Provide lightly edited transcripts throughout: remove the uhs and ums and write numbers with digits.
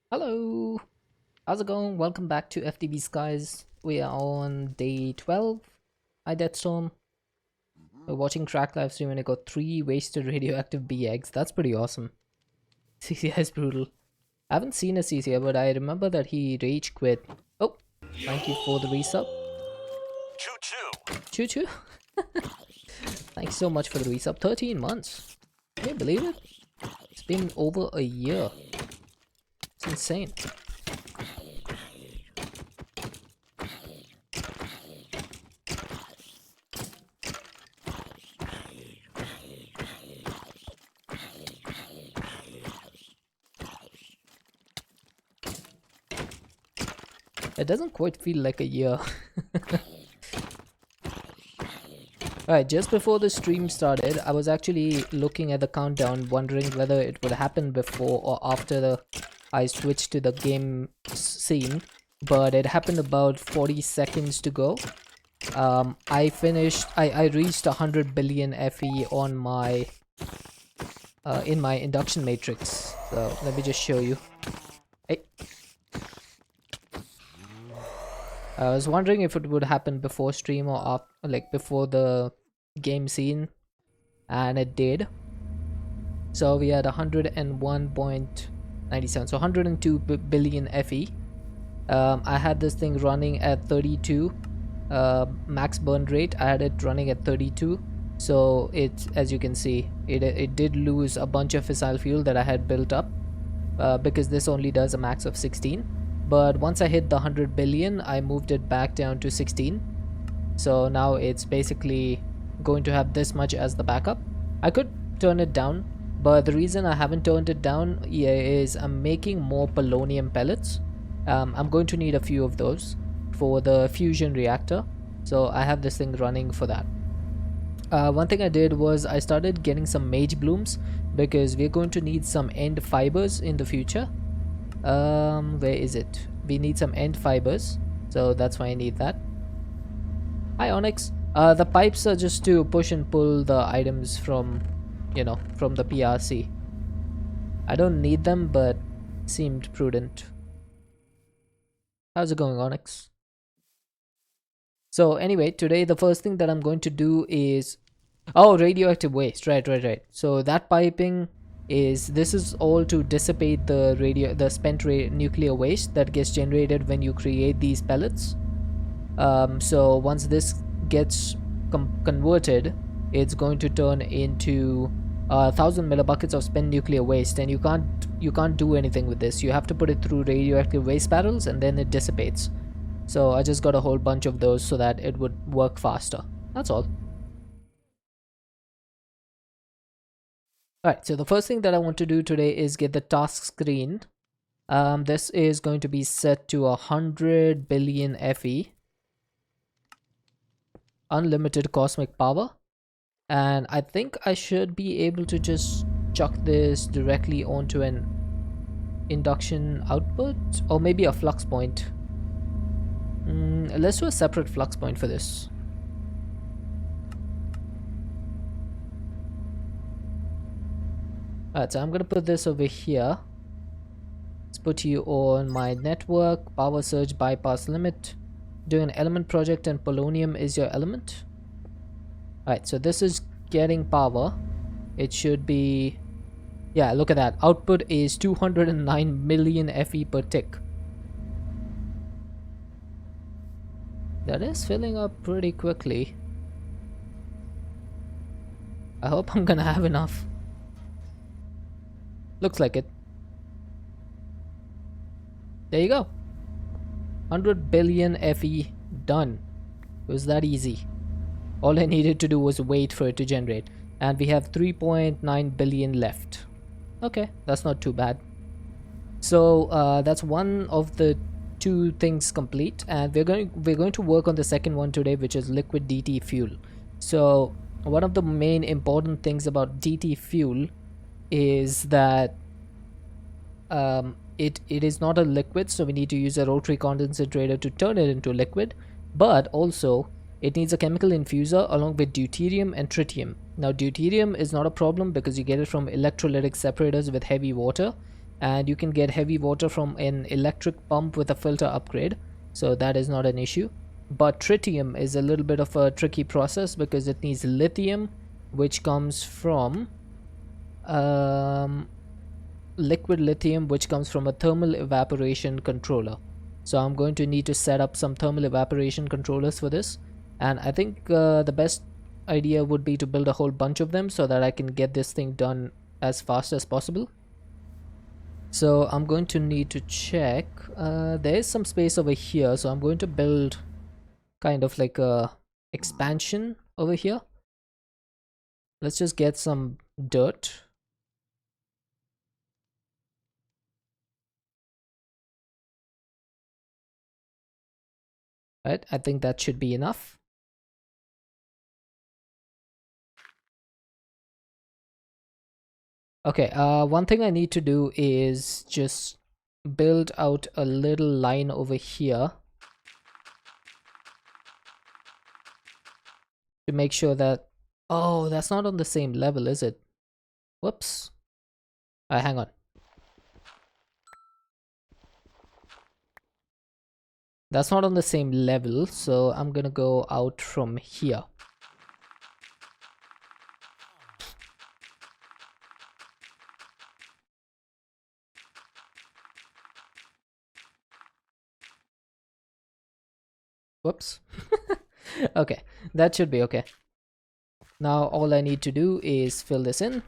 Hello, how's it going? Welcome back to FTB Skies. We are on day 12. Hi, Deathstorm. We're watching Crack live stream and I got 3 wasted radioactive bee eggs. That's pretty awesome. CCI is brutal. I haven't seen a CCI, but I remember that he rage quit. Oh, thank you for the resub. Choo choo. Choo choo. Thanks so much for the resub. 13 months. Can you believe it? It's been over a year. It's insane. It doesn't quite feel like a year. Alright, just before the stream started, I was actually looking at the countdown, wondering whether it would happen before or after I switched to the game scene, but it happened about 40 seconds to go. I reached 100 billion FE on my in my induction matrix. So let me just show you. Hey. I was wondering if it would happen before stream or after, like before the game scene, and it did. So we had 101.97, so 102 billion FE. I had this thing running at 32 max burn rate. I had it running at 32, so it, as you can see, it did lose a bunch of fissile fuel that I had built up, because this only does a max of 16. But once I hit the 100 billion, I moved it back down to 16. So now it's basically going to have this much as the backup. I could turn it down, but the reason I haven't turned it down is I'm making more polonium pellets. I'm going to need a few of those for the fusion reactor. So I have this thing running for that. One thing I did was I started getting some mage blooms because we're going to need some end fibers in the future. Where is it? We need some end fibers, so that's why I need that. Hi Onyx. The pipes are just to push and pull the items from, from the PRC. I don't need them, but seemed prudent. How's it going, Onyx? So anyway, today the first thing that I'm going to do is, oh, radioactive waste, right. So that piping this is all to dissipate the spent nuclear waste that gets generated when you create these pellets. So once this gets converted, it's going to turn into 1,000 millibuckets of spent nuclear waste, and you can't do anything with this. You have to put it through radioactive waste barrels and then it dissipates. So I just got a whole bunch of those so that it would work faster. That's all. Alright, so the first thing that I want to do today is get the task screen. This is going to be set to 100 billion FE. Unlimited cosmic power. And I think I should be able to just chuck this directly onto an induction output. Or maybe a flux point. Let's do a separate flux point for this. Alright, so I'm gonna put this over here. Let's put you on my network, power surge bypass limit. Doing an element project and polonium is your element. Alright, so this is getting power. It should be, yeah, look at that. Output is 209 million FE per tick. That is filling up pretty quickly. I hope I'm gonna have enough. Looks like it. There you go. 100 billion FE done. It was that easy. All I needed to do was wait for it to generate. And we have 3.9 billion left. Okay, that's not too bad. So that's one of the 2 things complete, and we're going to work on the second one today, which is liquid DT fuel. So one of the main important things about DT fuel is that it is not a liquid, so we need to use a rotary condensator to turn it into liquid, but also it needs a chemical infuser along with deuterium and tritium. Now deuterium is not a problem because you get it from electrolytic separators with heavy water, and you can get heavy water from an electric pump with a filter upgrade, so that is not an issue. But tritium is a little bit of a tricky process because it needs lithium, which comes from um, liquid lithium, which comes from a thermal evaporation controller. So I'm going to need to set up some thermal evaporation controllers for this, and I think the best idea would be to build a whole bunch of them so that I can get this thing done as fast as possible. So I'm going to need to check. There is some space over here, so I'm going to build kind of like a expansion over here. Let's just get some dirt. Right, I think that should be enough. Okay, one thing I need to do is just build out a little line over here to make sure that... Oh, that's not on the same level, is it? Whoops. Hang on. That's not on the same level, so I'm gonna go out from here. Whoops. Okay, that should be okay. Now all I need to do is fill this in.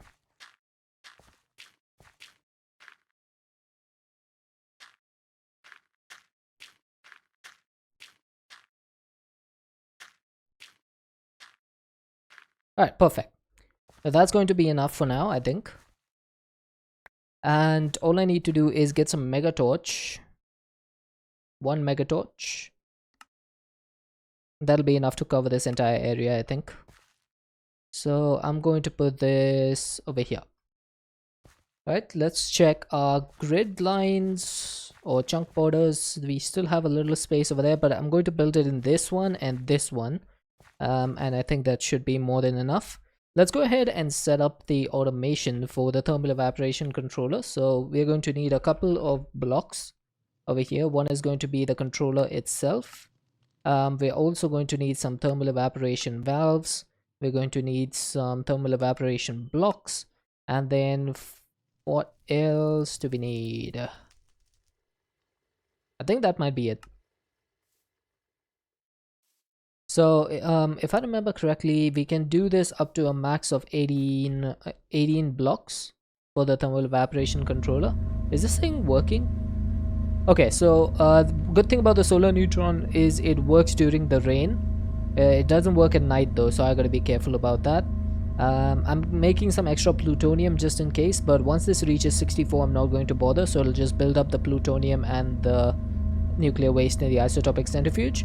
Alright, perfect. So that's going to be enough for now, I think. And all I need to do is get some mega torch. One mega torch. That'll be enough to cover this entire area, I think. So I'm going to put this over here. Right, let's check our grid lines or chunk borders. We still have a little space over there, but I'm going to build it in this one and this one. And I think that should be more than enough. Let's go ahead and set up the automation for the thermal evaporation controller. So we're going to need a couple of blocks over here. One is going to be the controller itself. We're also going to need some thermal evaporation valves. We're going to need some thermal evaporation blocks. And then what else do we need? I think that might be it. So if I remember correctly, we can do this up to a max of 18 blocks for the thermal evaporation controller. Is this thing working? Okay, so the good thing about the solar neutron is it works during the rain. It doesn't work at night though, so I gotta be careful about that. I'm making some extra plutonium just in case, but once this reaches 64, I'm not going to bother, so it'll just build up the plutonium and the nuclear waste in the isotopic centrifuge.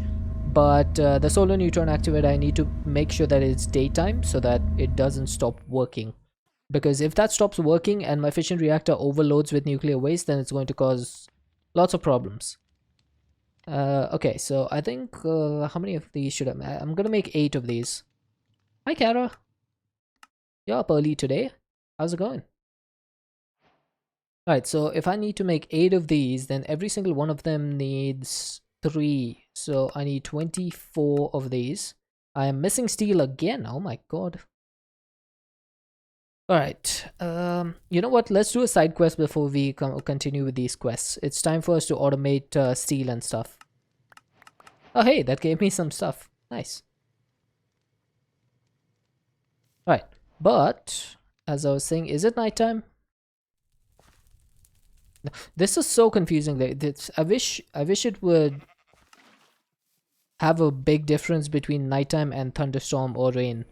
But the solar neutron activator, I need to make sure that it's daytime so that it doesn't stop working. Because if that stops working and my fission reactor overloads with nuclear waste, then it's going to cause lots of problems. Okay, so I think how many of these should I'm gonna make 8 of these. Hi Kara, you're up early today. How's it going? Alright, so if I need to make 8 of these, then every single one of them needs 3. So I need 24 of these. I am missing steel again. Oh my god. Alright, you know what? Let's do a side quest before we continue with these quests. It's time for us to automate steel and stuff. Oh hey, that gave me some stuff. Nice. Alright, but as I was saying, is it nighttime? This is so confusing. I wish it would have a big difference between nighttime and thunderstorm or rain,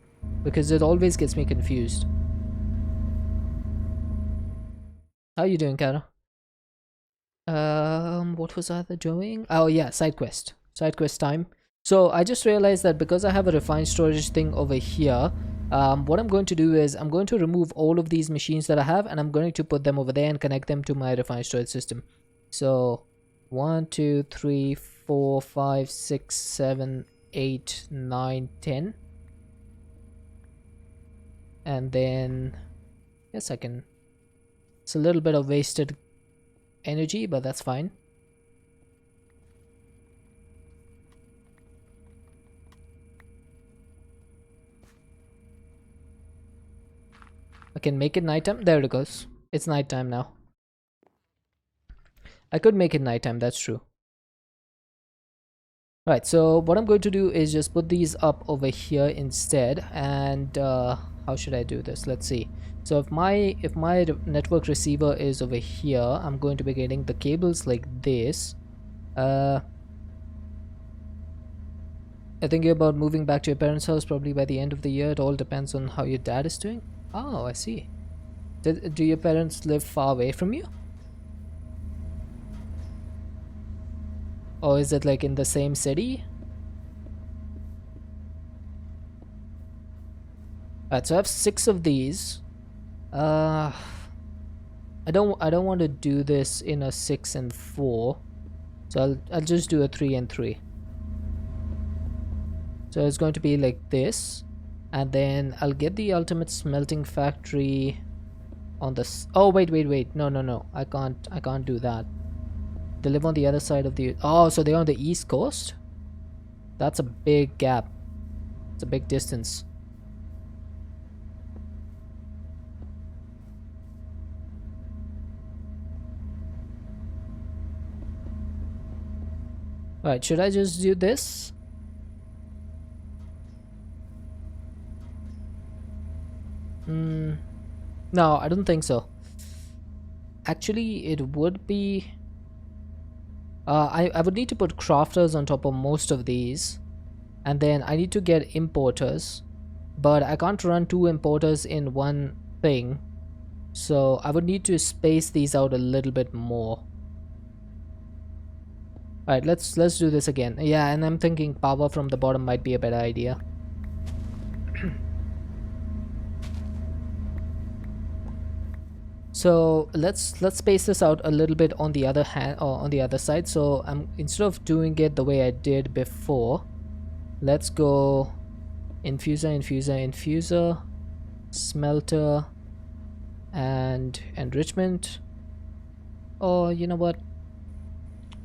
because it always gets me confused. How you doing, Kara? What was I doing? Oh yeah, side quest. Side quest time. So I just realized that because I have a refined storage thing over here, what I'm going to do is I'm going to remove all of these machines that I have, and I'm going to put them over there and connect them to my refined storage system. So 1, 2, 3, 4, 5, 6, 7, 8, 9, 10. And then, yes, I can. It's a little bit of wasted energy, but that's fine. I can make it nighttime. There it goes. It's nighttime now. I could make it nighttime, that's true. Right, so what I'm going to do is just put these up over here instead. And how should I do this? Let's see. So if my network receiver is over here, I'm going to be getting the cables like this. I think you're about moving back to your parents' house probably by the end of the year. It all depends on how your dad is doing. Oh, I see. Do your parents live far away from you? Or is it like in the same city? Alright, so I have 6 of these. I don't want to do this in a 6 and 4. So I'll just do a 3 and 3. So it's going to be like this. And then I'll get the ultimate smelting factory on this. Oh, wait. No. I can't do that. They live on the other side of the... Oh, so they're on the east coast? That's a big gap. It's a big distance. Right, should I just do this? No, I don't think so. Actually, it would be... I would need to put crafters on top of most of these. And then I need to get importers. But I can't run 2 importers in one thing. So I would need to space these out a little bit more. Alright, let's do this again. Yeah, and I'm thinking power from the bottom might be a better idea. So let's space this out a little bit on the other hand, or on the other side. So I'm, instead of doing it the way I did before, let's go infuser, smelter, and enrichment. Oh, you know what?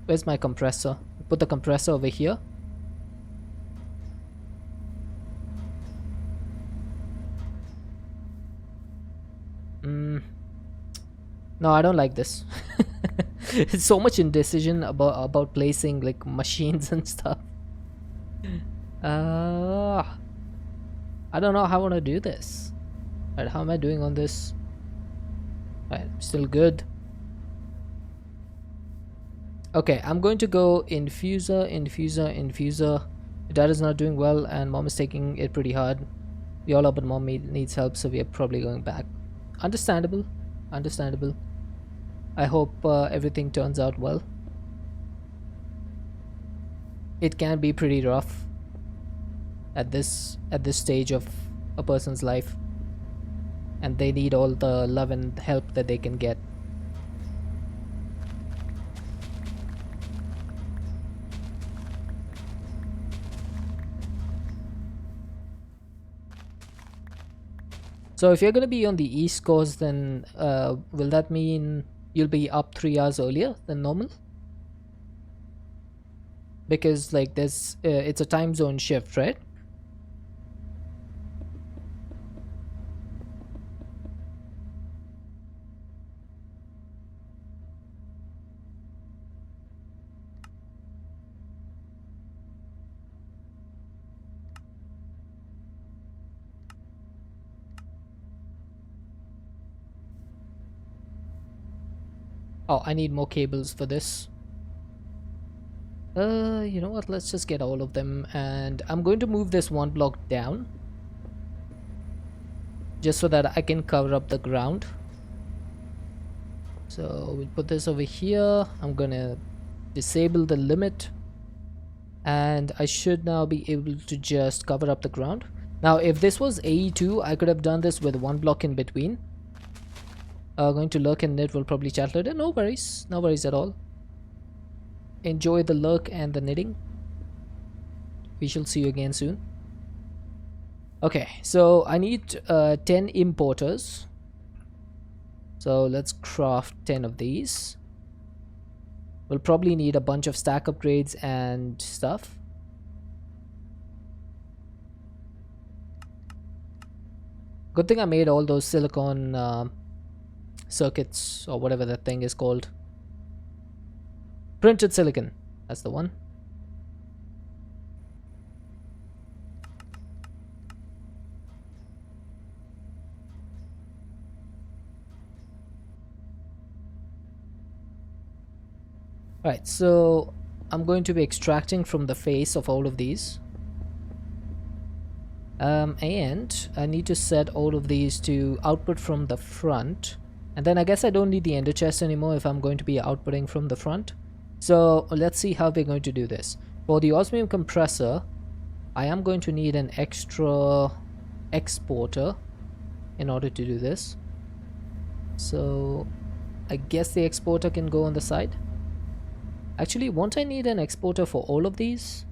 Where's my compressor? Put the compressor over here. No, I don't like this. It's so much indecision about placing like machines and stuff. I don't know how I want to do this. Right, how am I doing on this? Right, still good. Okay, I'm going to go infuser. Dad is not doing well and mom is taking it pretty hard. We all know, but mom needs help, so we are probably going back. Understandable. I hope everything turns out well. It can be pretty rough at this stage of a person's life, and they need all the love and help that they can get. So if you're going to be on the east coast, then will that mean you'll be up 3 hours earlier than normal? Because like there's it's a time zone shift, right? Oh, I need more cables for this. You know what? Let's just get all of them, and I'm going to move this 1 block down just so that I can cover up the ground. So we'll put this over here. I'm gonna disable the limit, and I should now be able to just cover up the ground. Now if this was AE2, I could have done this with 1 block in between. Going to lurk and knit will probably chat later. No worries at all. Enjoy the lurk and the knitting. We shall see you again soon. Okay, so I need 10 importers. So let's craft 10 of these. We'll probably need a bunch of stack upgrades and stuff. Good thing I made all those silicon circuits, or whatever that thing is called. Printed silicon, that's the one. Right, so I'm going to be extracting from the face of all of these. And I need to set all of these to output from the front. And then I guess I don't need the ender chest anymore if I'm going to be outputting from the front. So let's see how we're going to do this. For the osmium compressor, I am going to need an extra exporter in order to do this. So I guess the exporter can go on the side. Actually, won't I need an exporter for all of these?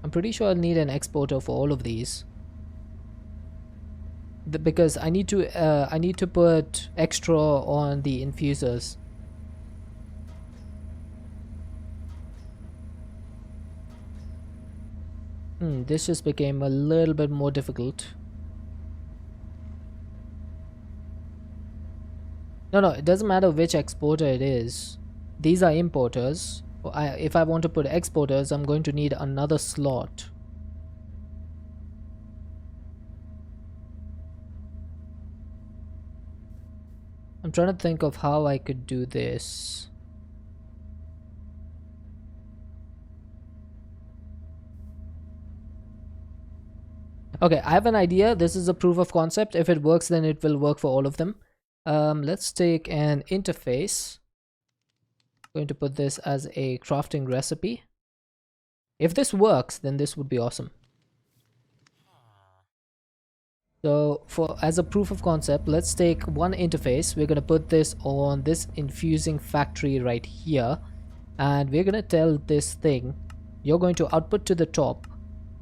I'm pretty sure I'll need an exporter for all of these. Because I need to put extra on the infusers. This just became a little bit more difficult. No, it doesn't matter which exporter it is. These are importers. If I want to put exporters, I'm going to need another slot. I'm trying to think of how I could do this. Okay, I have an idea. This is a proof of concept. If it works, then it will work for all of them. Let's take an interface. I'm going to put this as a crafting recipe. If this works, then this would be awesome. So as a proof of concept, let's take one interface. We're going to put this on this infusing factory right here, and we're going to tell this thing, you're going to output to the top,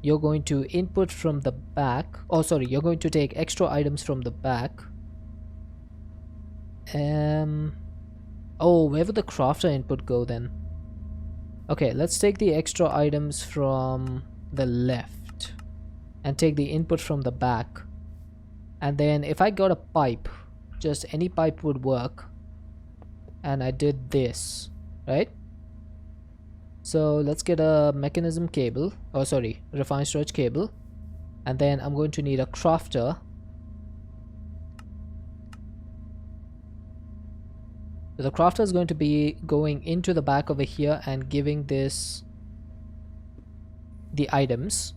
you're going to input from the back. Oh sorry, you're going to take extra items from the back. Oh, where would the crafter input go then? Okay, let's take the extra items from the left and take the input from the back. And then if I got a pipe, just any pipe would work, and I did this, right? So let's get a mechanism cable, oh sorry, refined stretch cable, and then I'm going to need a crafter. So the crafter is going to be going into the back over here and giving this the items.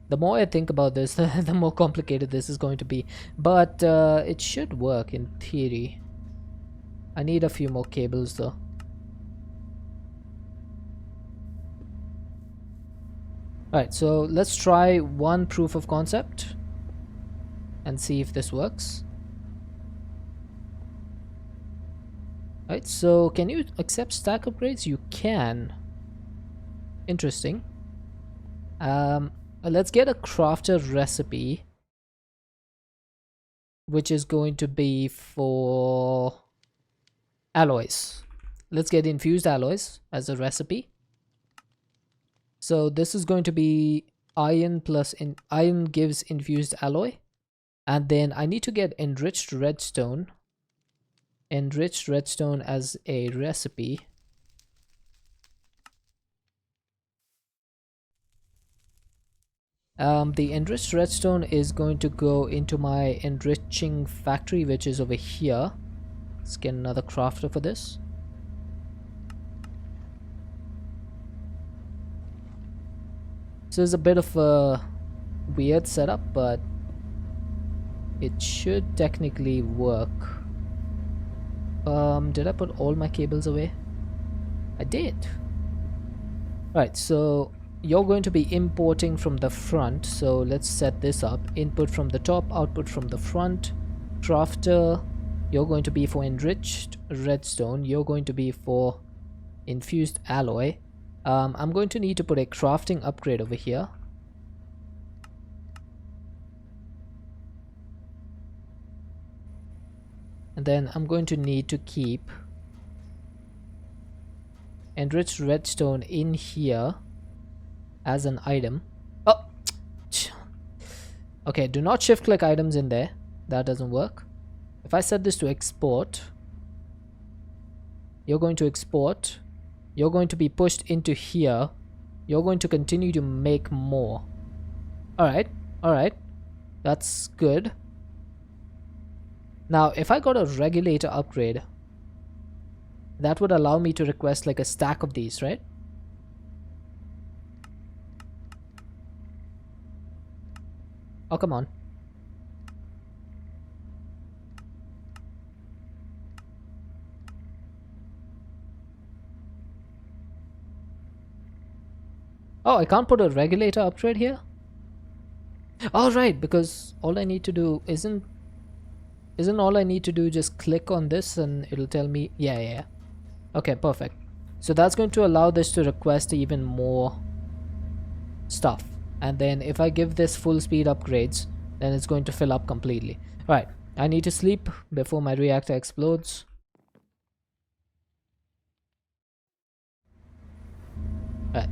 The more I think about this, the more complicated this is going to be. But it should work in theory. I need a few more cables though. Alright, so let's try one proof of concept and see if this works. Alright, so can you accept stack upgrades? You can. Interesting. Let's get a crafter recipe, which is going to be for alloys. Let's get infused alloys as a recipe. So this is going to be iron plus iron gives infused alloy, and then I need to get enriched redstone as a recipe. The enriched redstone is going to go into my enriching factory, which is over here. Let's get another crafter for this. So it's a bit of a weird setup, but it should technically work. Did I put all my cables away? I did. Right, so you're going to be importing from the front, so let's set this up. Input from the top, output from the front. Crafter, you're going to be for enriched redstone, you're going to be for infused alloy. I'm going to need to put a crafting upgrade over here. And then I'm going to need to keep enriched redstone in here as an item. Oh, okay, do not shift click items in there. That doesn't work. If I set this to export, you're going to export. You're going to be pushed into here. You're going to continue to make more. Alright, alright. That's good. Now, if I got a regulator upgrade, that would allow me to request like a stack of these, right? Oh, come on. Oh, I can't put a regulator upgrade here? Oh, right, because all I need to do isn't all I need to do just click on this and it'll tell me, yeah. Okay, perfect. So that's going to allow this to request even more stuff. And then if I give this full speed upgrades, then it's going to fill up completely. Right, I need to sleep before my reactor explodes.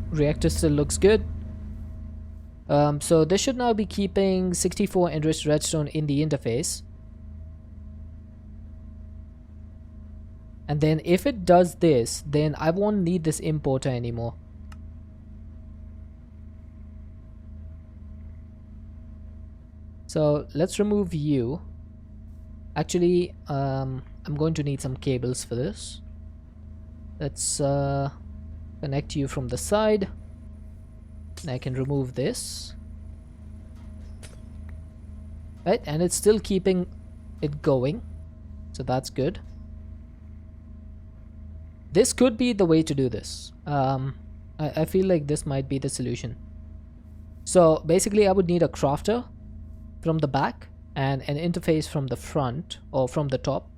Reactor still looks good. So this should now be keeping 64 enriched redstone in the interface. And then if it does this, then I won't need this importer anymore. So let's remove you. Actually, I'm going to need some cables for this. Let's connect you from the side. And I can remove this. Right, and it's still keeping it going. So that's good. This could be the way to do this. I feel like this might be the solution. So basically I would need a crafter from the back and an interface from the front or from the top.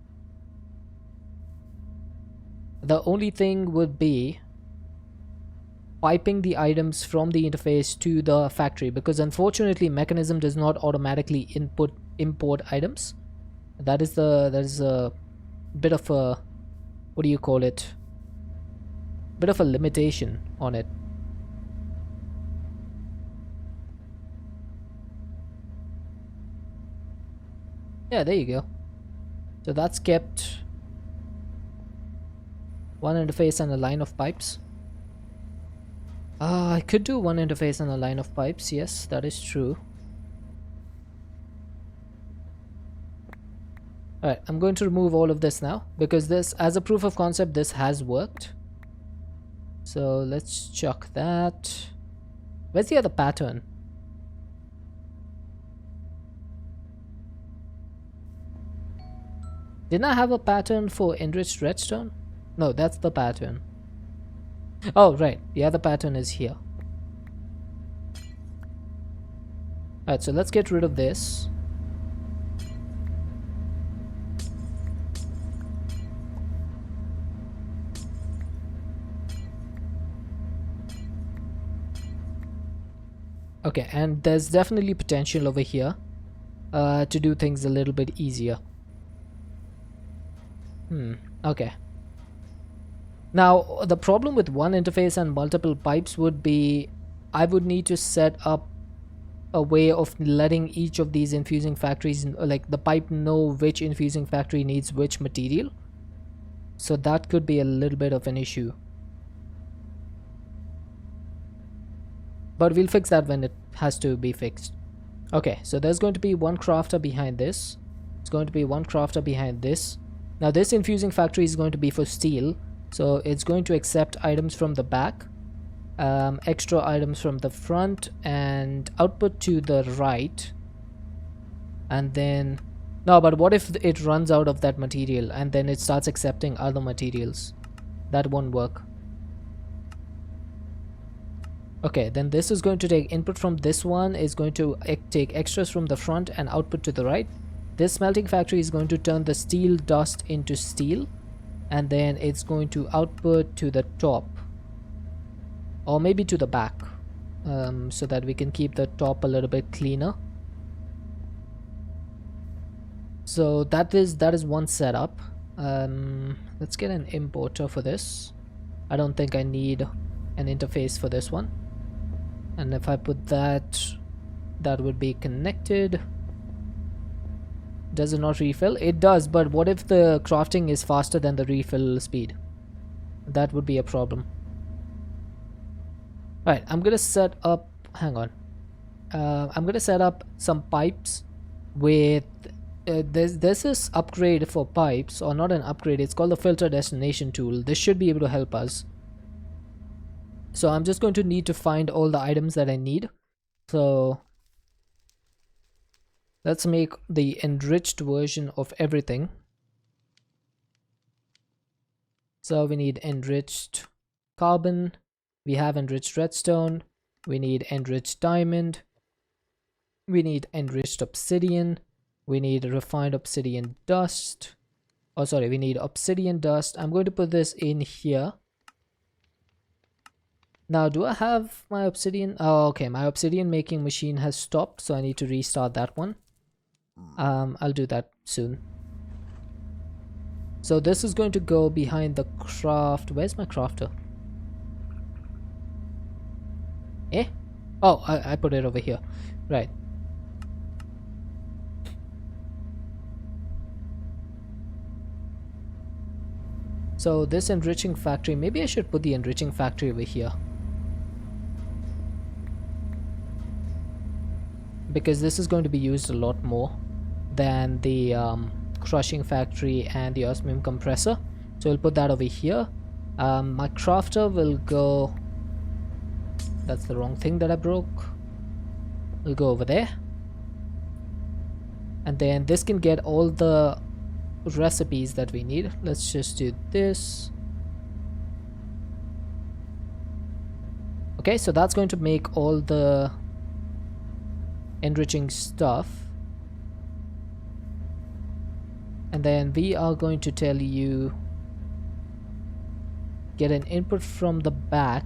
The only thing would be piping the items from the interface to the factory, because unfortunately Mechanism does not automatically import items. That is a bit of a, what do you call it, bit of a limitation on it. Yeah, there you go. So that's kept one interface and a line of pipes. I could do one interface and a line of pipes. Yes, that is true. Alright, I'm going to remove all of this now, because this, as a proof of concept, this has worked. So let's chuck that. Where's the other pattern? Didn't I have a pattern for enriched redstone? No, that's the pattern. Oh, right. The other pattern is here. Alright, so let's get rid of this. Okay, and there's definitely potential over here to do things a little bit easier. Okay. Now, the problem with one interface and multiple pipes would be I would need to set up a way of letting each of these infusing factories, like the pipe, know which infusing factory needs which material. So that could be a little bit of an issue. But we'll fix that when it has to be fixed. Okay, so there's going to be one crafter behind this. It's going to be one crafter behind this. Now this infusing factory is going to be for steel. So it's going to accept items from the back, extra items from the front, and output to the right. And then, no, but what if it runs out of that material and then it starts accepting other materials? That won't work. Okay, then this is going to take input from this one, is going to take extras from the front and output to the right. This smelting factory is going to turn the steel dust into steel, and then it's going to output to the top, or maybe to the back, so that we can keep the top a little bit cleaner. So that is one setup. Let's get an importer for this. I don't think I need an interface for this one. And if I put that, that would be connected. Does it not refill? It does, but what if the crafting is faster than the refill speed? That would be a problem. Alright, I'm gonna set up, hang on. I'm gonna set up some pipes with there's this upgrade for pipes, or not an upgrade, it's called the filter destination tool. This should be able to help us. So I'm just going to need to find all the items that I need. So let's make the enriched version of everything. So we need enriched carbon, we have enriched redstone, we need enriched diamond, we need enriched obsidian, we need refined obsidian dust. Oh, sorry, we need obsidian dust. I'm going to put this in here. Now, do I have my obsidian? Oh, okay, my obsidian making machine has stopped, so I need to restart that one. I'll do that soon. So this is going to go behind the craft. Where's my crafter? Eh? Oh, I put it over here. Right. So this enriching factory, maybe I should put the enriching factory over here. Because this is going to be used a lot more than the crushing factory and the osmium compressor. So we'll put that over here. My crafter will go... That's the wrong thing that I broke. We'll go over there. And then this can get all the recipes that we need. Let's just do this. Okay, so that's going to make all the enriching stuff. And then we are going to tell you get an input from the back,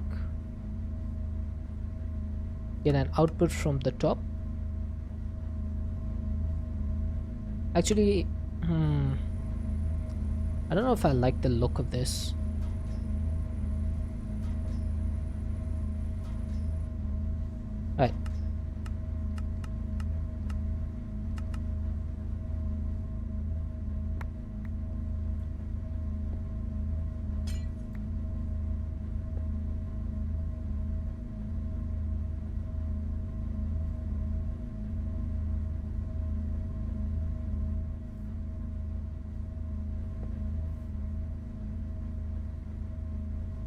get an output from the top. Actually, I don't know if I like the look of this. Right.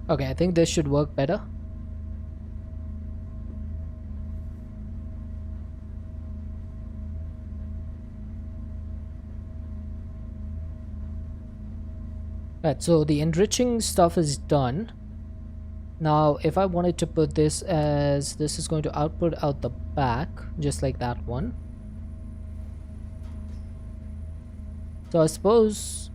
Okay, I think this should work better. Right, so the enriching stuff is done. Now, if I wanted to put this as, this is going to output out the back, just like that one. So I suppose...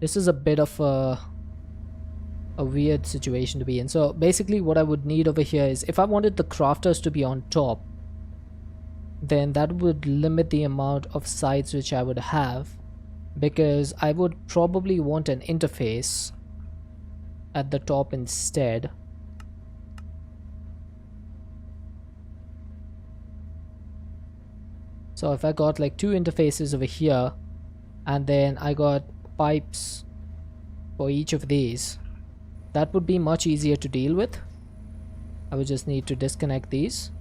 This is a bit of a weird situation to be in. So basically what I would need over here is, if I wanted the crafters to be on top, then that would limit the amount of sites which I would have, because I would probably want an interface at the top instead. So if I got like two interfaces over here, and then I got pipes for each of these, that would be much easier to deal with. I would just need to disconnect these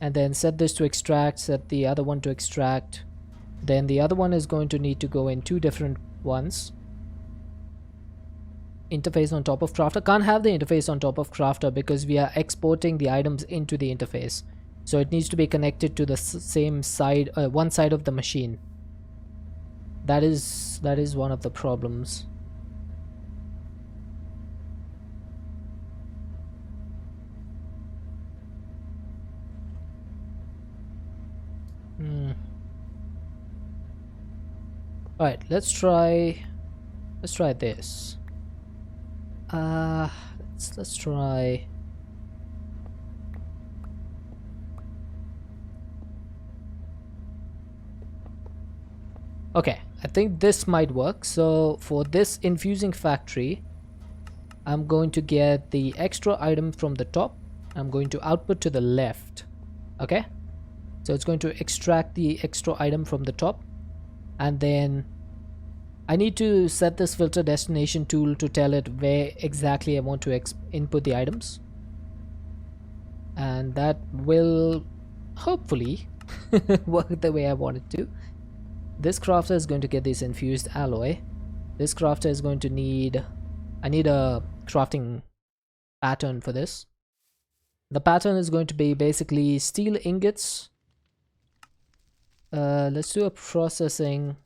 and then set this to extract, set the other one to extract. Then the other one is going to need to go in two different ones. Interface on top of crafter. Can't have the interface on top of crafter because we are exporting the items into the interface. So it needs to be connected to the same side, one side of the machine. That is one of the problems. Alright, let's try this. Let's try. Okay, I think this might work. So for this infusing factory, I'm going to get the extra item from the top. I'm going to output to the left. Okay, so it's going to extract the extra item from the top, and then I need to set this filter destination tool to tell it where exactly I want to input the items, and that will hopefully work the way I want it to. This crafter is going to get this infused alloy. This crafter is going to need, I need a crafting pattern for this. The pattern is going to be basically steel ingots. Let's do a processing,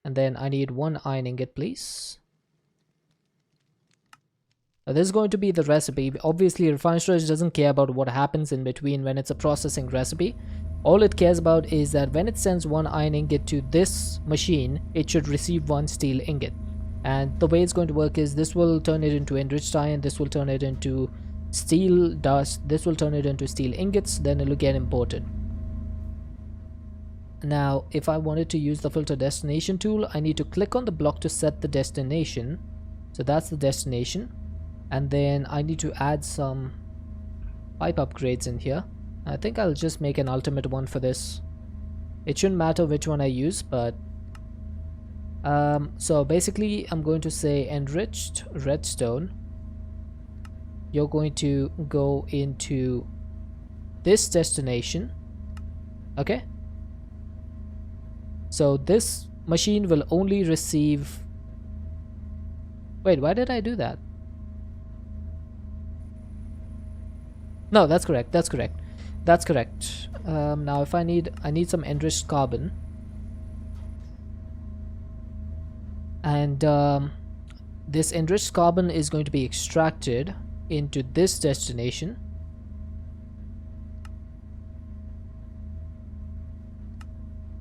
and then I need 1 iron ingot, please. This is going to be the recipe. Obviously refined storage doesn't care about what happens in between when it's a processing recipe. All it cares about is that when it sends 1 iron ingot to this machine, it should receive 1 steel ingot. And the way it's going to work is this will turn it into enriched iron, this will turn it into steel dust, this will turn it into steel ingots, then it will get imported. Now if I wanted to use the filter destination tool, I need to click on the block to set the destination. So that's the destination, and then I need to add some pipe upgrades in here. I think I'll just make an ultimate one for this. It shouldn't matter which one I use, but so basically I'm going to say enriched redstone. You're going to go into this destination. Okay, so this machine will only receive, wait, why did I do that? No, that's correct, that's correct. Now if I need some enriched carbon, and this enriched carbon is going to be extracted into this destination.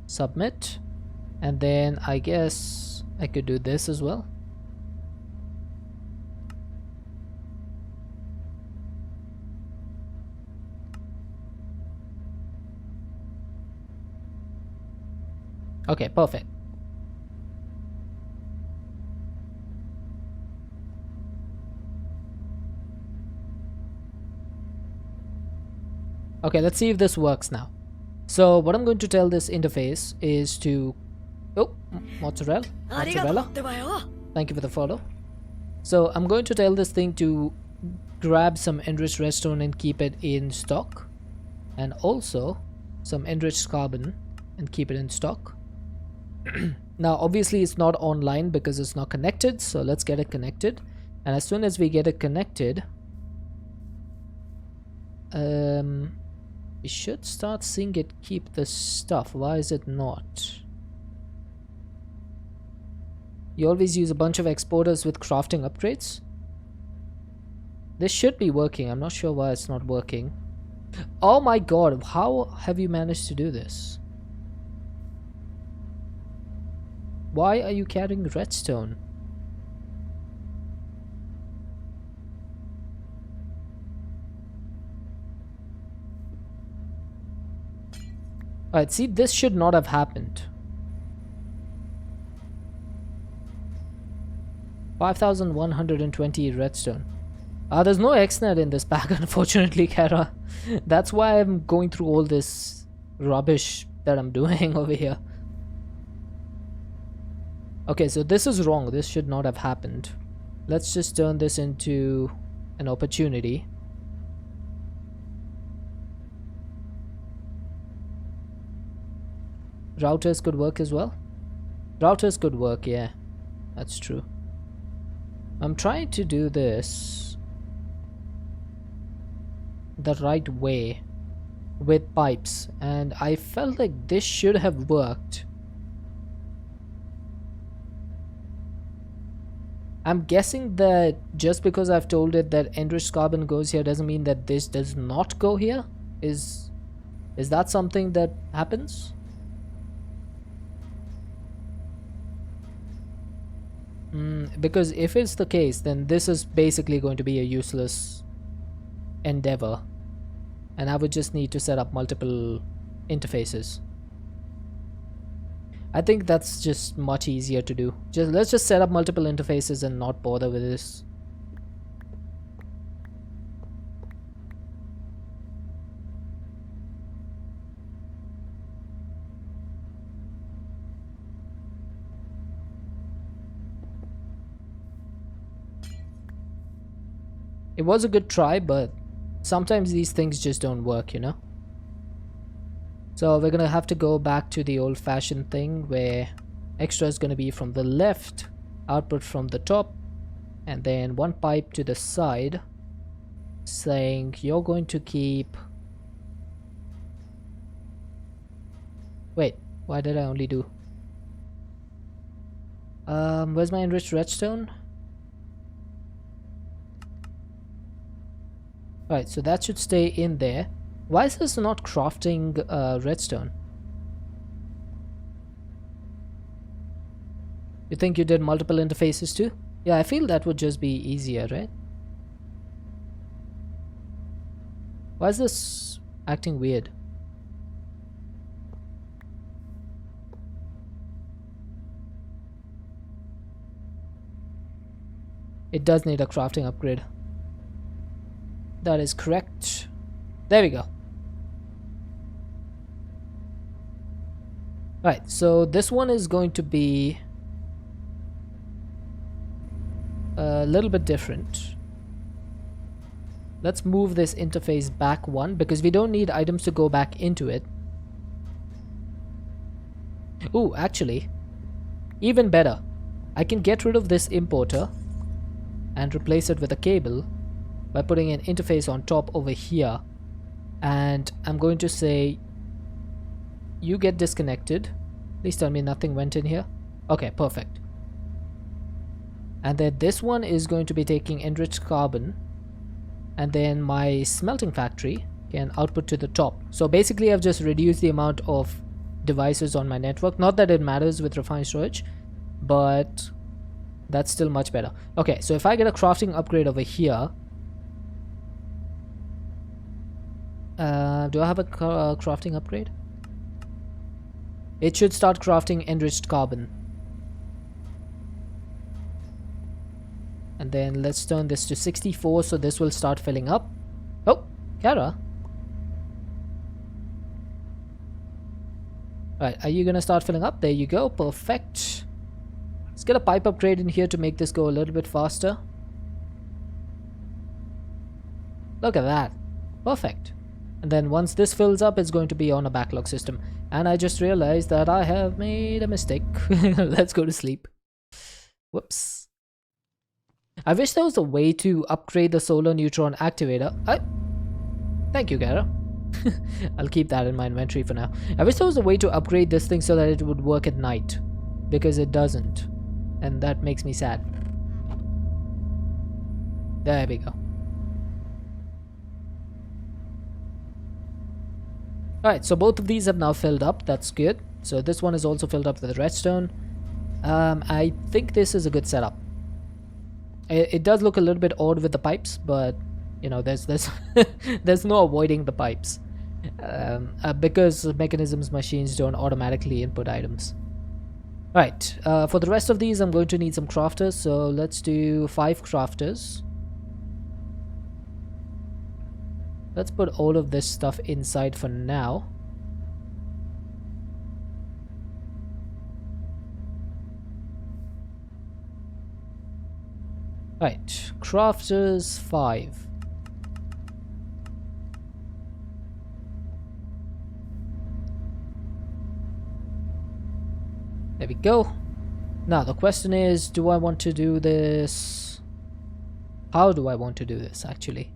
Submit, and then I guess I could do this as well. Okay, perfect. Okay, let's see if this works now. So what I'm going to tell this interface is to, oh, mozzarella, thank you for the follow. So I'm going to tell this thing to grab some enriched redstone and keep it in stock, and also some enriched carbon and keep it in stock. Now obviously it's not online because it's not connected, so let's get it connected, and as soon as we get it connected, we should start seeing it keep the stuff. Why is it not? You always use a bunch of exporters with crafting upgrades. This should be working. I'm not sure why it's not working. Oh my god, how have you managed to do this? Why are you carrying redstone? Alright, see, this should not have happened. 5,120 redstone. There's no XNet in this pack, unfortunately, Kara. That's why I'm going through all this rubbish that I'm doing over here. Okay, so this is wrong. This should not have happened. Let's just turn this into an opportunity. Routers could work as well. Routers could work, yeah. That's true. I'm trying to do this the right way with pipes, and I felt like this should have worked. I'm guessing that just because I've told it that enriched carbon goes here doesn't mean that this does not go here. Is that something that happens? Because if it's the case, then this is basically going to be a useless endeavor. And I would just need to set up multiple interfaces. I think that's just much easier to do. Let's just set up multiple interfaces and not bother with this. It was a good try, but sometimes these things just don't work, you know? So we're gonna have to go back to the old-fashioned thing where extra is gonna be from the left, output from the top, and then one pipe to the side saying you're going to keep... Wait, why did I only do... where's my enriched redstone? Right, so that should stay in there. Why is this not crafting redstone? You think you did multiple interfaces too? Yeah, I feel that would just be easier, right? Why is this acting weird? It does need a crafting upgrade. That is correct. There we go. Right, so this one is going to be a little bit different. Let's move this interface back one because we don't need items to go back into it. Ooh, actually, even better. I can get rid of this importer and replace it with a cable by putting an interface on top over here. And I'm going to say you get disconnected. Please tell me nothing went in here. Okay, perfect. And then this one is going to be taking enriched carbon, and then my smelting factory can output to the top. So basically I've just reduced the amount of devices on my network. Not that it matters with refined storage, but that's still much better. Okay, so if I get a crafting upgrade over here, do I have a crafting upgrade? It should start crafting enriched carbon. And then let's turn this to 64 so this will start filling up. Oh, Kara. Right, are you gonna start filling up? There you go, perfect. Let's get a pipe upgrade in here to make this go a little bit faster. Look at that, perfect. And then once this fills up, it's going to be on a backlog system. And I just realized that I have made a mistake. Let's go to sleep. Whoops. I wish there was a way to upgrade the solar neutron activator. Thank you, Gara. I'll keep that in my inventory for now. I wish there was a way to upgrade this thing so that it would work at night, because it doesn't, and that makes me sad. There we go. Alright, so both of these have now filled up. That's good. So this one is also filled up with redstone. I think this is a good setup. It does look a little bit odd with the pipes, but you know, there's there's no avoiding the pipes, because mechanisms machines don't automatically input items. Right, for the rest of these I'm going to need some crafters, so let's do 5 crafters. Let's put all of this stuff inside for now. Right, crafters 5. There we go. Now the question is, do I want to do this? How do I want to do this actually?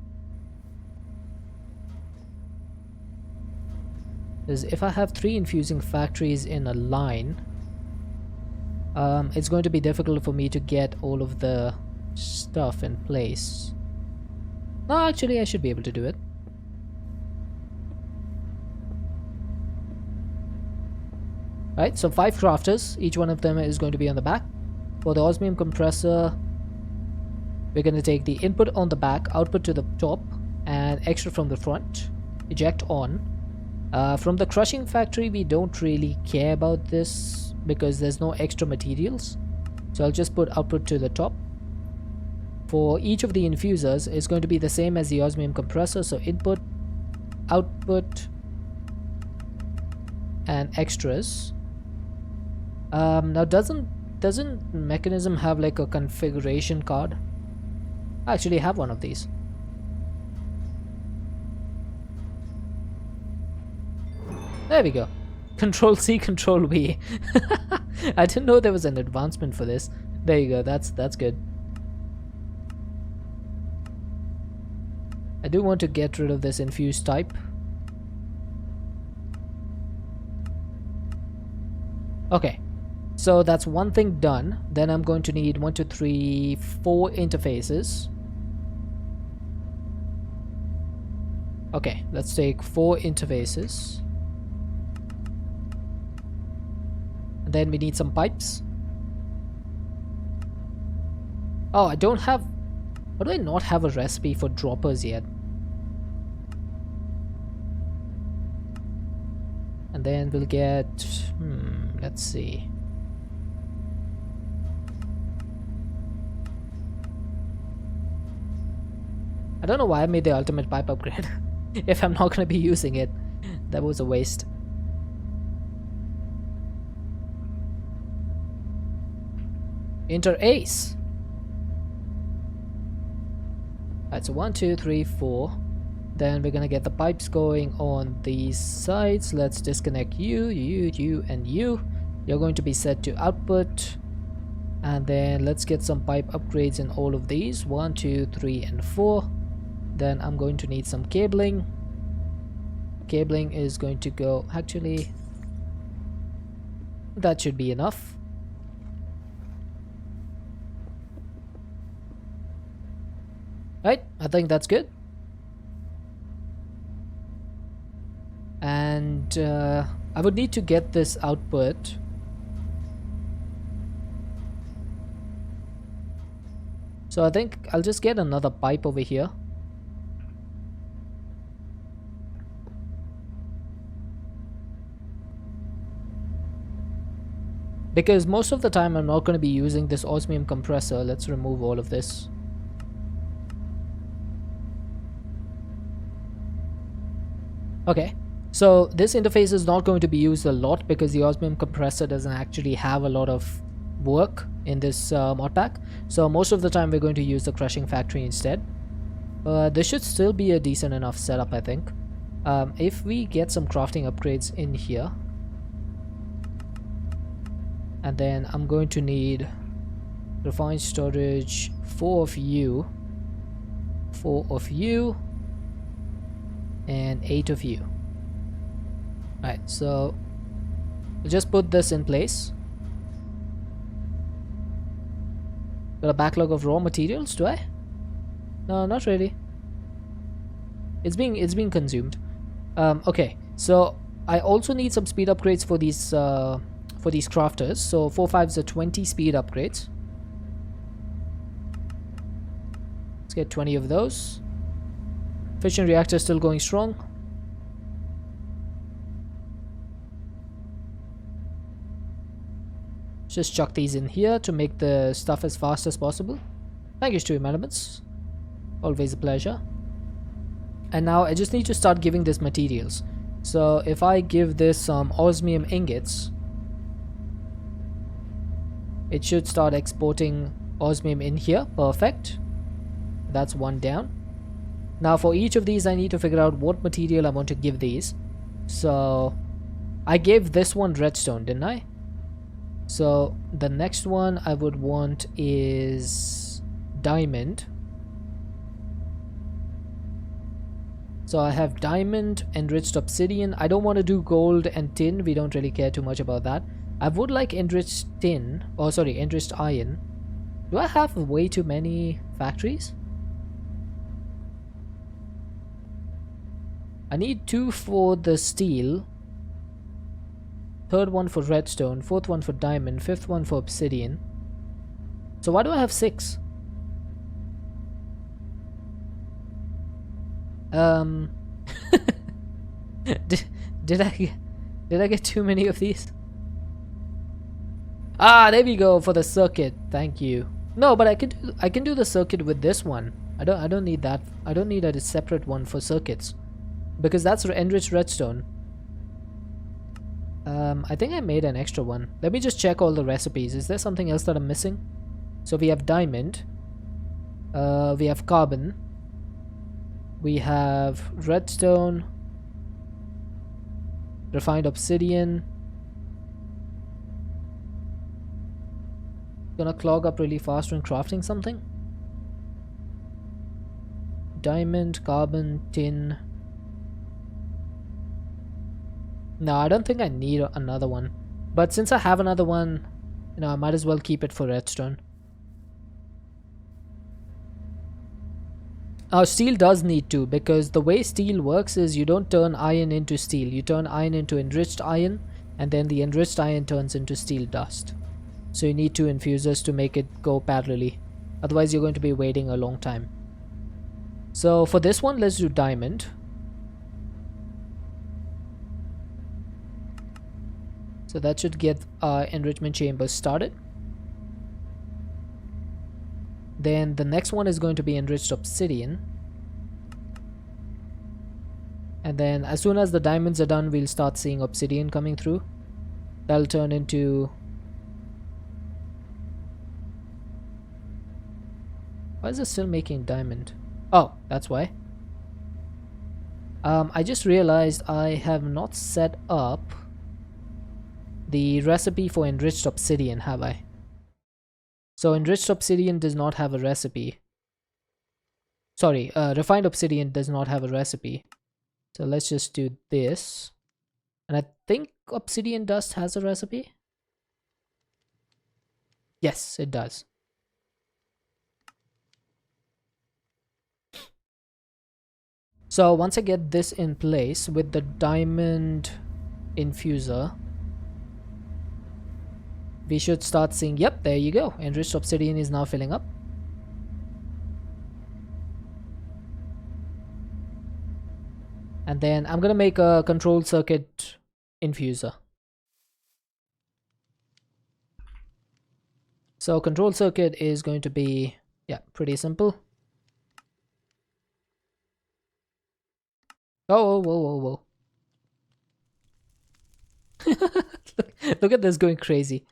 Because if I have 3 infusing factories in a line, it's going to be difficult for me to get all of the stuff in place. No, actually I should be able to do it. Right, so 5 crafters, each one of them is going to be on the back. For the osmium compressor, we're going to take the input on the back, output to the top, and extra from the front. Eject on. From the crushing factory, we don't really care about this because there's no extra materials. So I'll just put output to the top. For each of the infusers, it's going to be the same as the osmium compressor. So input, output, and extras. Now doesn't mechanism have like a configuration card? I actually have one of these. There we go. Control C, Control V. I didn't know there was an advancement for this. There you go. That's good. I do want to get rid of this infused type. Okay. So that's one thing done. Then I'm going to need 1, 2, 3, 4 interfaces. Okay, let's take 4 interfaces. And then we need some pipes. Oh, I don't have... Why do I not have a recipe for droppers yet? And then we'll get... let's see. I don't know why I made the ultimate pipe upgrade. If I'm not going to be using it. That was a waste. Enter ace. Alright, so 1, 2, 3, 4. Then we're gonna get the pipes going on these sides. Let's disconnect you, and you. You're going to be set to output. And then let's get some pipe upgrades in all of these. 1, 2, 3, and 4. Then I'm going to need some cabling. Cabling is going to go... Actually, that should be enough. Right, I think that's good. And I would need to get this output. So I think I'll just get another pipe over here. Because most of the time I'm not going to be using this osmium compressor. Let's remove all of this. Okay, so this interface is not going to be used a lot because the osmium compressor doesn't actually have a lot of work in this mod pack. So most of the time we're going to use the crushing factory instead. This should still be a decent enough setup, I think. If we get some crafting upgrades in here. And then I'm going to need refined storage, 4 of you, 4 of you, and 8 of you. Alright, so we'll just put this in place. Got a backlog of raw materials, do I? No, not really. It's being consumed. Okay, so I also need some speed upgrades for these crafters. So 4 5s are 20 speed upgrades. Let's get 20 of those. Fission reactor still going strong. Just chuck these in here to make the stuff as fast as possible. Thank you, Stream Elements. Always a pleasure. And now I just need to start giving this materials. So if I give this some osmium ingots, it should start exporting osmium in here. Perfect. That's one down. Now for each of these I need to figure out what material I want to give these. So I gave this one redstone, didn't I? So the next one I would want is diamond. So I have diamond, enriched obsidian. I don't want to do gold and tin. We don't really care too much about that. I would like enriched tin. Oh sorry, enriched iron. Do I have way too many factories? I need 2 for the steel, 3rd one for redstone, 4th one for diamond, 5th one for obsidian. So why do I have 6? Um, did, did I get too many of these? Ah, there we go for the circuit. Thank you. No, but I can do the circuit with this one. I don't need that. I don't need a separate one for circuits because that's enriched redstone. I think I made an extra one. Let me just check all the recipes. Is there something else that I'm missing? So we have diamond. We have carbon. We have redstone. Refined obsidian. Gonna clog up really fast when crafting something. Diamond, carbon, tin. No, I don't think I need another one. But since I have another one, you know, I might as well keep it for redstone. Steel does need to, because the way steel works is you don't turn iron into steel. You turn iron into enriched iron, and then the enriched iron turns into steel dust. So you need 2 infusers to make it go parallelly. Otherwise you're going to be waiting a long time. So for this one, let's do diamond. So that should get our enrichment chambers started. Then the next one is going to be enriched obsidian. And then as soon as the diamonds are done, we'll start seeing obsidian coming through. That'll turn into... Why is it still making diamond? Oh, that's why. I just realized I have not set up the recipe for enriched obsidian, have I? So enriched obsidian does not have a recipe. Sorry, refined obsidian does not have a recipe. So let's just do this. And I think obsidian dust has a recipe. Yes, it does. So once I get this in place with the diamond infuser, we should start seeing, yep, there you go. Enriched obsidian is now filling up. And then I'm gonna make a control circuit infuser. So control circuit is going to be, yeah, pretty simple. Oh, whoa, whoa, whoa. Look at this going crazy.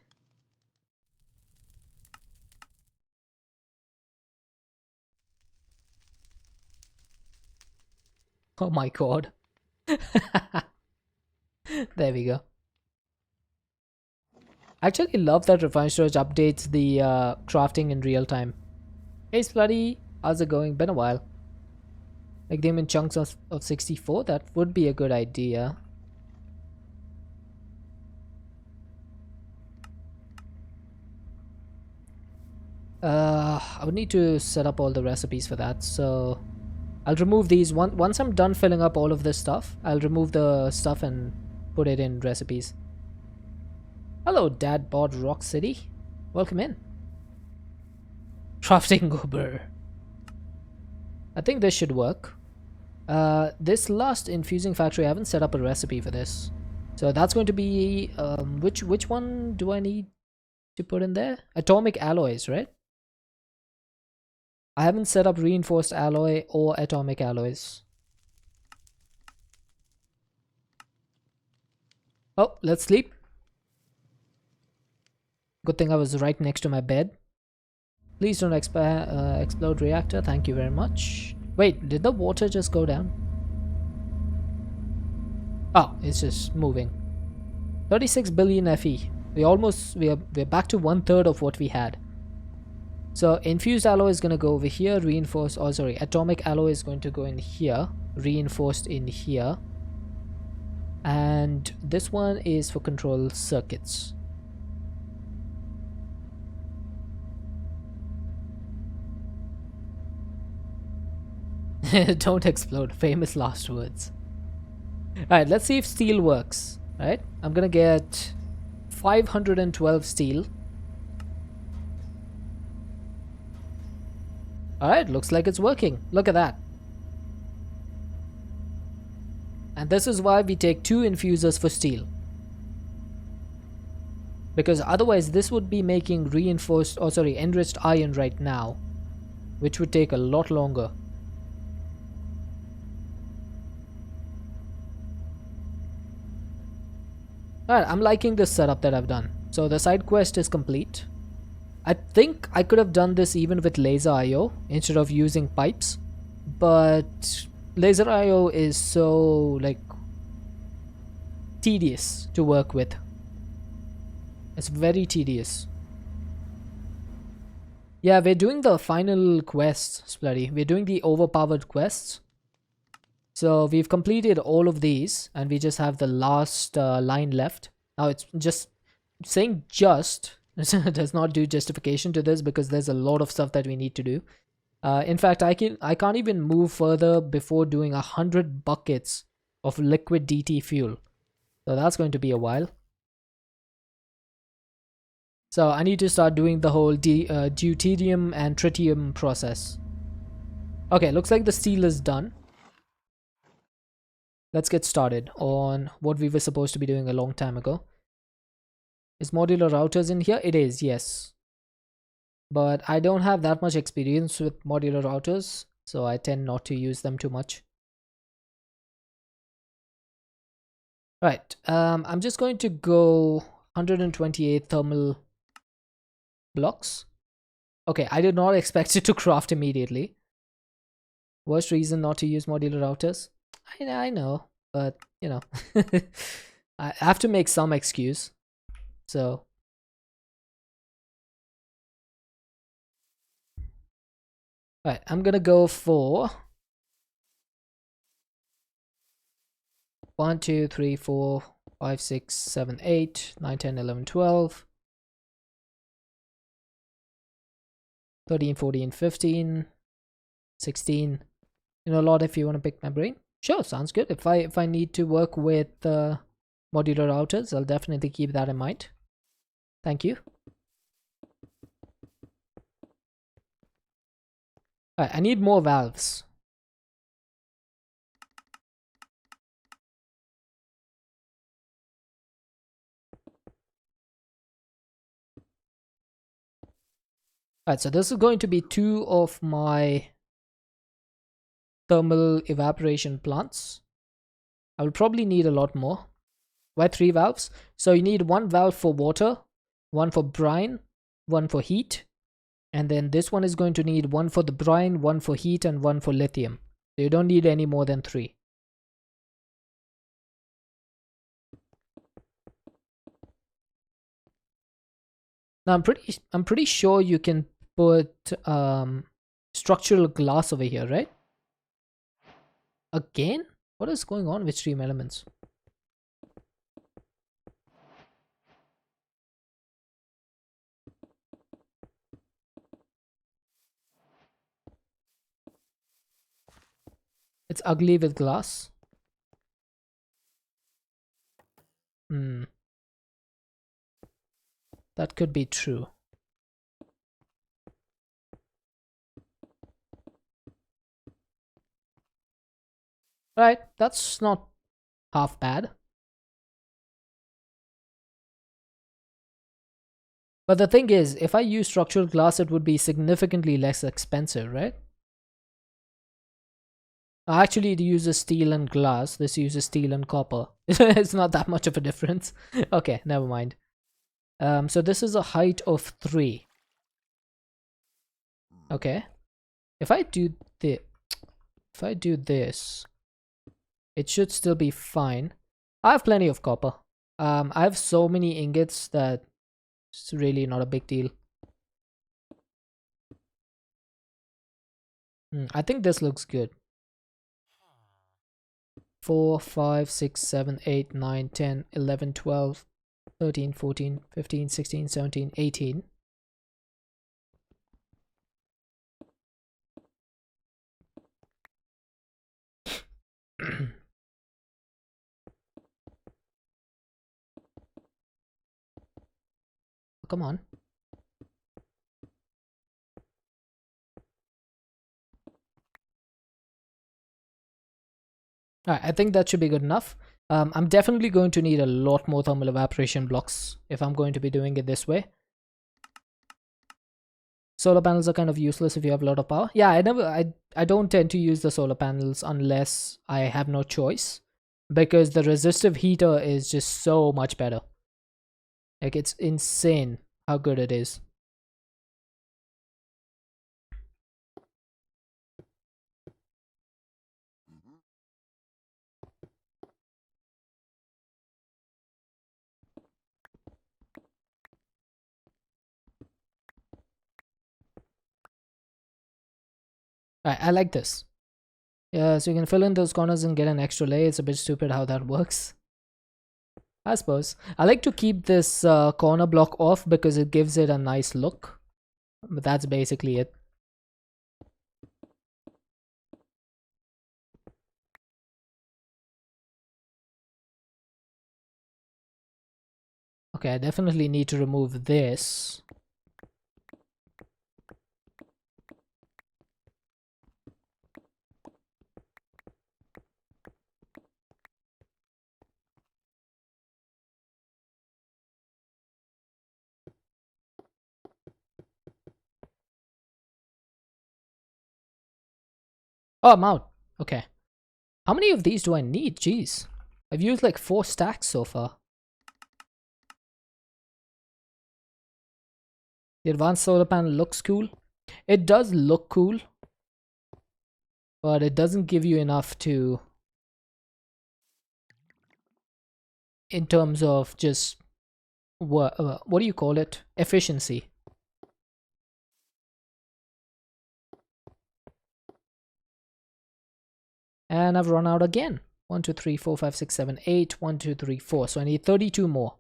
Oh my god. There we go. I actually love that Refined Storage updates the crafting in real time. Hey Slutty, how's it going? Been a while. Like them in chunks of 64? That would be a good idea. I would need to set up all the recipes for that, so I'll remove these. Once I'm done filling up all of this stuff, I'll remove the stuff and put it in recipes. Hello, Dadbod Rock City. Welcome in. Crafting Uber. I think this should work. This last infusing factory, I haven't set up a recipe for this. So that's going to be, which one do I need to put in there? Atomic alloys, right? I haven't set up reinforced alloy or atomic alloys. Oh, let's sleep. Good thing I was right next to my bed. Please don't explode reactor. Thank you very much. Wait, did the water just go down? Oh, it's just moving. 36 billion FE. We're back to 1/3 of what we had. So infused alloy is going to go over here, reinforced, oh sorry, atomic alloy is going to go in here, reinforced in here. And this one is for control circuits. Don't explode, famous last words. Alright, let's see if steel works. Alright, I'm gonna get 512 steel. Alright, looks like it's working. Look at that. And this is why we take 2 infusers for steel. Because otherwise this would be making reinforced, oh sorry, enriched iron right now, which would take a lot longer. Alright, I'm liking this setup that I've done. So the side quest is complete. I think I could have done this even with laser IO instead of using pipes, but laser IO is so like tedious to work with. It's very tedious. Yeah, we're doing the final quests, Splurry. We're doing the overpowered quests. So we've completed all of these and we just have the last line left. Now it's just saying just does not do justification to this because there's a lot of stuff that we need to do. In fact, I can't even move further before doing 100 buckets of liquid DT fuel. So that's going to be a while. So I need to start doing the whole deuterium and tritium process. Okay, looks like the steel is done. Let's get started on what we were supposed to be doing a long time ago. Is modular routers in here? It is, yes. But I don't have that much experience with modular routers, so I tend not to use them too much. Right, I'm just going to go 128 thermal blocks. Okay, I did not expect it to craft immediately. Worst reason not to use modular routers? I know, but you know, I have to make some excuse. So, right, I'm gonna go for 1, 2, 3, 4, 5, 6, 7, 8, 9, 10, 11, 12, 13, 14, 15, 16. You know, a lot if you want to pick my brain. Sure, sounds good. If I need to work with modular routers, I'll definitely keep that in mind. Thank you. Alright, I need more valves. Alright, so this is going to be 2 of my thermal evaporation plants. I will probably need a lot more. Why 3 valves? So you need 1 valve for water, 1 for brine, 1 for heat, and then this one is going to need 1 for the brine, 1 for heat, and 1 for lithium. So you don't need any more than 3. Now I'm pretty sure you can put structural glass over here, right? Again? What is going on with stream elements? It's ugly with glass. Hmm. That could be true. Right, that's not half bad. But the thing is, if I use structural glass, it would be significantly less expensive, right? Actually, it uses steel and glass. This uses steel and copper. It's not that much of a difference. Okay, never mind. So this is a height of 3. Okay. If I do this, it should still be fine. I have plenty of copper. I have so many ingots that it's really not a big deal. I think this looks good. 4, 5, 6, 7, 8, 9, 10, 11, 12, 13, 14, 15, 16, 17, 18. Come on. Alright, I think that should be good enough. I'm definitely going to need a lot more thermal evaporation blocks if I'm going to be doing it this way. Solar panels are kind of useless if you have a lot of power. Yeah, I don't tend to use the solar panels unless I have no choice, because the resistive heater is just so much better. Like, it's insane how good it is. Alright, I like this. Yeah, so you can fill in those corners and get an extra layer. It's a bit stupid how that works, I suppose. I like to keep this corner block off because it gives it a nice look. But that's basically it. Okay, I definitely need to remove this. Oh, I'm out. Okay. How many of these do I need? Jeez. I've used like 4 stacks so far. The advanced solar panel looks cool. It does look cool, but it doesn't give you enough to, in terms of just what do you call it? Efficiency. And I've run out again. 1, 2, 3, 4, 5, 6, 7, 8. 1, 2, 3, 4. So I need 32 more.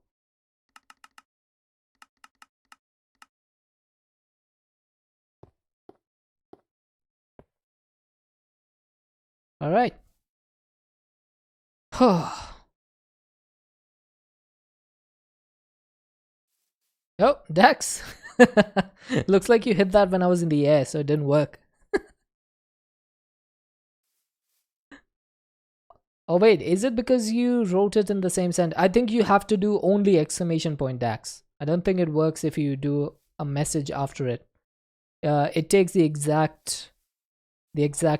All right. Oh, Dax. Looks like you hit that when I was in the air, so it didn't work. Oh wait, is it because you wrote it in the same sentence? I think you have to do only exclamation point Dax. I don't think it works if you do a message after it. It takes the exact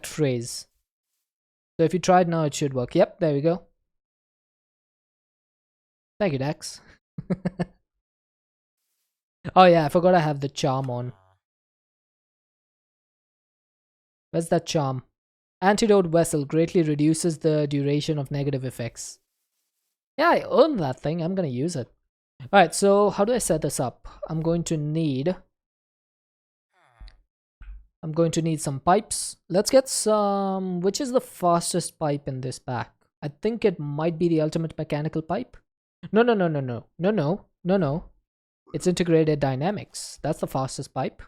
phrase. So if you try it now, it should work. Yep, there we go. Thank you, Dax. Oh yeah, I forgot I have the charm on. Where's that charm? Antidote vessel greatly reduces the duration of negative effects. Yeah, I own that thing. I'm gonna use it. Alright, so how do I set this up? I'm going to need some pipes. Let's get some... Which is the fastest pipe in this pack? I think it might be the ultimate mechanical pipe. No, no, no, no, no. No, no. No, no. It's integrated dynamics. That's the fastest pipe.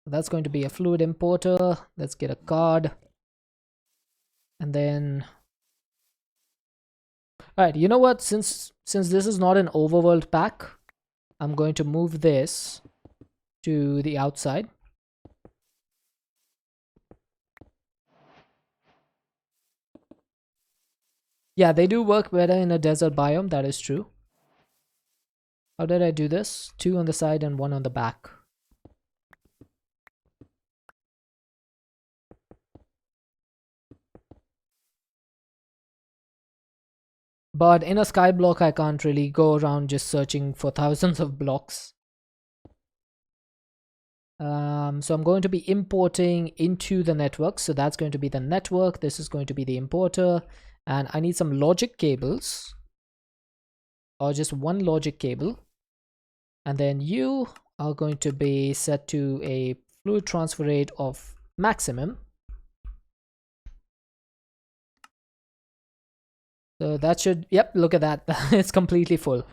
That's going to be a fluid importer. Let's get a card. And then... Alright, you know what? Since this is not an overworld pack, I'm going to move this to the outside. Yeah, they do work better in a desert biome, that is true. How did I do this? 2 on the side and 1 on the back. But in a sky block, I can't really go around just searching for thousands of blocks. So I'm going to be importing into the network. So that's going to be the network. This is going to be the importer. And I need some logic cables. Or just one logic cable. And then you are going to be set to a fluid transfer rate of maximum. So that should, yep, look at that. It's completely full.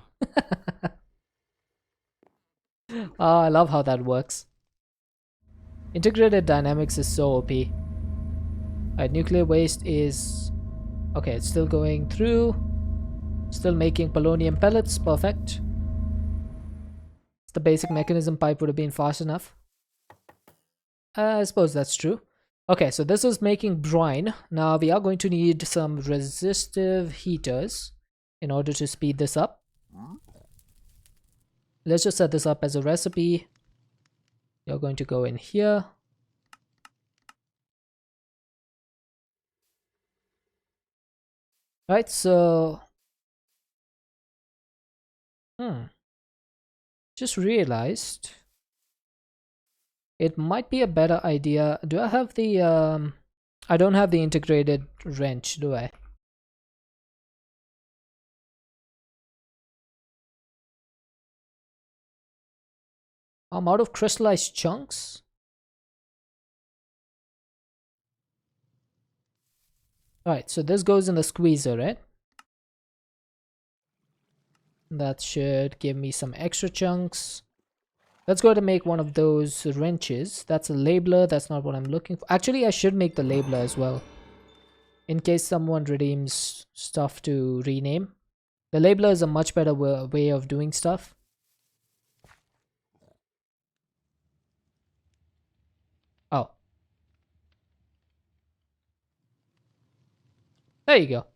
Oh, I love how that works. Integrated dynamics is so OP. Alright, nuclear waste is... Okay, it's still going through. Still making polonium pellets, perfect. the basic mechanism pipe would have been fast enough. I suppose that's true. Okay, so this is making brine. Now we are going to need some resistive heaters in order to speed this up. Let's just set this up as a recipe. You're going to go in here. Right, so just realized it might be a better idea. Do I have the I don't have the integrated wrench, do I? I'm out of crystallized chunks. Alright, so this goes in the squeezer, right? That should give me some extra chunks. Let's go to make one of those wrenches. That's a labeler. That's not what I'm looking for. Actually, I should make the labeler as well, in case someone redeems stuff to rename. The labeler is a much better way of doing stuff. Oh. There you go.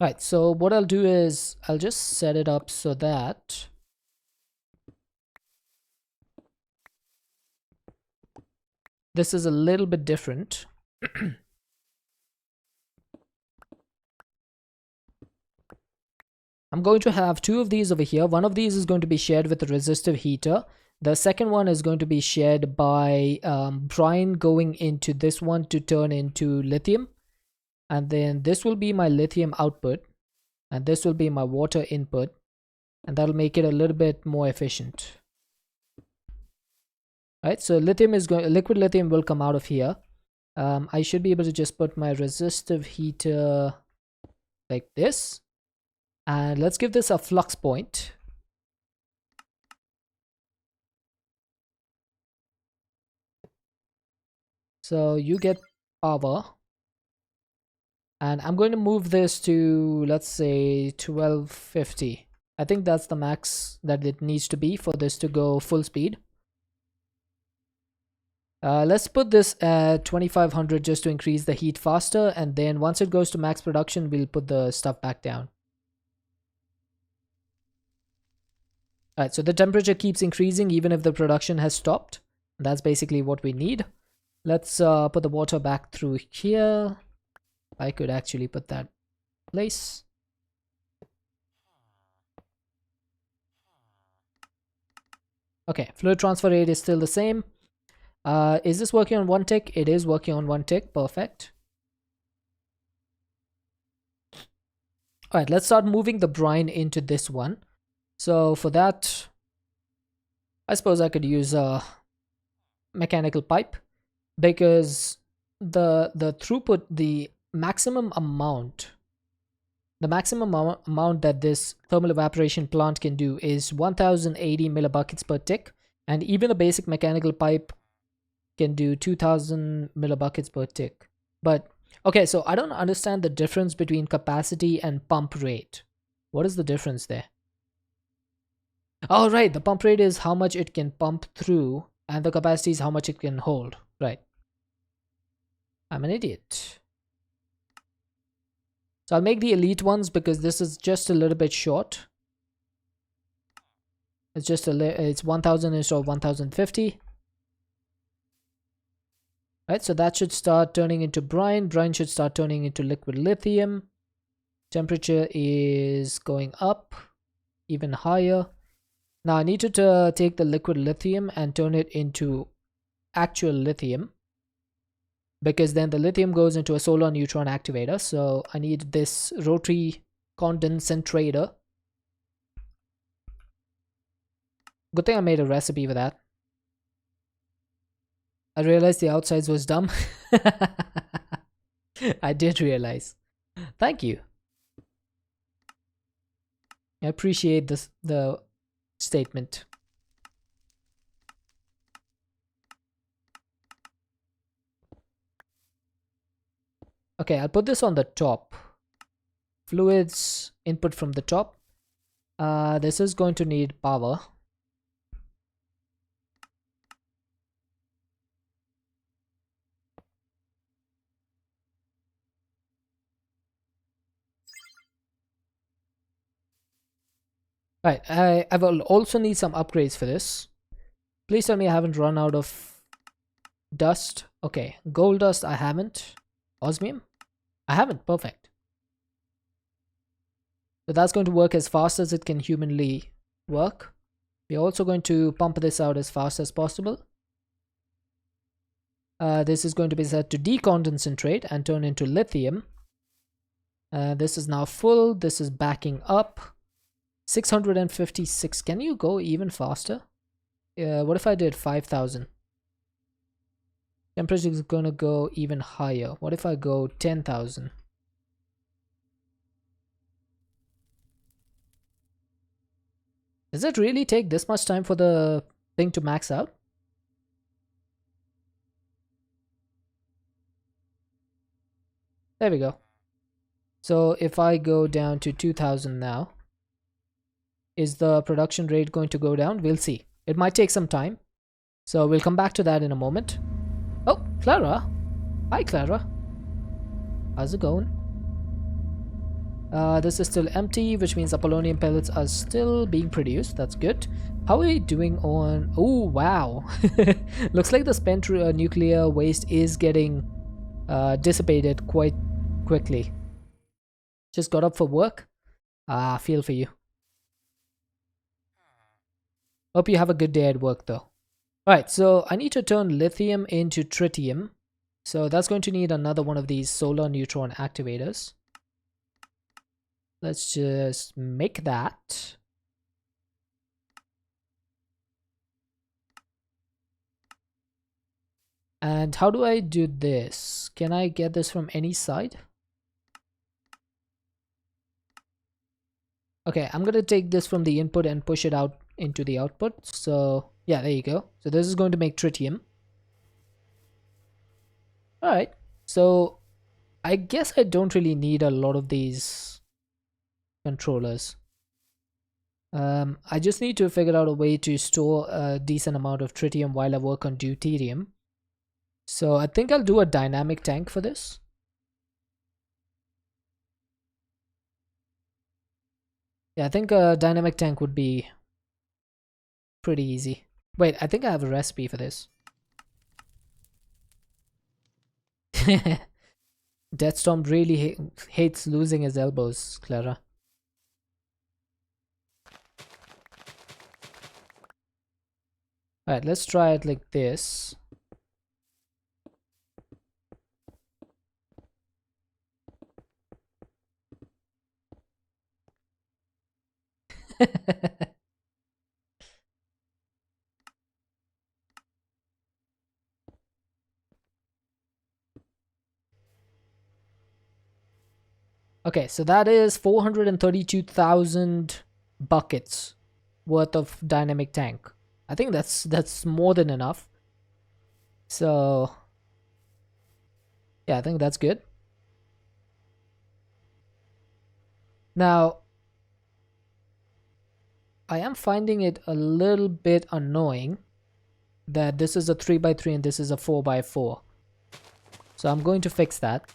Right, so what I'll do is I'll just set it up so that this is a little bit different. I'm going to have two of these over here. One of these is going to be shared with a resistive heater. The second one is going to be shared by brine going into this one to turn into lithium. And then this will be my lithium output. And this will be my water input. And that'll make it a little bit more efficient. Right, so lithium is going, liquid lithium will come out of here. I should be able to just put my resistive heater like this. And let's give this a flux point. So you get power. And I'm going to move this to, let's say, 1250. I think that's the max that it needs to be for this to go full speed. Let's put this at 2500 just to increase the heat faster. And then once it goes to max production, we'll put the stuff back down. Alright, so the temperature keeps increasing even if the production has stopped. That's basically what we need. Let's put the water back through here. I could actually put that in place. Okay, fluid transfer rate is still the same. Is this working on 1 tick? It is working on 1 tick. Perfect. Alright, let's start moving the brine into this one. So for that, I suppose I could use a mechanical pipe, because the throughput, the maximum amount that this thermal evaporation plant can do is 1080 millibuckets per tick, and even a basic mechanical pipe can do 2000 millibuckets per tick. But okay, so I don't understand the difference between capacity and pump rate. What is the difference there? Oh, right, the pump rate is how much it can pump through, and the capacity is how much it can hold. Right. I'm an idiot. So I'll make the elite ones because this is just a little bit short. It's just it's 1000 instead of 1050. Right, so that should start turning into brine. Brine should start turning into liquid lithium. Temperature is going up even higher. Now I need to take the liquid lithium and turn it into actual lithium, because then the lithium goes into a solar neutron activator. So I need this rotary condensator. Good thing I made a recipe for that. I realized the outsides was dumb. I did realize. Thank you. I appreciate the statement. Okay, I'll put this on the top. Fluids input from the top. This is going to need power. Right, I will also need some upgrades for this. Please tell me I haven't run out of dust. Okay, gold dust I haven't. Osmium? I haven't, perfect. So that's going to work as fast as it can humanly work. We're also going to pump this out as fast as possible. This is going to be set to deconcentrate and turn into lithium. This is now full. This is backing up. 656. Can you go even faster? What if I did 5,000? Temperature is going to go even higher. What if I go 10,000? Does it really take this much time for the thing to max out? There we go. So if I go down to 2000 now, is the production rate going to go down? We'll see. It might take some time. So we'll come back to that in a moment. Oh, Clara. Hi, Clara. How's it going? This is still empty, which means Apollonium pellets are still being produced. That's good. How are we doing on... Oh, wow. Looks like the spent nuclear waste is getting dissipated quite quickly. Just got up for work. Feel for you. Hope you have a good day at work though. Alright, so I need to turn lithium into tritium. So that's going to need another one of these solar neutron activators. Let's just make that. And how do I do this? Can I get this from any side? Okay, I'm gonna take this from the input and push it out into the output. So yeah, there you go. So this is going to make tritium. Alright, so I guess I don't really need a lot of these controllers. I just need to figure out a way to store a decent amount of tritium while I work on deuterium. So I think I'll do a dynamic tank for this. Yeah, I think a dynamic tank would be pretty easy. Wait, I think I have a recipe for this. Deathstorm really hates losing his elbows, Clara. Alright, let's try it like this. Okay, so that is 432,000 buckets worth of dynamic tank. I think that's more than enough. So yeah, I think that's good. Now I am finding it a little bit annoying that this is a 3x3 and this is a 4x4. So I'm going to fix that.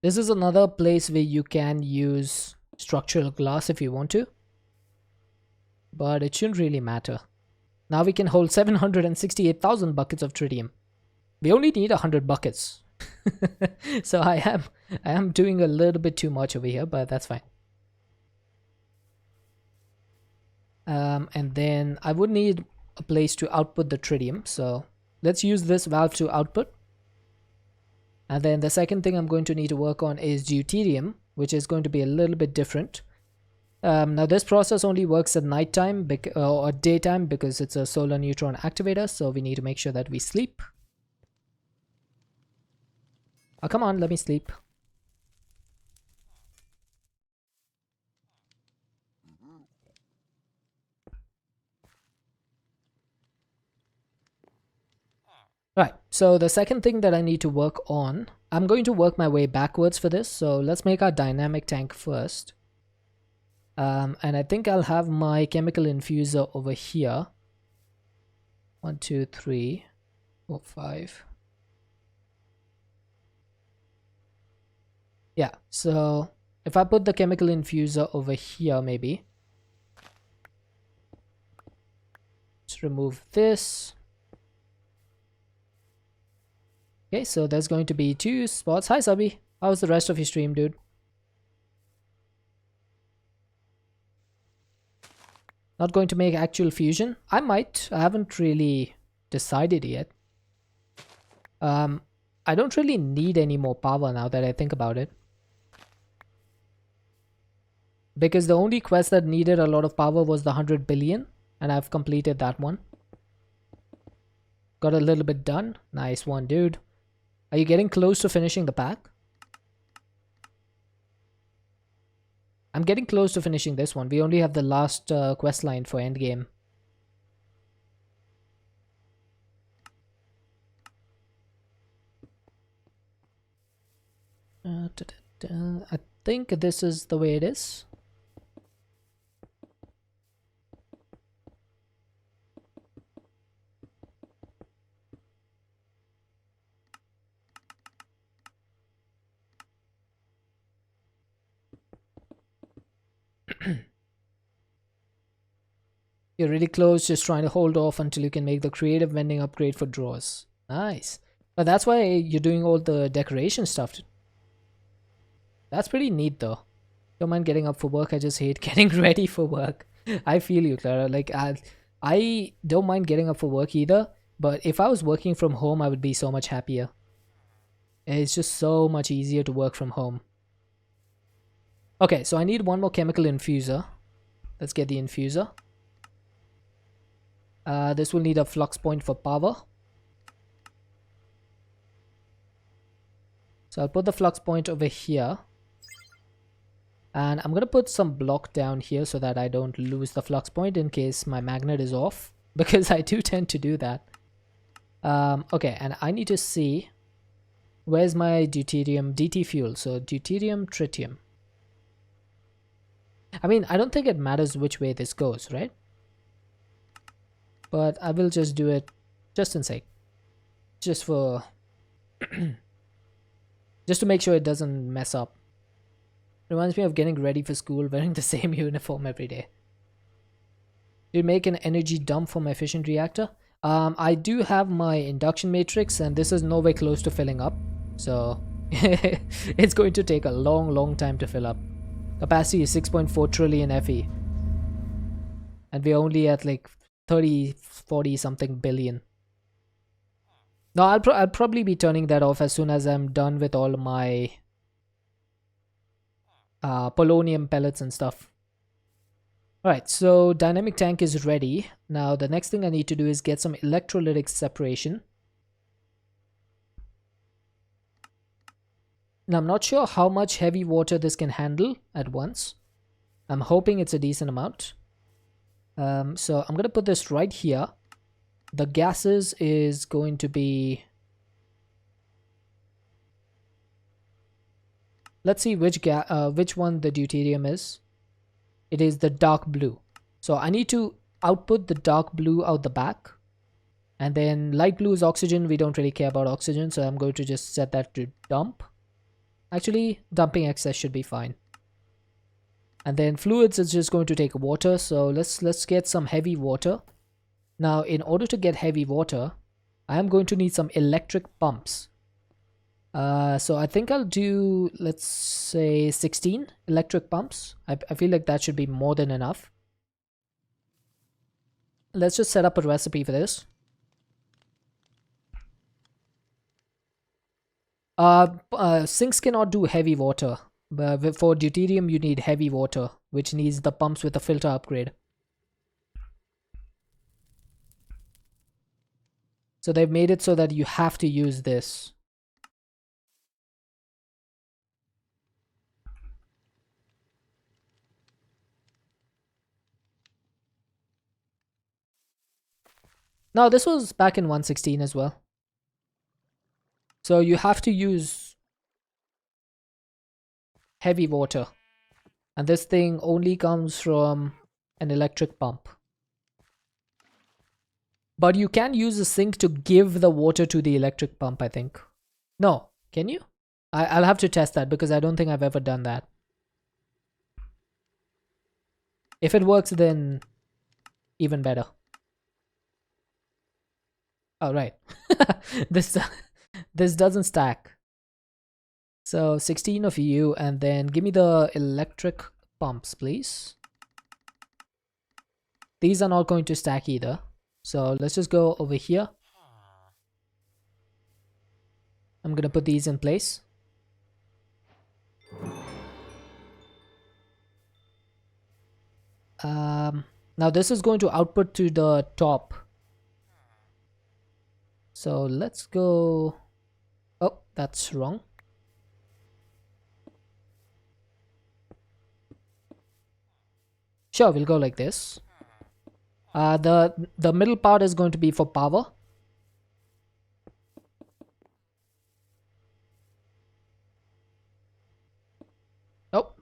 This is another place where you can use structural glass if you want to, but it shouldn't really matter. Now we can hold 768,000 buckets of tritium. We only need 100 buckets. So I am doing a little bit too much over here, but that's fine. And then I would need a place to output the tritium, so let's use this valve to output. And then the second thing I'm going to need to work on is deuterium, which is going to be a little bit different. Now this process only works at nighttime or daytime because it's a solar neutron activator, so we need to make sure that we sleep. Oh, come on, let me sleep. Right, so the second thing that I need to work on, I'm going to work my way backwards for this, so let's make our dynamic tank first. And I think I'll have my chemical infuser over here. 1, 2, 3, 4, 5. Yeah, so if I put the chemical infuser over here, maybe. Let's remove this. Okay, so there's going to be 2 spots. Hi, Subby. How's the rest of your stream, dude? Not going to make actual fusion? I might. I haven't really decided yet. I don't really need any more power now that I think about it. Because the only quest that needed a lot of power was the 100 billion. And I've completed that one. Got a little bit done. Nice one, dude. Are you getting close to finishing the pack? I'm getting close to finishing this one. We only have the last quest line for endgame. I think this is the way it is. You're really close, just trying to hold off until you can make the creative vending upgrade for drawers. Nice. But that's why you're doing all the decoration stuff. That's pretty neat though. Don't mind getting up for work, I just hate getting ready for work. I feel you, Clara. Like, I don't mind getting up for work either, but if I was working from home, I would be so much happier. It's just so much easier to work from home. Okay, so I need one more chemical infuser. Let's get the infuser. This will need a flux point for power. So I'll put the flux point over here. And I'm going to put some block down here so that I don't lose the flux point in case my magnet is off. Because I do tend to do that. Okay, and I need to see where's my deuterium DT fuel. So deuterium, tritium. I mean, I don't think it matters which way this goes, right? But I will just do it just in sake. Just for... just to make sure it doesn't mess up. Reminds me of getting ready for school wearing the same uniform every day. Did you make an energy dump for my fission reactor? I do have my induction matrix and this is nowhere close to filling up. So it's going to take a long time to fill up. Capacity is 6.4 trillion FE. And we're only at like 40 something billion. No, I'll probably be turning that off as soon as I'm done with all my polonium pellets and stuff. Alright, so dynamic tank is ready. Now the next thing I need to do is get some electrolytic separation. Now I'm not sure how much heavy water this can handle at once. I'm hoping it's a decent amount. So I'm going to put this right here. The gases is going to be... Let's see which one the deuterium is. It is the dark blue. So I need to output the dark blue out the back. And then light blue is oxygen. We don't really care about oxygen. So I'm going to just set that to dump. Actually, dumping excess should be fine. And then fluids is just going to take water. So let's get some heavy water. Now, in order to get heavy water, I am going to need some electric pumps. So I think I'll do, let's say 16 electric pumps. I feel like that should be more than enough. Let's just set up a recipe for this. Sinks cannot do heavy water. But for deuterium, you need heavy water, which needs the pumps with a filter upgrade. So they've made it so that you have to use this. No, this was back in 116 as well. So you have to use heavy water. And this thing only comes from an electric pump. But you can use a sink to give the water to the electric pump, I think. No, can you? I'll have to test that because I don't think I've ever done that. If it works, then even better. Oh, right. this this doesn't stack. So 16 of you, and then give me the electric pumps, please. These are not going to stack either. So let's just go over here. I'm gonna put these in place. Now this is going to output to the top. So let's go. Oh, that's wrong. Sure, we'll go like this. The middle part is going to be for power. Oh.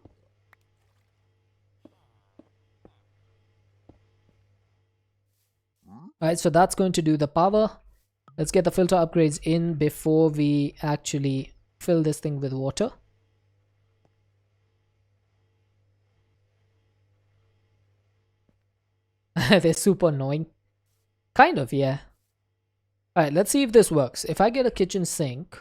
Alright, so that's going to do the power. Let's get the filter upgrades in before we actually fill this thing with water. They're super annoying. Kind of, yeah. Alright, let's see if this works. If I get a kitchen sink...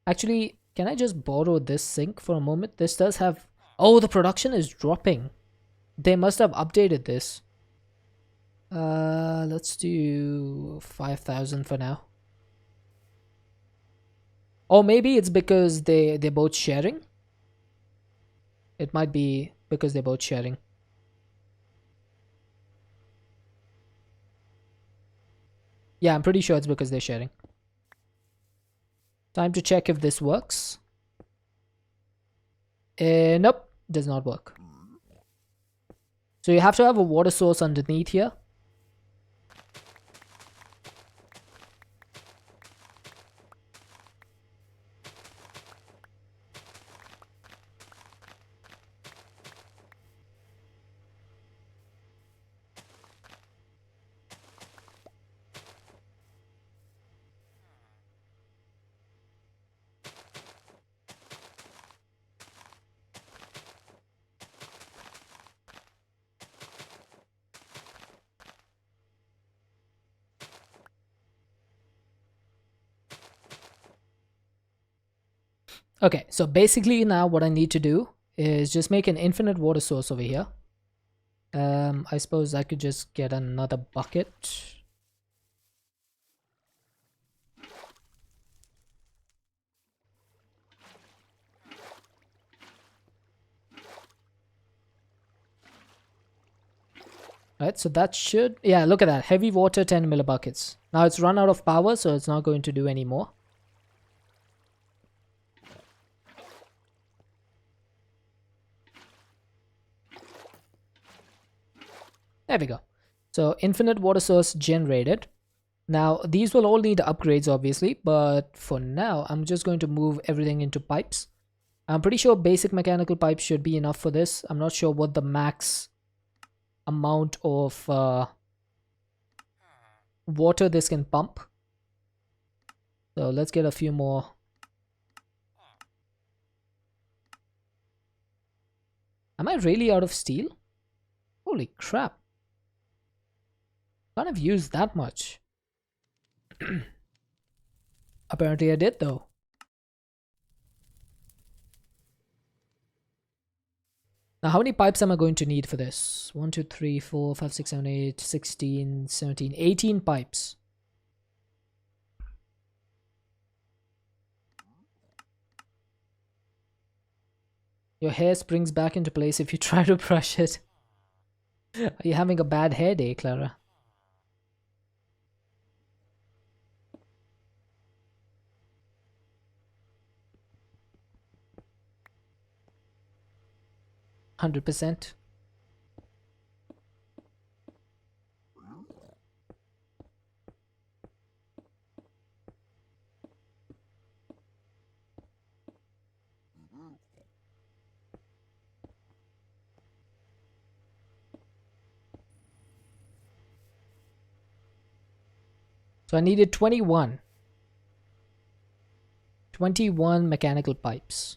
Actually, can I just borrow this sink for a moment? This does have... Oh, the production is dropping. They must have updated this. Let's do 5,000 for now. Or maybe it's because they're both sharing. It might be because they're both sharing. Yeah, I'm pretty sure it's because they're sharing. Time to check if this works. Nope, does not work. So you have to have a water source underneath here. Okay, so basically now what I need to do is just make an infinite water source over here. I suppose I could just get another bucket. Right, so that should... Yeah, look at that. Heavy water, 10 millibuckets. Now it's run out of power, so it's not going to do any more. There we go. So infinite water source generated. Now these will all need upgrades obviously, but for now I'm just going to move everything into pipes. I'm pretty sure basic mechanical pipes should be enough for this. I'm not sure what the max amount of water this can pump. So let's get a few more. Am I really out of steel? Holy crap. Can't have used that much. Apparently I did though. Now how many pipes am I going to need for this? 1, 2, 3, 4, 5, 6, 7, 8, 16, 17, 18 pipes. Your hair springs back into place if you try to brush it. Are you having a bad hair day, Clara? %. So I needed 21. 21 mechanical pipes.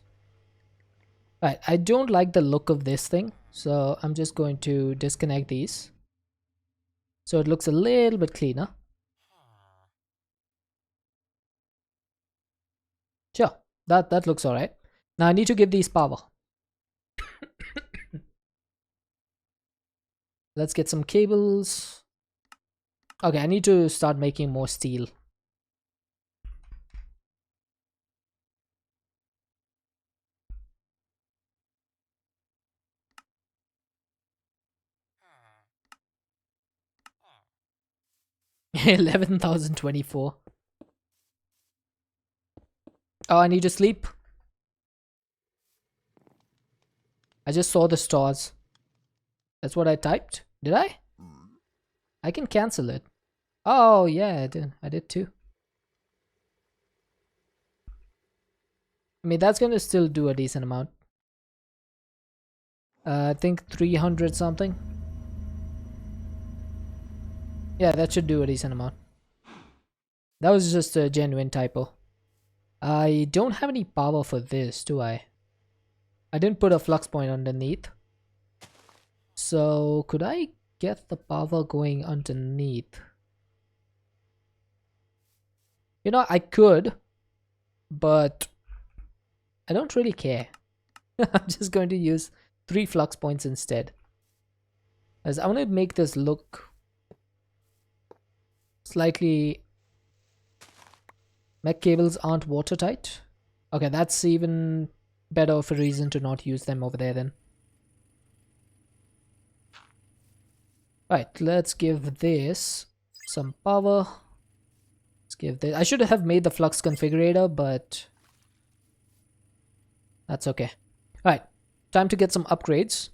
Right, I don't like the look of this thing, so I'm just going to disconnect these. So it looks a little bit cleaner. Sure, that looks alright. Now I need to give these power. Let's get some cables. Okay, I need to start making more steel. $11,024. Oh, I need to sleep. I just saw the stars. That's what I typed. Did I? I can cancel it. Oh yeah, I did too. I mean, that's gonna still do a decent amount. I think 300 something. Yeah, that should do a decent amount. That was just a genuine typo. I don't have any power for this, do I? I didn't put a flux point underneath. So could I get the power going underneath? You know, I could, but I don't really care. I'm just going to use 3 flux points instead. As I want to make this look slightly... Mech cables aren't watertight. Okay, that's even better of a reason to not use them over there then. Right, let's give this some power. Let's give this... I should have made the flux configurator, but that's okay. Alright, time to get some upgrades.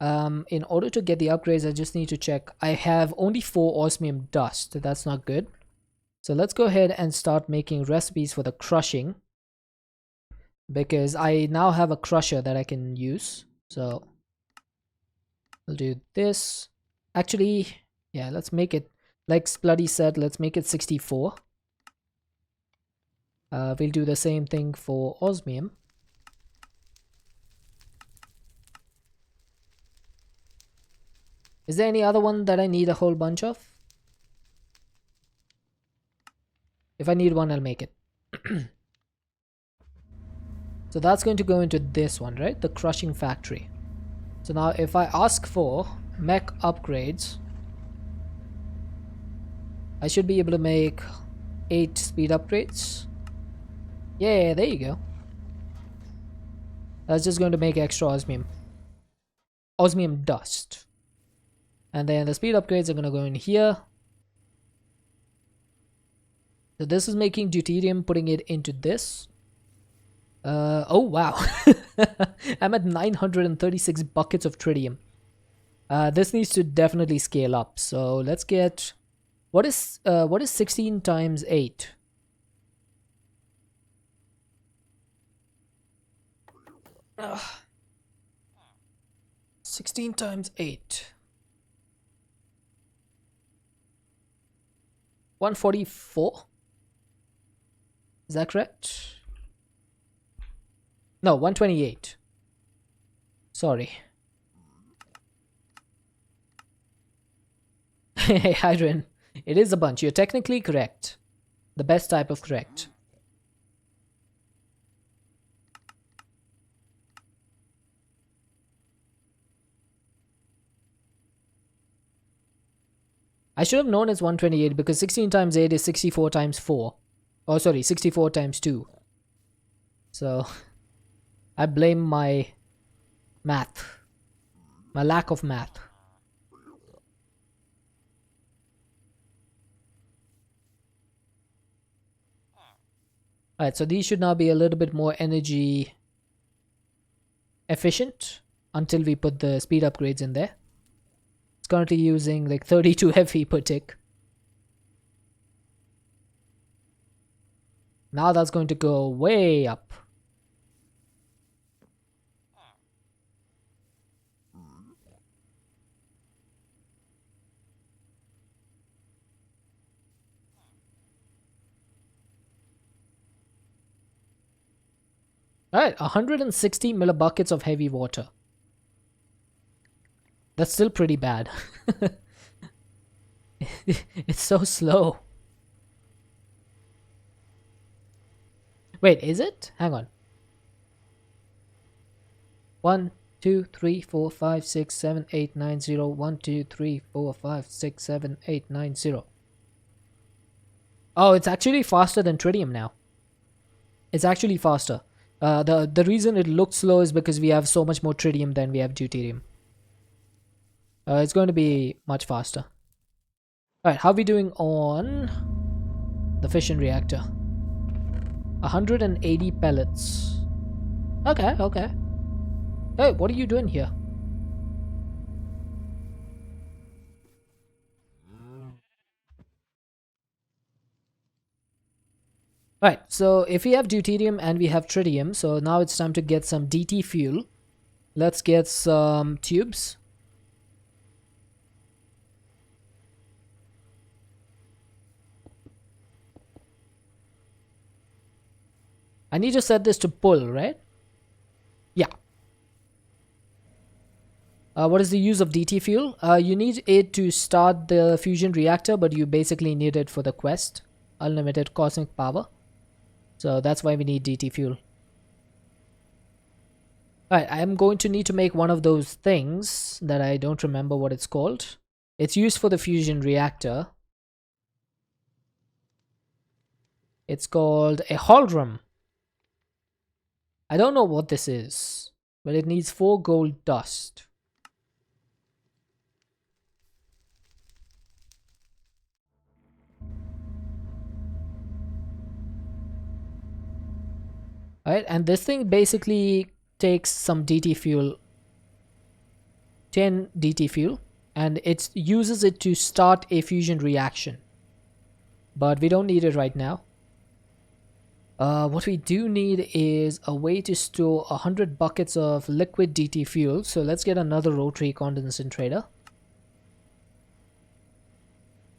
In order to get the upgrades, I just need to check. I have only 4 osmium dust. That's not good. So let's go ahead and start making recipes for the crushing, because I now have a crusher that I can use. So I'll do this. Actually, yeah, let's make it, like Bloody said, let's make it 64. We'll do the same thing for osmium. Is there any other one that I need a whole bunch of? If I need one, I'll make it. So that's going to go into this one, right? The crushing factory. So now if I ask for mech upgrades, I should be able to make 8 speed upgrades. Yeah, there you go. That's just going to make extra osmium. Osmium dust. And then the speed upgrades are going to go in here. So this is making deuterium, putting it into this. Oh wow. I'm at 936 buckets of tritium. This needs to definitely scale up. So let's get... What is 16 times 8? Ugh. 16 times 8. 144? Is that correct? No, 128. Sorry. Hey, Hydrin. It is a bunch. You're technically correct. The best type of correct. I should have known it's 128 because 16 times 8 is 64 times 4. Oh, sorry, 64 times 2. So, I blame my Math. My lack of math. Alright, so these should now be a little bit more energy efficient until we put the speed upgrades in there. It's currently using like 32 FE per tick. Now that's going to go way up. Alright, 160 millibuckets of heavy water. That's still pretty bad. It's so slow. Wait, is it? Hang on. 1, 2, 3, 4, 5, 6, 7, 8, 9, 0. 1, 2, 3, 4, 5, 6, 7, 8, 9, 0. Oh, it's actually faster than tritium now. It's actually faster. The reason it looks slow is because we have so much more tritium than we have deuterium. It's going to be much faster. Alright, how are we doing on the fission reactor? 180 pellets. Okay, okay. Hey, what are you doing here? Right, so if we have deuterium and we have tritium, so now it's time to get some DT fuel. Let's get some tubes. I need to set this to pull, right? Yeah. What is the use of DT fuel? You need it to start the fusion reactor, but you basically need it for the quest. Unlimited cosmic power. So that's why we need DT fuel. Alright, I'm going to need to make one of those things that I don't remember what it's called. It's used for the fusion reactor. It's called a Holdrum. I don't know what this is, but it needs 4 gold dust. Alright, and this thing basically takes some DT fuel, 10 DT fuel, and it uses it to start a fusion reaction. But we don't need it right now. What we do need is a way to store 100 buckets of liquid DT fuel. So let's get another rotary condensator.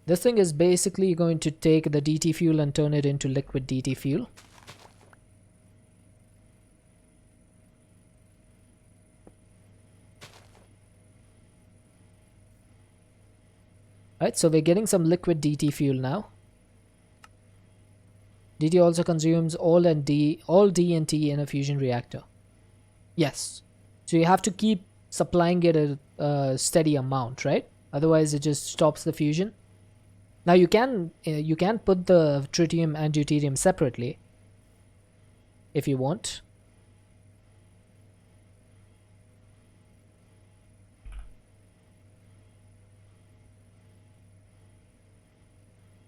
This thing is basically going to take the DT fuel and turn it into liquid DT fuel. Right, so we're getting some liquid DT fuel now. DT also consumes all D and T in a fusion reactor. Yes. So you have to keep supplying it a steady amount, right? Otherwise it just stops the fusion. Now you can put the tritium and deuterium separately if you want.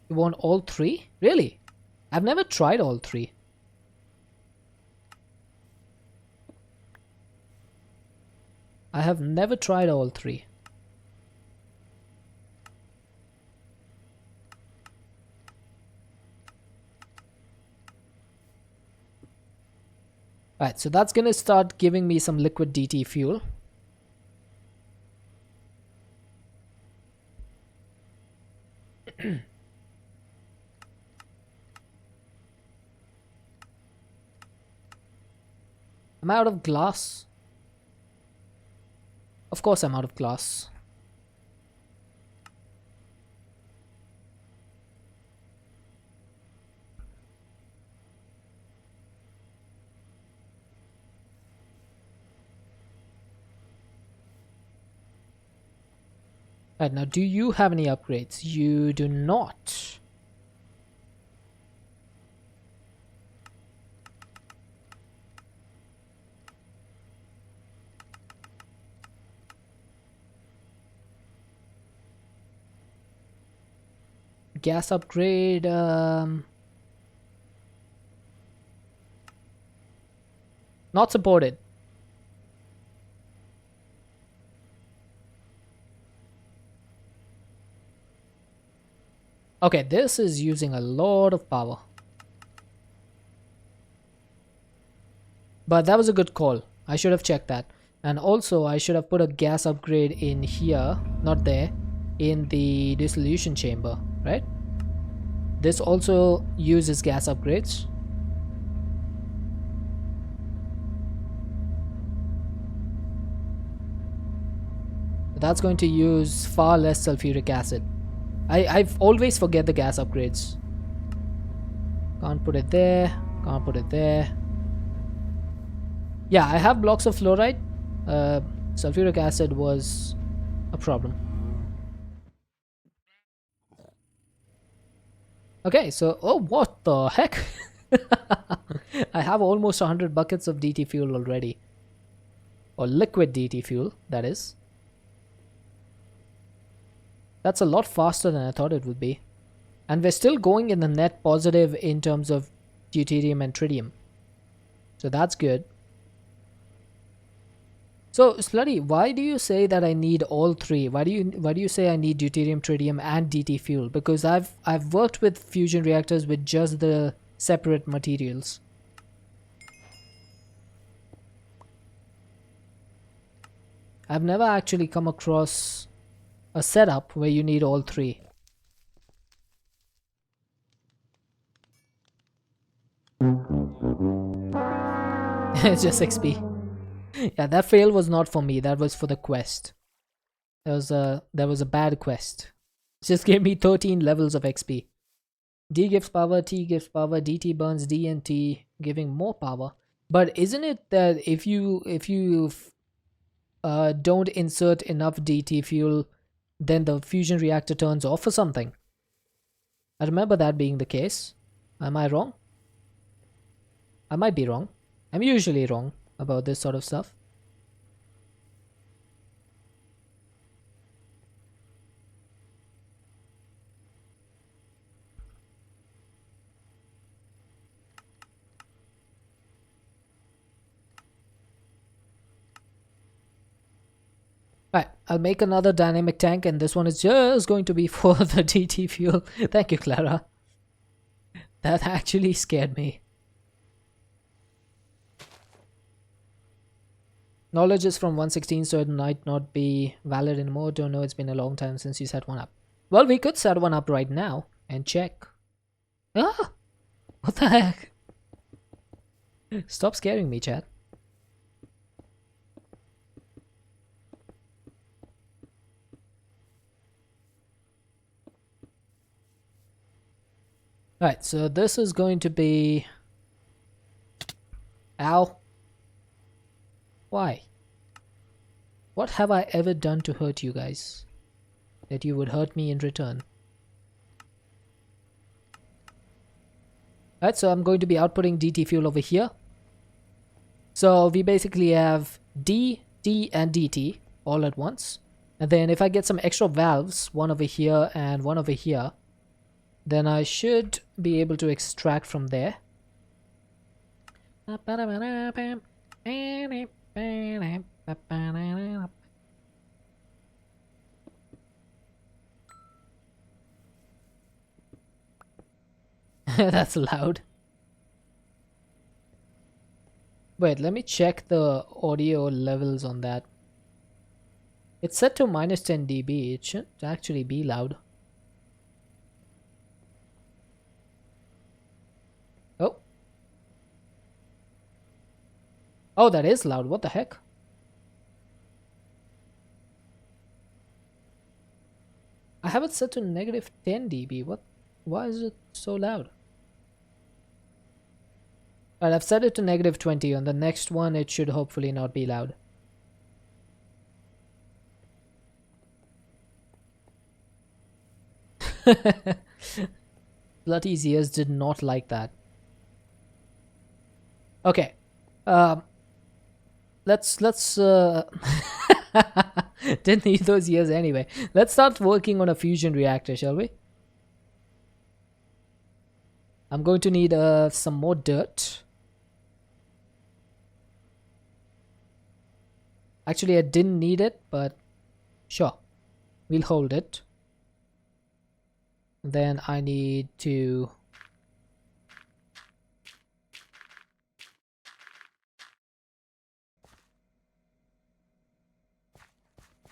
You want all 3? Really? I've never tried all 3. I have never tried all 3. Alright, so that's gonna start giving me some liquid DT fuel. Am I out of glass? Of course I'm out of glass. Right, now do you have any upgrades? You do not. gas upgrade. Not supported. Okay, this is using a lot of power. But that was a good call. I should have checked that. And also, I should have put a gas upgrade in here, not there, in the dissolution chamber, right? This also uses gas upgrades. That's going to use far less sulfuric acid. I've always forget the gas upgrades. Can't put it there. Can't put it there. Yeah, I have blocks of fluoride. Sulfuric acid was a problem. Okay, so oh, what the heck? I have almost 100 buckets of DT fuel already, or liquid DT fuel, that is. That's a lot faster than I thought it would be. And we're still going in the net positive in terms of deuterium and tritium. So that's good. So Slutty, why do you say that I need all three? Why do you say I need deuterium, tritium, and DT fuel? Because I've worked with fusion reactors with just the separate materials. I've never actually come across a setup where you need all three. It's just XP. Yeah, that fail was not for me. That was for the quest. That was a bad quest. It just gave me 13 levels of XP. D gives power, T gives power, DT burns D and T, giving more power. But isn't it that if you don't insert enough DT fuel, then the fusion reactor turns off or something? I remember that being the case. Am I wrong? I might be wrong. I'm usually wrong about this sort of stuff. Right, I'll make another dynamic tank, and this one is just going to be for the DT fuel. Thank you, Clara. That actually scared me. Knowledge is from 116, so it might not be valid anymore. Don't know, it's been a long time since you set one up. Well, we could set one up right now and check. Ah! What the heck? Stop scaring me, chat. Alright, so this is going to be... Ow. Why? What have I ever done to hurt you guys that you would hurt me in return? Alright, so I'm going to be outputting DT fuel over here. So we basically have D, T, and DT all at once. And then if I get some extra valves, one over here and one over here, then I should be able to extract from there. That's loud. Wait, let me check the audio levels on that. It's set to minus 10 dB. It should actually be loud. Oh. Oh, that is loud. What the heck? I have it set to negative 10 dB. What? Why is it so loud? Alright, I've set it to negative 20. On the next one, it should hopefully not be loud. Slutty's ears did not like that. Okay. Let's didn't need those ears anyway. Let's start working on a fusion reactor, shall we? I'm going to need some more dirt. Actually, I didn't need it, but sure, we'll hold it. Then I need to...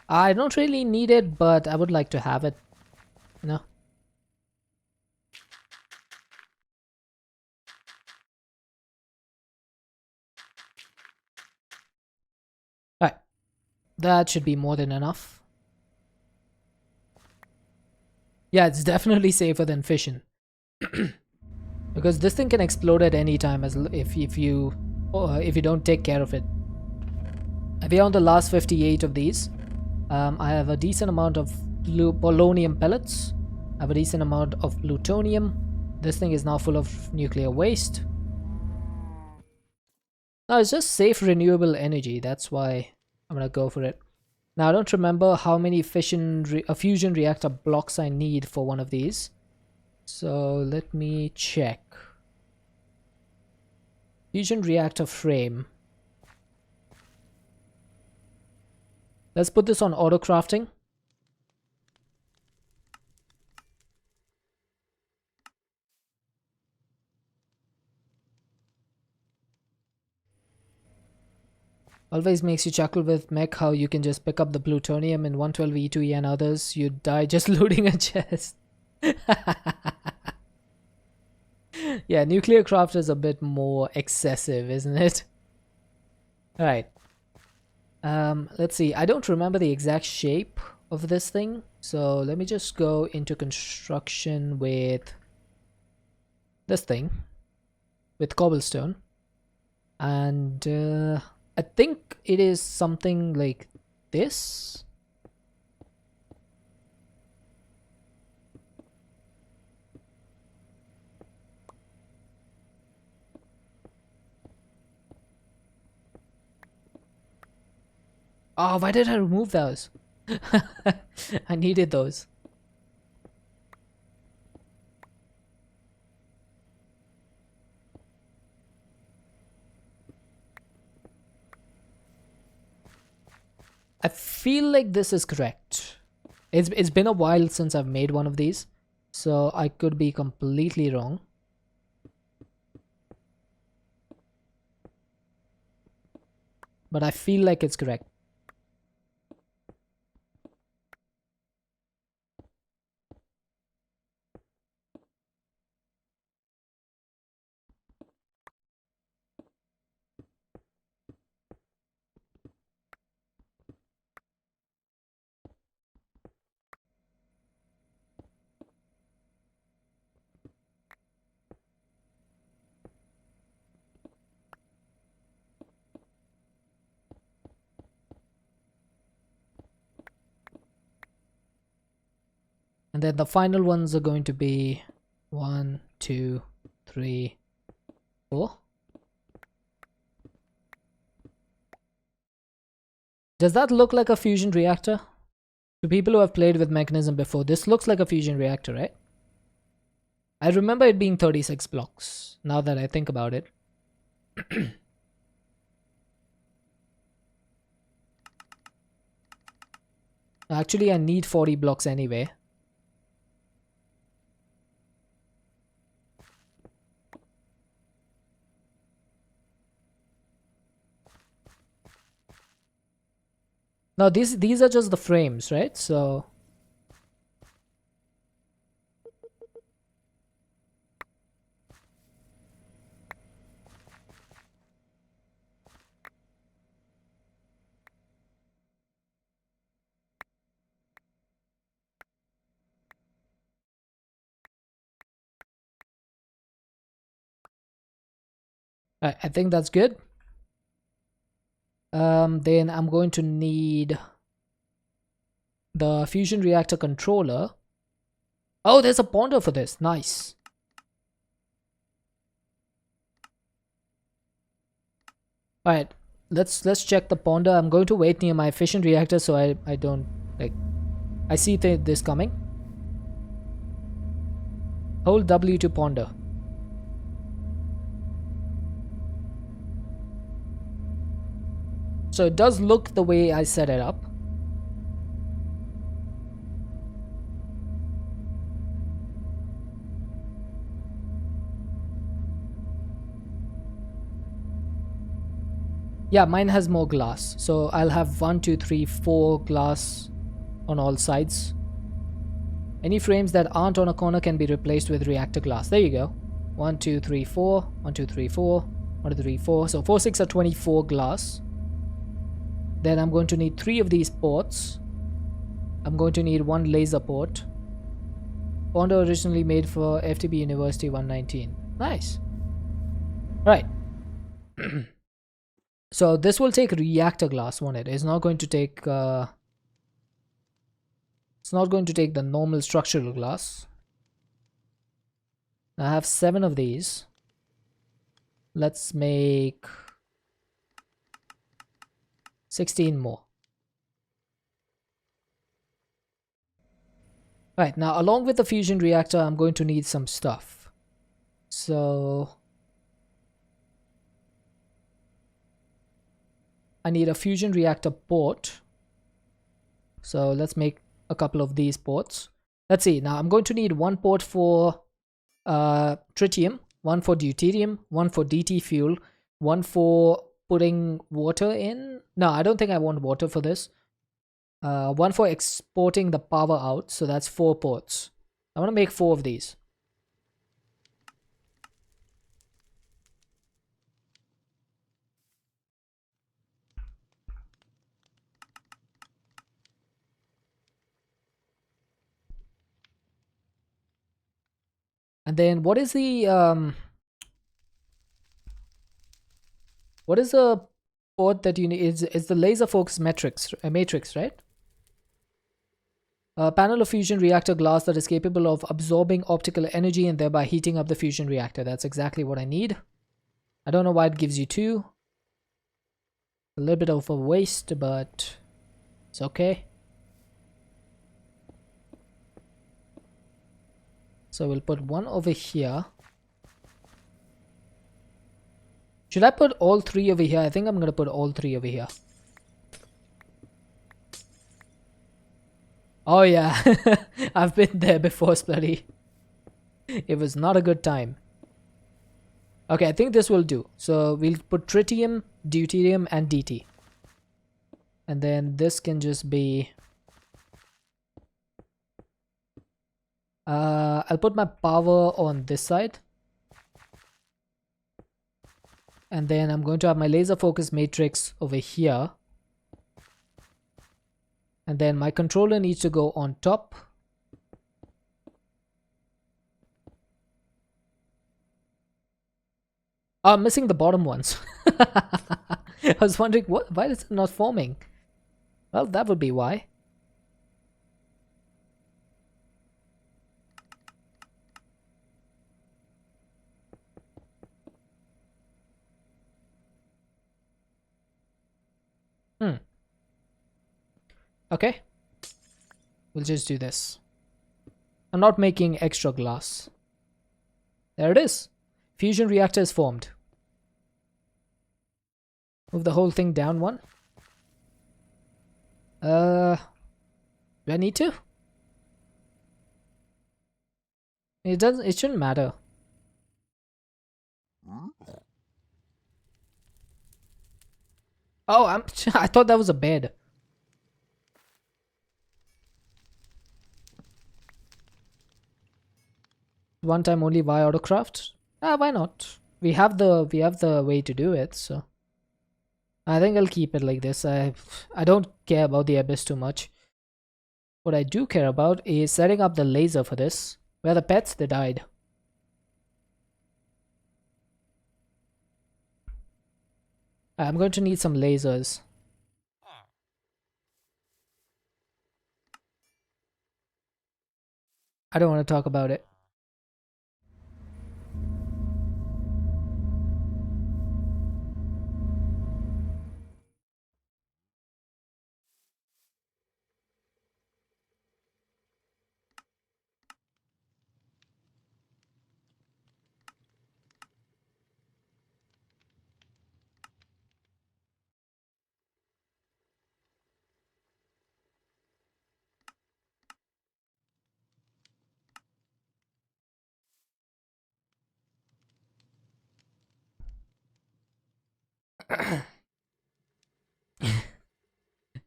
I don't really need it, but I would like to have it, you know. Alright, that should be more than enough. Yeah, it's definitely safer than fishing. Because this thing can explode at any time if you don't take care of it. We are on the last 58 of these. I have a decent amount of polonium pellets. I have a decent amount of plutonium. This thing is now full of nuclear waste. Now it's just safe renewable energy. That's why I'm gonna go for it. Now I don't remember how many fusion reactor blocks I need for one of these. So let me check. Fusion reactor frame. Let's put this on auto crafting. Always makes you chuckle with mech how you can just pick up the plutonium in 112E2E and others. You die just looting a chest. Yeah, nuclear craft is a bit more excessive, isn't it? Alright. Let's see. I don't remember the exact shape of this thing. So let me just go into construction with this thing. With cobblestone. And I think it is something like this. Oh, why did I remove those? I needed those. I feel like this is correct. It's been a while since I've made one of these, so I could be completely wrong. But I feel like it's correct. And then the final ones are going to be 1, 2, 3, 4. Does that look like a fusion reactor? To people who have played with Mechanism before, this looks like a fusion reactor, right? I remember it being 36 blocks, now that I think about it. Actually, I need 40 blocks anyway. Now these are just the frames, right? So I think that's good. Then I'm going to need the fusion reactor controller. Oh, there's a ponder for this. Nice. All right, let's check the ponder. I'm going to wait near my fission reactor so I don't like. I see this coming. Hold W to ponder. So it does look the way I set it up. Yeah, mine has more glass. So I'll have 1, 2, 3, 4 glass on all sides. Any frames that aren't on a corner can be replaced with reactor glass. There you go. 1, 2, 3, 4. 1, 2, 3, 4. 1, 2, 3, 4. So 4, 6 are 24 glass. Then I'm going to need 3 of these ports. I'm going to need 1 laser port. Bonder originally made for FTB University 119. Nice. Right. So this will take reactor glass, won't it? It's not going to take the normal structural glass. I have 7 of these. Let's make 16 more. Right, now along with the fusion reactor, I'm going to need some stuff. So I need a fusion reactor port. So let's make a couple of these ports. Let's see, now I'm going to need 1 port for tritium, 1 for deuterium, 1 for DT fuel, 1 for putting water in. No, I don't think I want water for this. 1 for exporting the power out, so that's 4 ports. I want to make 4 of these. And then what is the port that you need? Is the laser focus matrix, right? A panel of fusion reactor glass that is capable of absorbing optical energy and thereby heating up the fusion reactor. That's exactly what I need. I don't know why it gives you 2. A little bit of a waste, but it's okay. So we'll put 1 over here. Should I put all 3 over here? I think I'm going to put all 3 over here. Oh yeah, I've been there before, Slutty. It was not a good time. Okay, I think this will do. So we'll put tritium, deuterium, and DT. And then this can just be... I'll put my power on this side. And then I'm going to have my laser focus matrix over here. And then my controller needs to go on top. Oh, I'm missing the bottom ones. I was wondering, why is it not forming? Well, that would be why. Okay. We'll just do this. I'm not making extra glass. There it is. Fusion reactor is formed. Move the whole thing down 1. Do I need to? It shouldn't matter. Oh, I thought that was a bed. One time only via autocraft? Why not? We have the way to do it, so I think I'll keep it like this. I don't care about the abyss too much. What I do care about is setting up the laser for this. Where are the pets? They died. I'm going to need some lasers. I don't want to talk about it.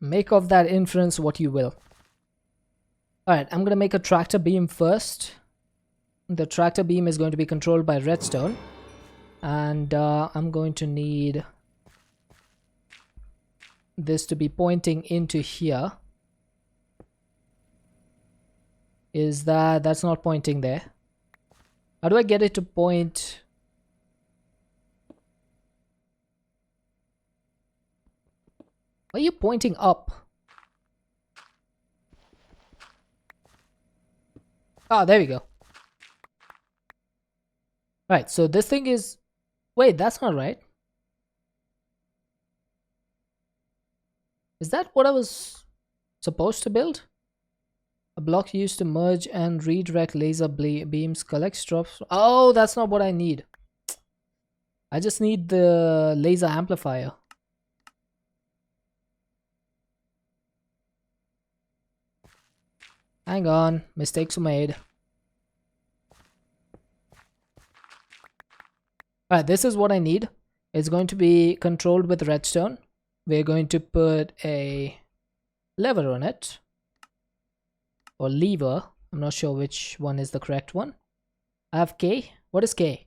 Make of that inference what you will. Alright, I'm gonna make a tractor beam first. The tractor beam is going to be controlled by redstone. And I'm going to need this to be pointing into here. That's not pointing there. How do I get it to point? Why are you pointing up? Ah, there we go. Right, so this thing is... Wait, that's not right. Is that what I was supposed to build? A block used to merge and redirect laser beams, collect drops. Oh, that's not what I need. I just need the laser amplifier. Hang on, mistakes were made. Alright, this is what I need. It's going to be controlled with redstone. We're going to put a lever on it. Or lever. I'm not sure which one is the correct one. I have K. What is K?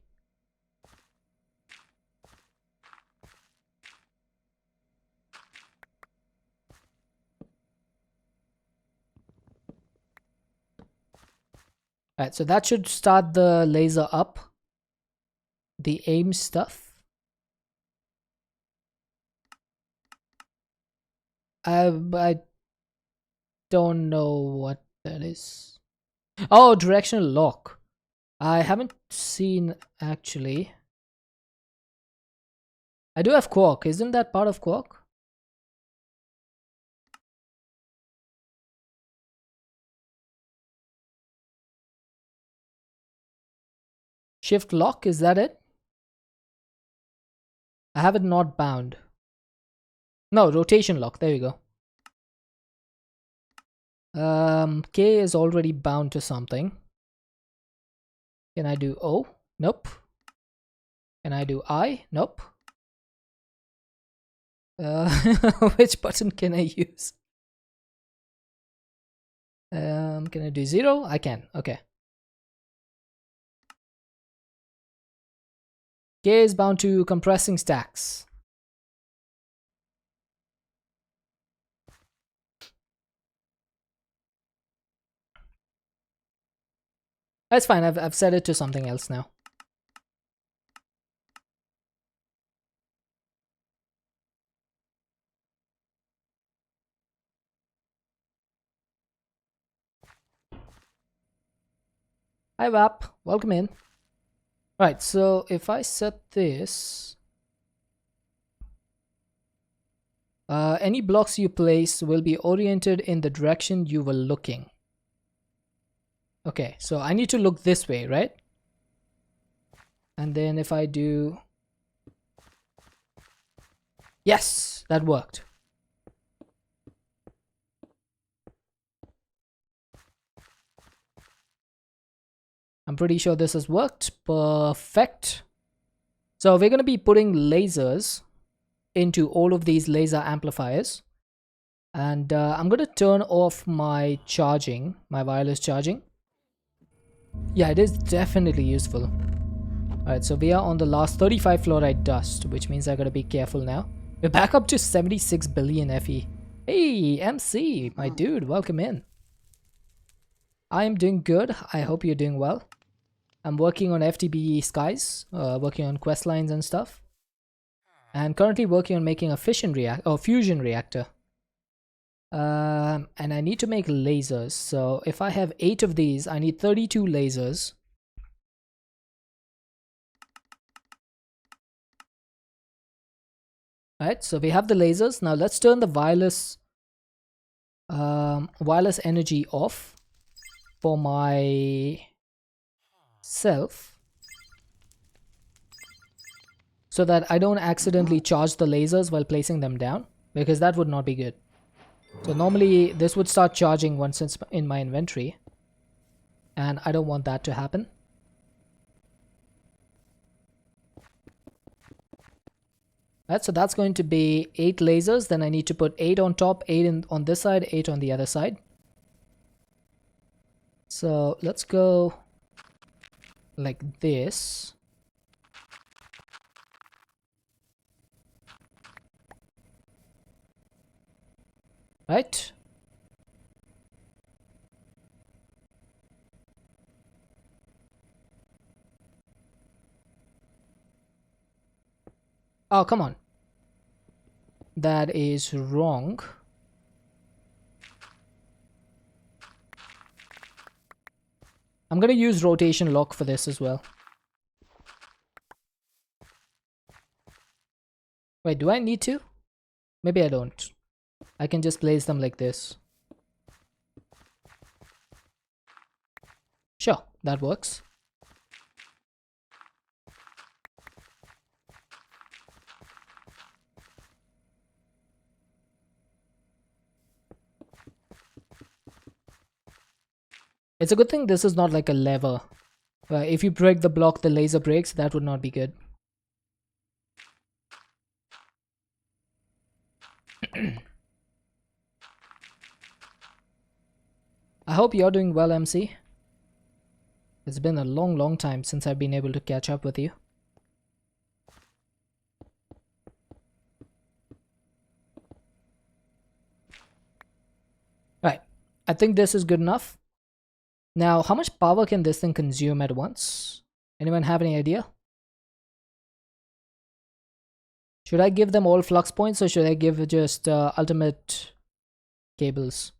Alright, so that should start the laser up. The aim stuff. I don't know what that is. Oh, directional lock. I haven't seen actually. I do have quark. Isn't that part of quark? Shift lock, is that it? I have it not bound. No, rotation lock. There we go. K is already bound to something. Can I do O? Nope. Can I do I? Nope. Which button can I use? Can I do 0? I can. Okay. K is bound to compressing stacks. That's fine. I've set it to something else now. Hi Wap, welcome in. Right, so if I set this, any blocks you place will be oriented in the direction you were looking. Okay, so I need to look this way, right? And then if I do... Yes, that worked. I'm pretty sure this has worked. Perfect. So we're going to be putting lasers into all of these laser amplifiers. And I'm going to turn off my charging, my wireless charging. Yeah, it is definitely useful. Alright, so we are on the last 35 fluoride dust, which means I gotta be careful now. We're back up to 76 billion FE. Hey, MC, my dude, welcome in. I am doing good. I hope you're doing well. I'm working on FTB Skies, working on quest lines and stuff. And currently working on making a fusion reactor. And I need to make lasers. So if I have 8 of these, I need 32 lasers. Alright, so we have the lasers. Now let's turn the wireless energy off for myself, so that I don't accidentally charge the lasers while placing them down, because that would not be good. So normally this would start charging once it's in my inventory, and I don't want that to happen. Right, so that's going to be 8 lasers. Then I need to put 8 on top, 8 on this side, 8 on the other side. So let's go like this. Right? Oh, come on. That is wrong. I'm going to use rotation lock for this as well. Wait, do I need to? Maybe I don't. I can just place them like this. Sure, that works. It's a good thing this is not like a lever. If you break the block, the laser breaks. That would not be good. I hope you're doing well, MC. It's been a long time since I've been able to catch up with you. Right, I think this is good enough. Now, how much power can this thing consume at once? Anyone have any idea? Should I give them all flux points or should I give just ultimate cables?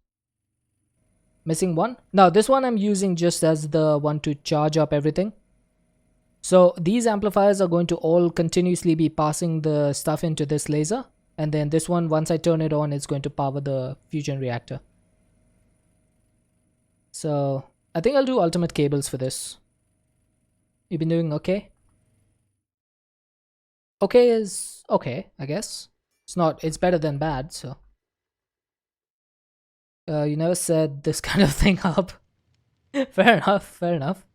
Missing one? No, this one I'm using just as the one to charge up everything. So these amplifiers are going to all continuously be passing the stuff into this laser. And then this one, once I turn it on, it's going to power the fusion reactor. So I think I'll do ultimate cables for this. You've been doing okay? Okay is okay, I guess. It's better than bad, so. You never said this kind of thing up. Fair enough, fair enough.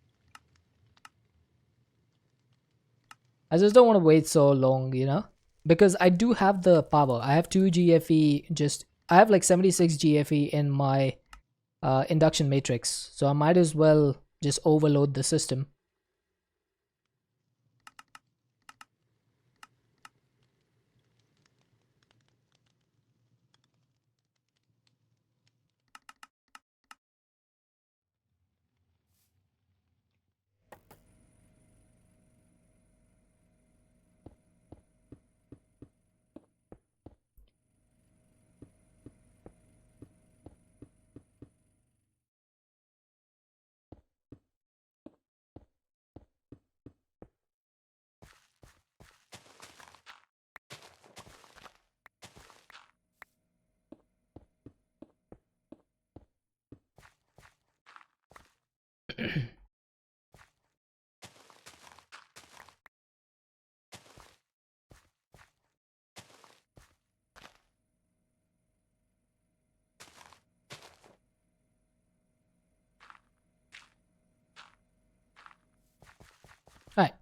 I just don't want to wait so long, you know? Because I do have the power. I have 2 GFE, I have like 76 GFE in my induction matrix. So I might as well just overload the system. Alright.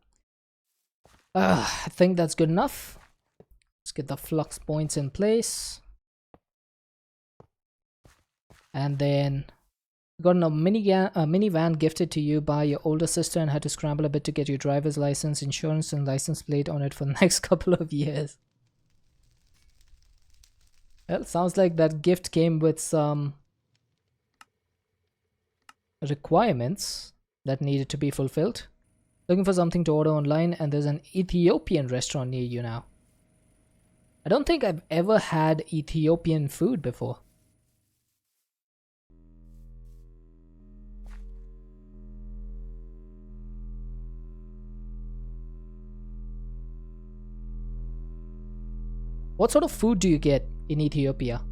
I think that's good enough. Let's get the flux points in place. And then got a minivan gifted to you by your older sister and had to scramble a bit to get your driver's license, insurance, and license plate on it for the next couple of years. Well, sounds like that gift came with some requirements that needed to be fulfilled. Looking for something to order online, and there's an Ethiopian restaurant near you now. I don't think I've ever had Ethiopian food before. What sort of food do you get in Ethiopia?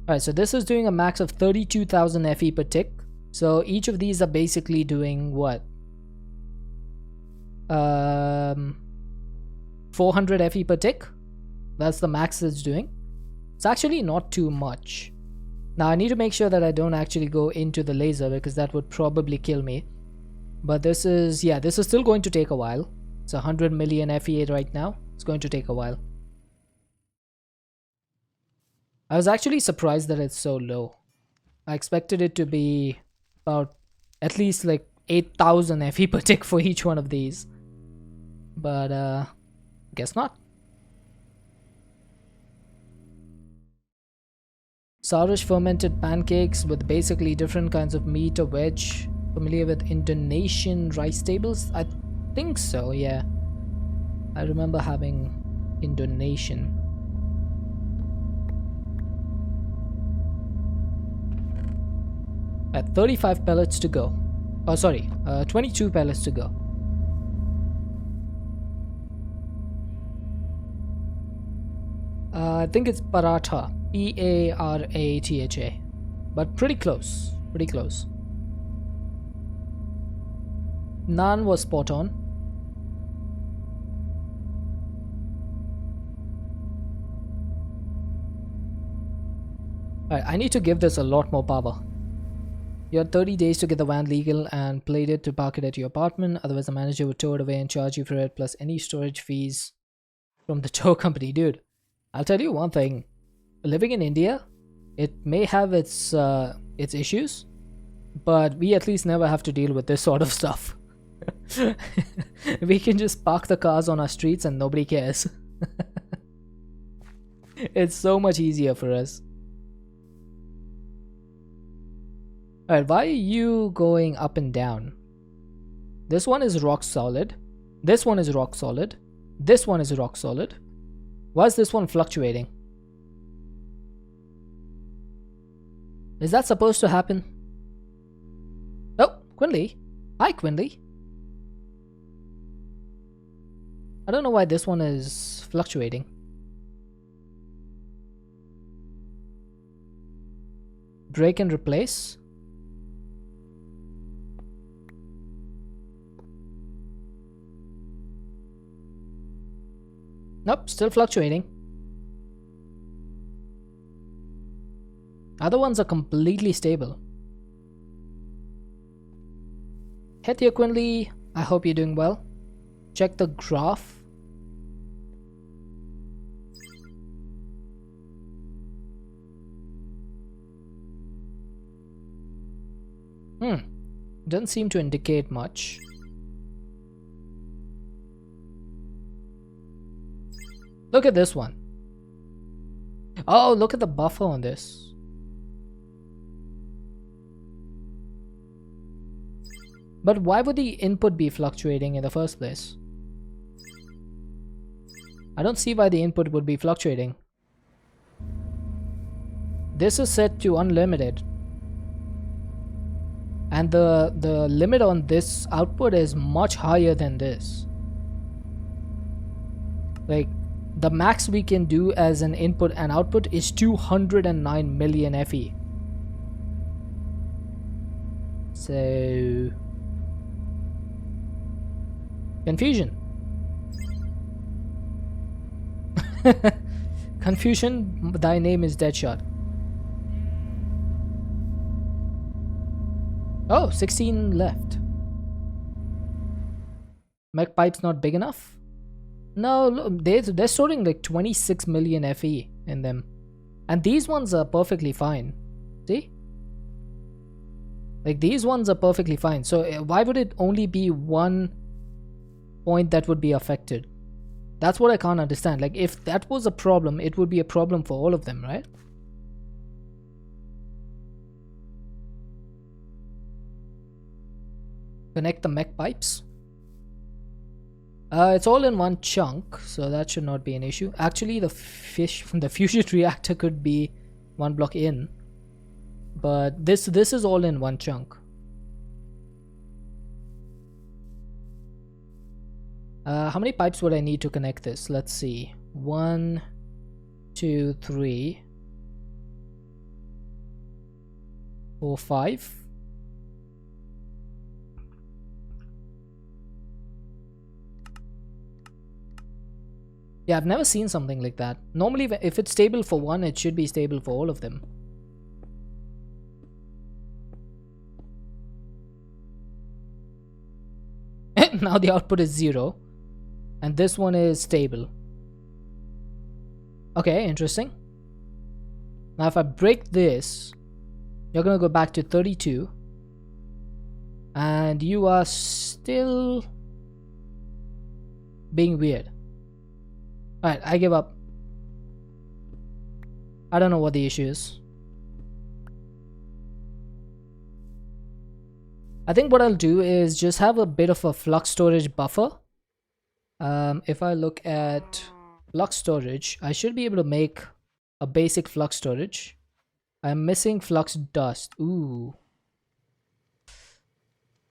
Alright, so this is doing a max of 32,000 FE per tick. So each of these are basically doing what? 400 FE per tick. That's the max it's doing. It's actually not too much. Now I need to make sure that I don't actually go into the laser because that would probably kill me. But this is, yeah, this is still going to take a while. It's 100 million FEA right now. It's going to take a while. I was actually surprised that it's so low. I expected it to be about at least like 8,000 FE per tick for each one of these. But guess not. Sourish fermented pancakes with basically different kinds of meat or veg. Familiar with Indonesian rice tables? I think so, yeah. I remember having Indonesian. At 35 pellets to go. Oh, sorry, 22 pellets to go. I think it's paratha. Paratha. But pretty close. Pretty close. Naan was spot on. Alright, I need to give this a lot more power. You had 30 days to get the van legal and played it to park it at your apartment. Otherwise, the manager would tow it away and charge you for it, plus any storage fees from the tow company. Dude, I'll tell you one thing. Living in India, it may have its issues, but we at least never have to deal with this sort of stuff. We can just park the cars on our streets and nobody cares. It's so much easier for us. Alright, why are you going up and down? This one is rock solid. This one is rock solid. This one is rock solid. Why is this one fluctuating? Is that supposed to happen? Oh, Quinley. Hi, Quinley. I don't know why this one is fluctuating. Break and replace. Nope, still fluctuating. Other ones are completely stable. Hetia Quinley, I hope you're doing well. Check the graph. Doesn't seem to indicate much. Look at this one. Oh, look at the buffer on this. But why would the input be fluctuating in the first place? I don't see why the input would be fluctuating. This is set to unlimited. And the limit on this output is much higher than this. Like, the max we can do as an input and output is 209 million FE. So... confusion. Confusion, thy name is Deadshot. Oh, 16 left. Mech pipe's not big enough? No, look, they're storing like 26 million FE in them. And these ones are perfectly fine. See? Like, these ones are perfectly fine. So why would it only be one point that would be affected? That's what I can't understand. Like, if that was a problem, it would be a problem for all of them, right? Connect the mech pipes. It's all in one chunk, so that should not be an issue. Actually, the fusion reactor could be one block in, but this is all in one chunk. How many pipes would I need to connect this? Let's see. 1, 2, 3, 4, 5. Yeah, I've never seen something like that. Normally, if it's stable for one, it should be stable for all of them. Now the output is 0. And this one is stable. Okay, interesting. Now if I break this, you're gonna go back to 32. And you are still being weird. Alright, I give up. I don't know what the issue is. I think what I'll do is just have a bit of a flux storage buffer. If I look at flux storage, I should be able to make a basic flux storage. I'm missing flux dust. Ooh.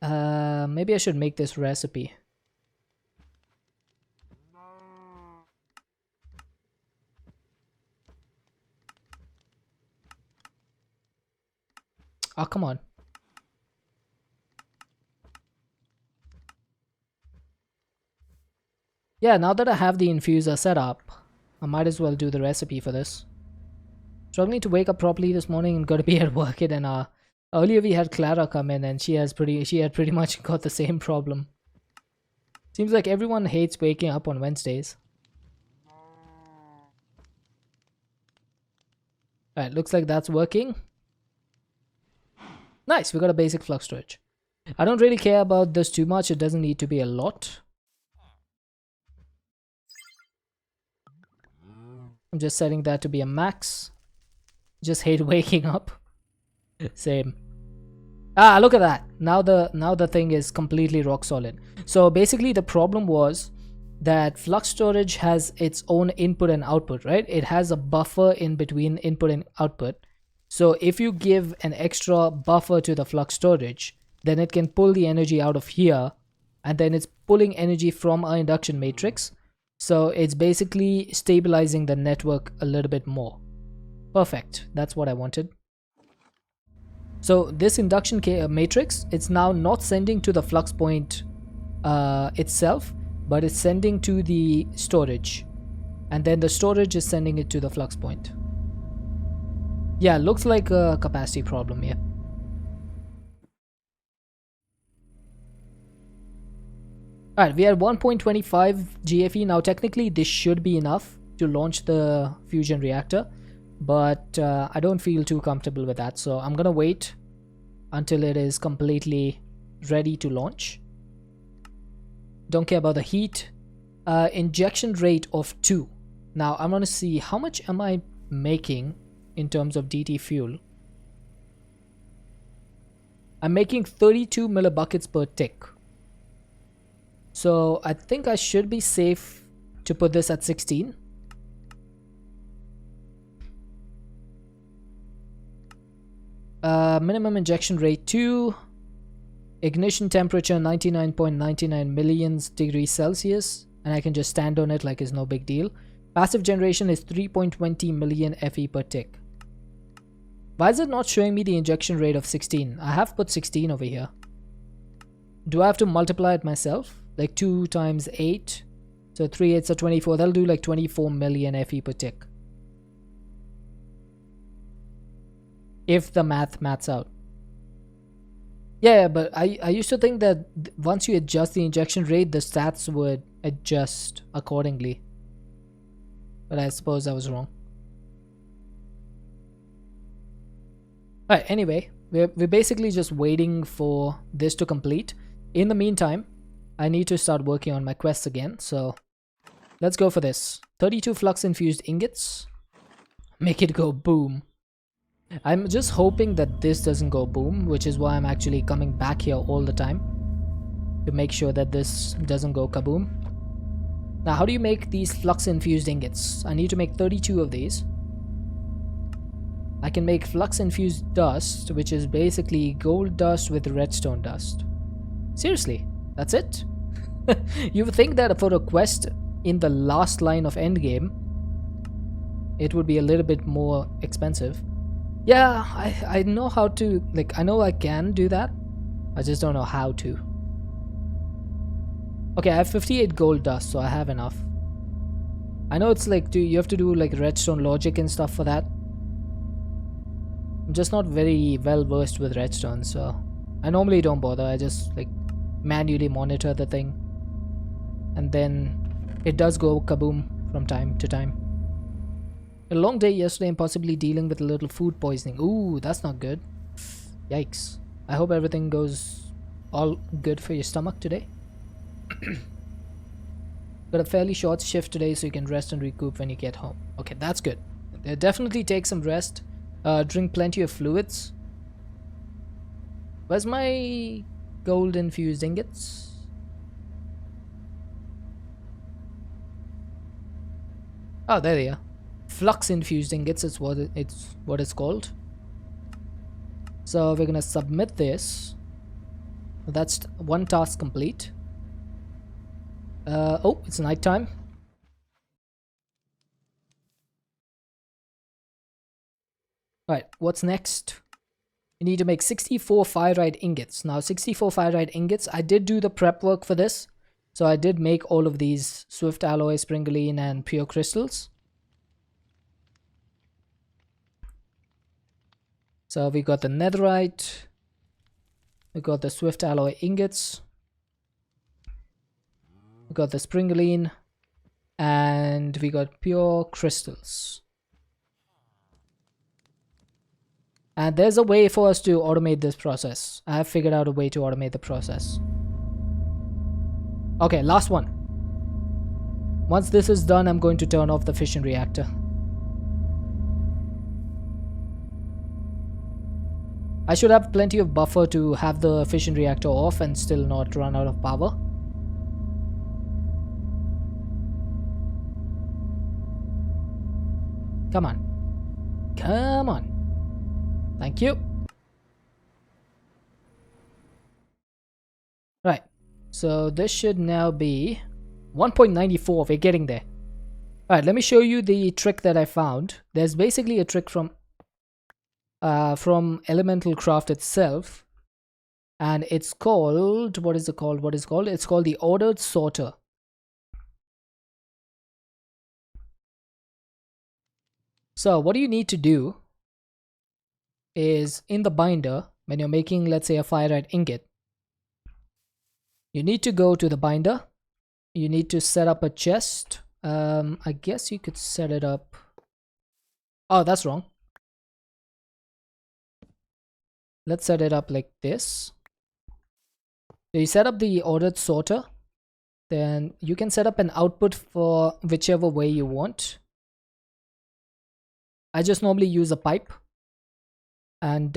Maybe I should make this recipe. Oh, come on. Yeah, now that I have the infuser set up, I might as well do the recipe for this. Struggling to wake up properly this morning and gotta be at work at an hour. Earlier we had Clara come in and she had pretty much got the same problem. Seems like everyone hates waking up on Wednesdays. Alright, looks like that's working. Nice, we got a basic flux storage. I don't really care about this too much, it doesn't need to be a lot. I'm just setting that to be a max. Just hate waking up. Same. Ah, look at that. Now the thing is completely rock solid. So basically the problem was that flux storage has its own input and output, right? It has a buffer in between input and output. So if you give an extra buffer to the flux storage, then it can pull the energy out of here, and then it's pulling energy from our induction matrix. So it's basically stabilizing the network a little bit more. Perfect. That's what I wanted. So this induction matrix, it's now not sending to the flux point itself, but it's sending to the storage. And then the storage is sending it to the flux point. Yeah, looks like a capacity problem here. Alright, we are 1.25 GFE. Now technically this should be enough to launch the fusion reactor, but I don't feel too comfortable with that, so I'm gonna wait until it is completely ready to launch. Don't care about the heat. Injection rate of 2. Now I'm gonna see how much am I making in terms of DT fuel. I'm making 32 millibuckets per tick. So I think I should be safe to put this at 16. Minimum injection rate 2. Ignition temperature 99.99 millions degrees Celsius. And I can just stand on it like it's no big deal. Passive generation is 3.20 million FE per tick. Why is it not showing me the injection rate of 16? I have put 16 over here. Do I have to multiply it myself? Like 2 times 8. So 3 8s are 24. That'll do like 24 million FE per tick. If the maths out. Yeah, but I used to think that once you adjust the injection rate, the stats would adjust accordingly. But I suppose I was wrong. Alright, anyway, we're basically just waiting for this to complete. In the meantime, I need to start working on my quests again, so let's go for this. 32 flux infused ingots. Make it go boom. I'm just hoping that this doesn't go boom, which is why I'm actually coming back here all the time to make sure that this doesn't go kaboom. Now, how do you make these flux infused ingots? I need to make 32 of these. I can make flux infused dust, which is basically gold dust with redstone dust. Seriously, that's it? You would think that for a quest in the last line of endgame, it would be a little bit more expensive. Yeah, I know how to, like, I know I can do that. I just don't know how to. Okay, I have 58 gold dust, so I have enough. I know it's like, you have to do like redstone logic and stuff for that. I'm just not very well versed with redstone, so I normally don't bother. I just like manually monitor the thing. And then it does go kaboom from time to time. A long day yesterday and possibly dealing with a little food poisoning. Ooh, that's not good. Yikes. I hope everything goes all good for your stomach today. Got a fairly short shift today, so you can rest and recoup when you get home. Okay, that's good. Definitely take some rest. Drink plenty of fluids. Where's my gold infused ingots? Oh, there they are. Flux infused ingots is what it's called. So we're gonna submit this. That's one task complete. Oh, it's nighttime. Alright, what's next? We need to make 64 fire-ride ingots. Now, 64 fire-ride ingots, I did do the prep work for this. So I did make all of these Swift Alloy, Springaline, and Pure Crystals. So we got the Netherite. We got the Swift Alloy ingots. We got the Springaline. And we got Pure Crystals. And there's a way for us to automate this process. I have figured out a way to automate the process. Okay, last one. Once this is done, I'm going to turn off the fission reactor. I should have plenty of buffer to have the fission reactor off and still not run out of power. Come on. Come on. Thank you. Right. So this should now be 1.94. We're getting there. Alright, let me show you the trick that I found. There's basically a trick from Elemental Craft itself. And it's called... What is it called? What is it called? It's called the Ordered Sorter. So what you need to do is in the binder, when you're making, let's say, a fire-ride ingot, you need to go to the binder. You need to set up a chest. I guess you could set it up. Oh, that's wrong. Let's set it up like this. So you set up the ordered sorter. Then you can set up an output for whichever way you want. I just normally use a pipe. And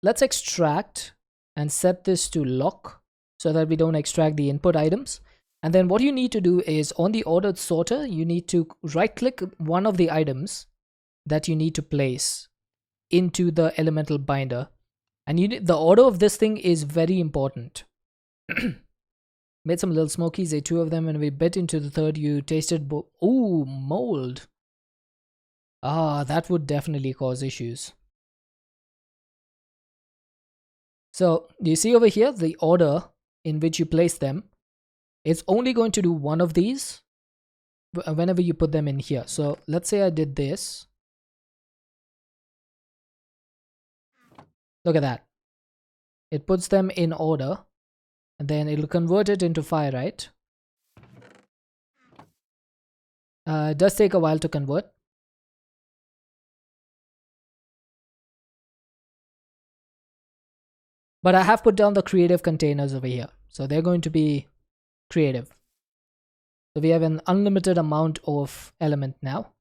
let's extract and set this to lock so that we don't extract the input items. And then what you need to do is on the ordered sorter, you need to right click one of the items that you need to place into the elemental binder. And the order of this thing is very important. Made some little smokies, ate 2 of them, and we bit into the third. You tasted ooh, mold. Ah, that would definitely cause issues. So you see over here the order in which you place them. It's only going to do one of these whenever you put them in here. So let's say I did this. Look at that. It puts them in order and then it'll convert it into fire-ride. It does take a while to convert. But I have put down the creative containers over here. So they're going to be creative. So we have an unlimited amount of element now.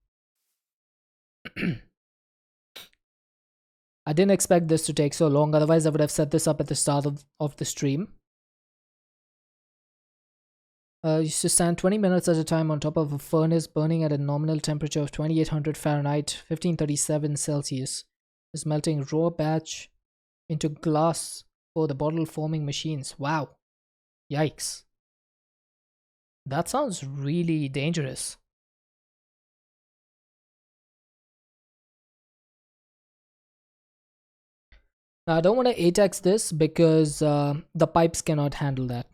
I didn't expect this to take so long. Otherwise, I would have set this up at the start of the stream. Used to stand 20 minutes at a time on top of a furnace burning at a nominal temperature of 2800 Fahrenheit, 1537 Celsius. Is melting raw batch into glass for the bottle forming machines. Wow. Yikes. That sounds really dangerous. Now, I don't want to ATEX this because the pipes cannot handle that.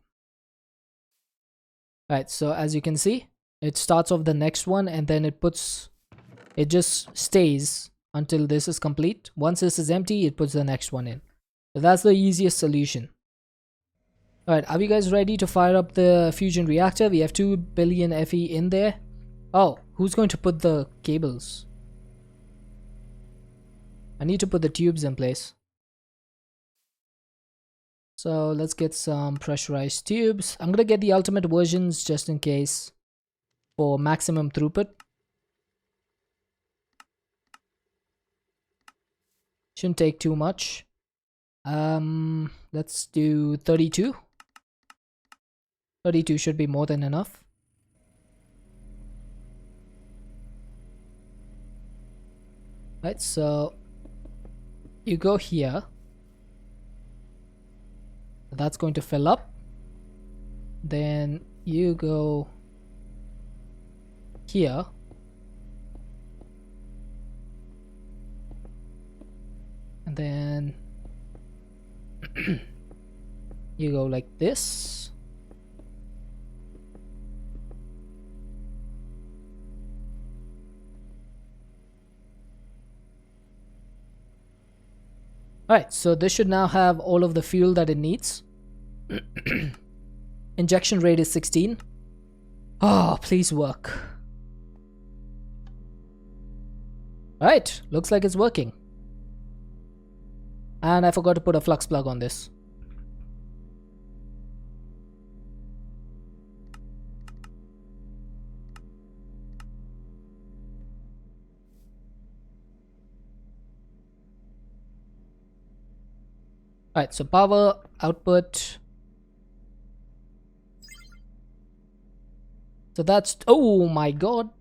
Alright, so as you can see, it starts off the next one and then it just stays until this is complete. Once this is empty, it puts the next one in. So that's the easiest solution. Alright, are we guys ready to fire up the fusion reactor? We have 2 billion FE in there. Oh, who's going to put the cables? I need to put the tubes in place. So let's get some pressurized tubes. I'm gonna get the ultimate versions just in case for maximum throughput. Shouldn't take too much. Let's do 32. 32 should be more than enough. Right, so you go here. That's going to fill up. Then you go here. And then you go like this. Alright, so this should now have all of the fuel that it needs. Injection rate is 16. Oh, please work. Alright, looks like it's working. And I forgot to put a flux plug on this. Alright, so power, output. So that's, oh my god.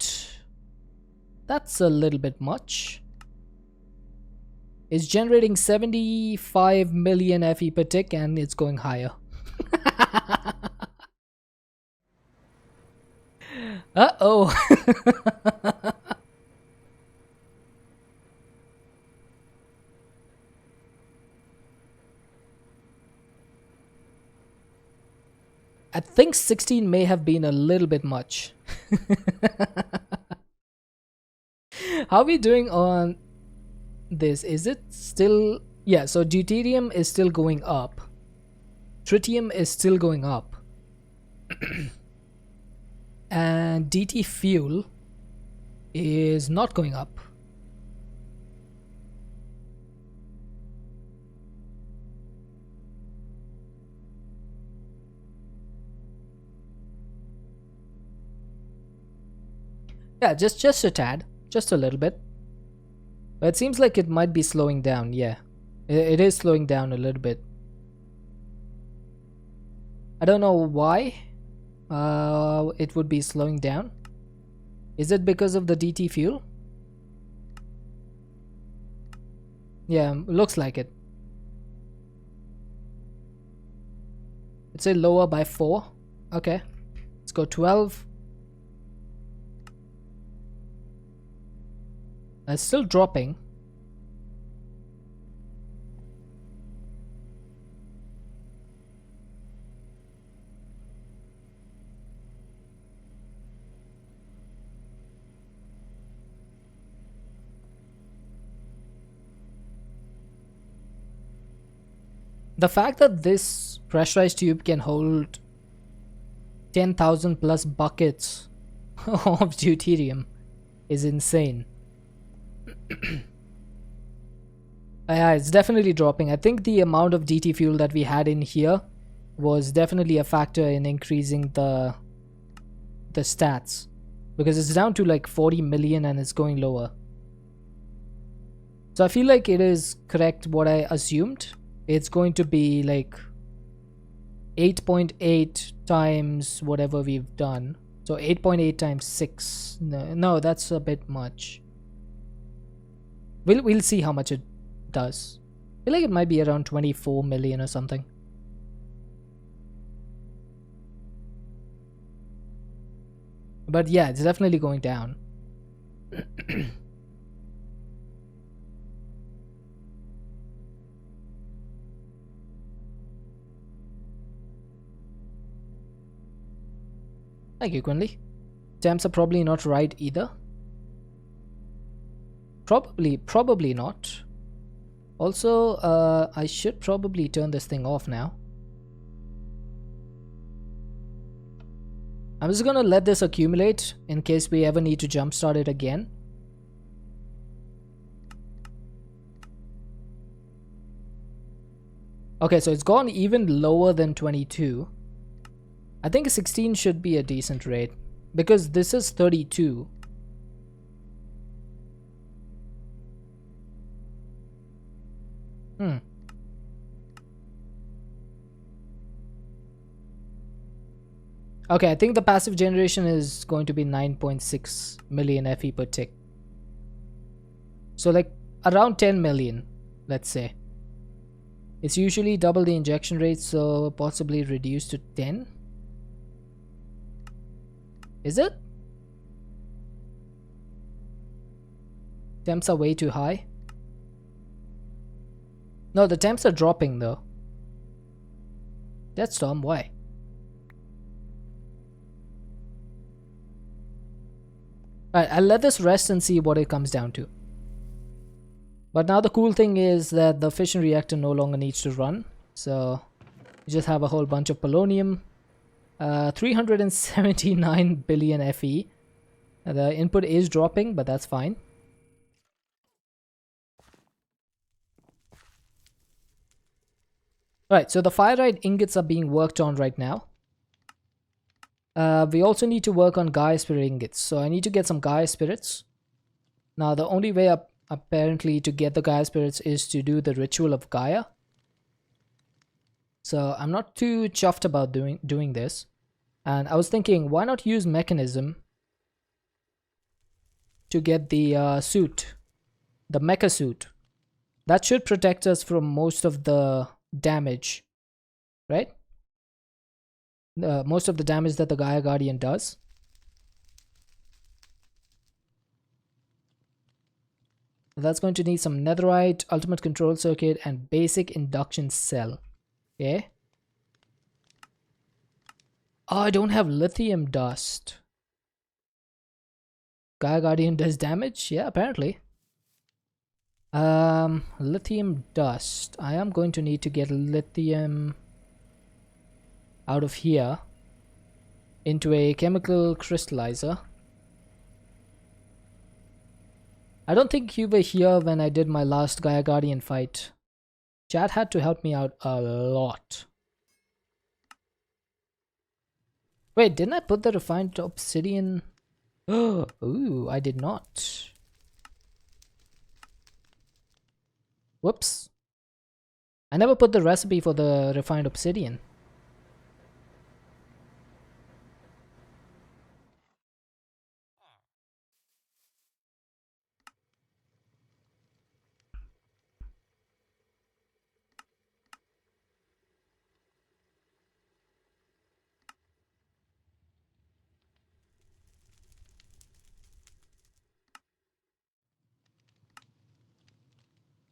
That's a little bit much. It's generating 75 million FE per tick and it's going higher. Uh-oh. I think 16 may have been a little bit much. How are we doing on this? Is it still... Yeah, so deuterium is still going up. Tritium is still going up. And DT fuel is not going up. Yeah, just a tad. Just a little bit. But it seems like it might be slowing down, yeah. It is slowing down a little bit. I don't know why it would be slowing down. Is it because of the DT fuel? Yeah, looks like it. Let's say lower by 4. Okay. Let's go 12. It's still dropping. The fact that this pressurized tube can hold 10,000 plus buckets of deuterium is insane. Yeah, it's definitely dropping. I think the amount of DT fuel that we had in here was definitely a factor in increasing the stats, because it's down to like 40 million and it's going lower. So I feel like it is correct what I assumed. It's going to be like 8.8 times whatever we've done. So 8.8 times 6. No, that's a bit much. We'll see how much it does. I feel like it might be around 24 million or something. But yeah, it's definitely going down. Thank you, Quinley. Temps are probably not right either. Probably not. Also, I should probably turn this thing off now. I'm just gonna let this accumulate in case we ever need to jumpstart it again. Okay, so it's gone even lower than 22. I think 16 should be a decent rate because this is 32. Okay, I think the passive generation is going to be 9.6 million FE per tick. So like around 10 million, let's say. It's usually double the injection rate, so possibly reduced to 10. Is it? Temps are way too high. No, the temps are dropping though. That's Tom, why? Alright, I'll let this rest and see what it comes down to. But now the cool thing is that the fission reactor no longer needs to run. So you just have a whole bunch of polonium. 379 billion FE. The input is dropping, but that's fine. Alright, so the fire-ride ingots are being worked on right now. We also need to work on Gaia Spirit ingots. So I need to get some Gaia Spirits. Now the only way up apparently to get the Gaia Spirits is to do the ritual of Gaia. So I'm not too chuffed about doing this. And I was thinking, why not use Mechanism to get the suit, the mecha suit. That should protect us from most of the damage, right? Most of the damage that the Gaia Guardian does. That's going to need some netherite, ultimate control circuit, and basic induction cell. Okay. Oh, I don't have lithium dust. Gaia Guardian does damage? Yeah, apparently. Lithium dust. I am going to need to get lithium out of here into a chemical crystallizer. I don't think you were here when I did my last Gaia Guardian fight. Chat had to help me out a lot. Wait, didn't I put the refined obsidian? Oh, ooh, I did not. Whoops. I never put the recipe for the refined obsidian.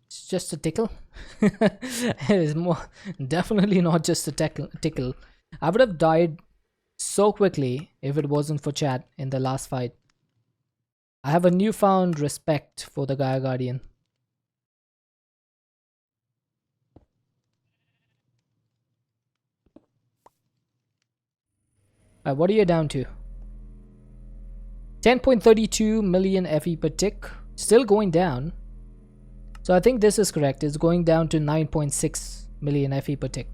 It's just a tickle. It is more definitely not just a tickle. I would have died so quickly if it wasn't for chat in the last fight. I have a newfound respect for the Gaia Guardian. Alright, what are you down to? 10.32 million FE per tick. Still going down. So I think this is correct. It's going down to 9.6 million FE per tick.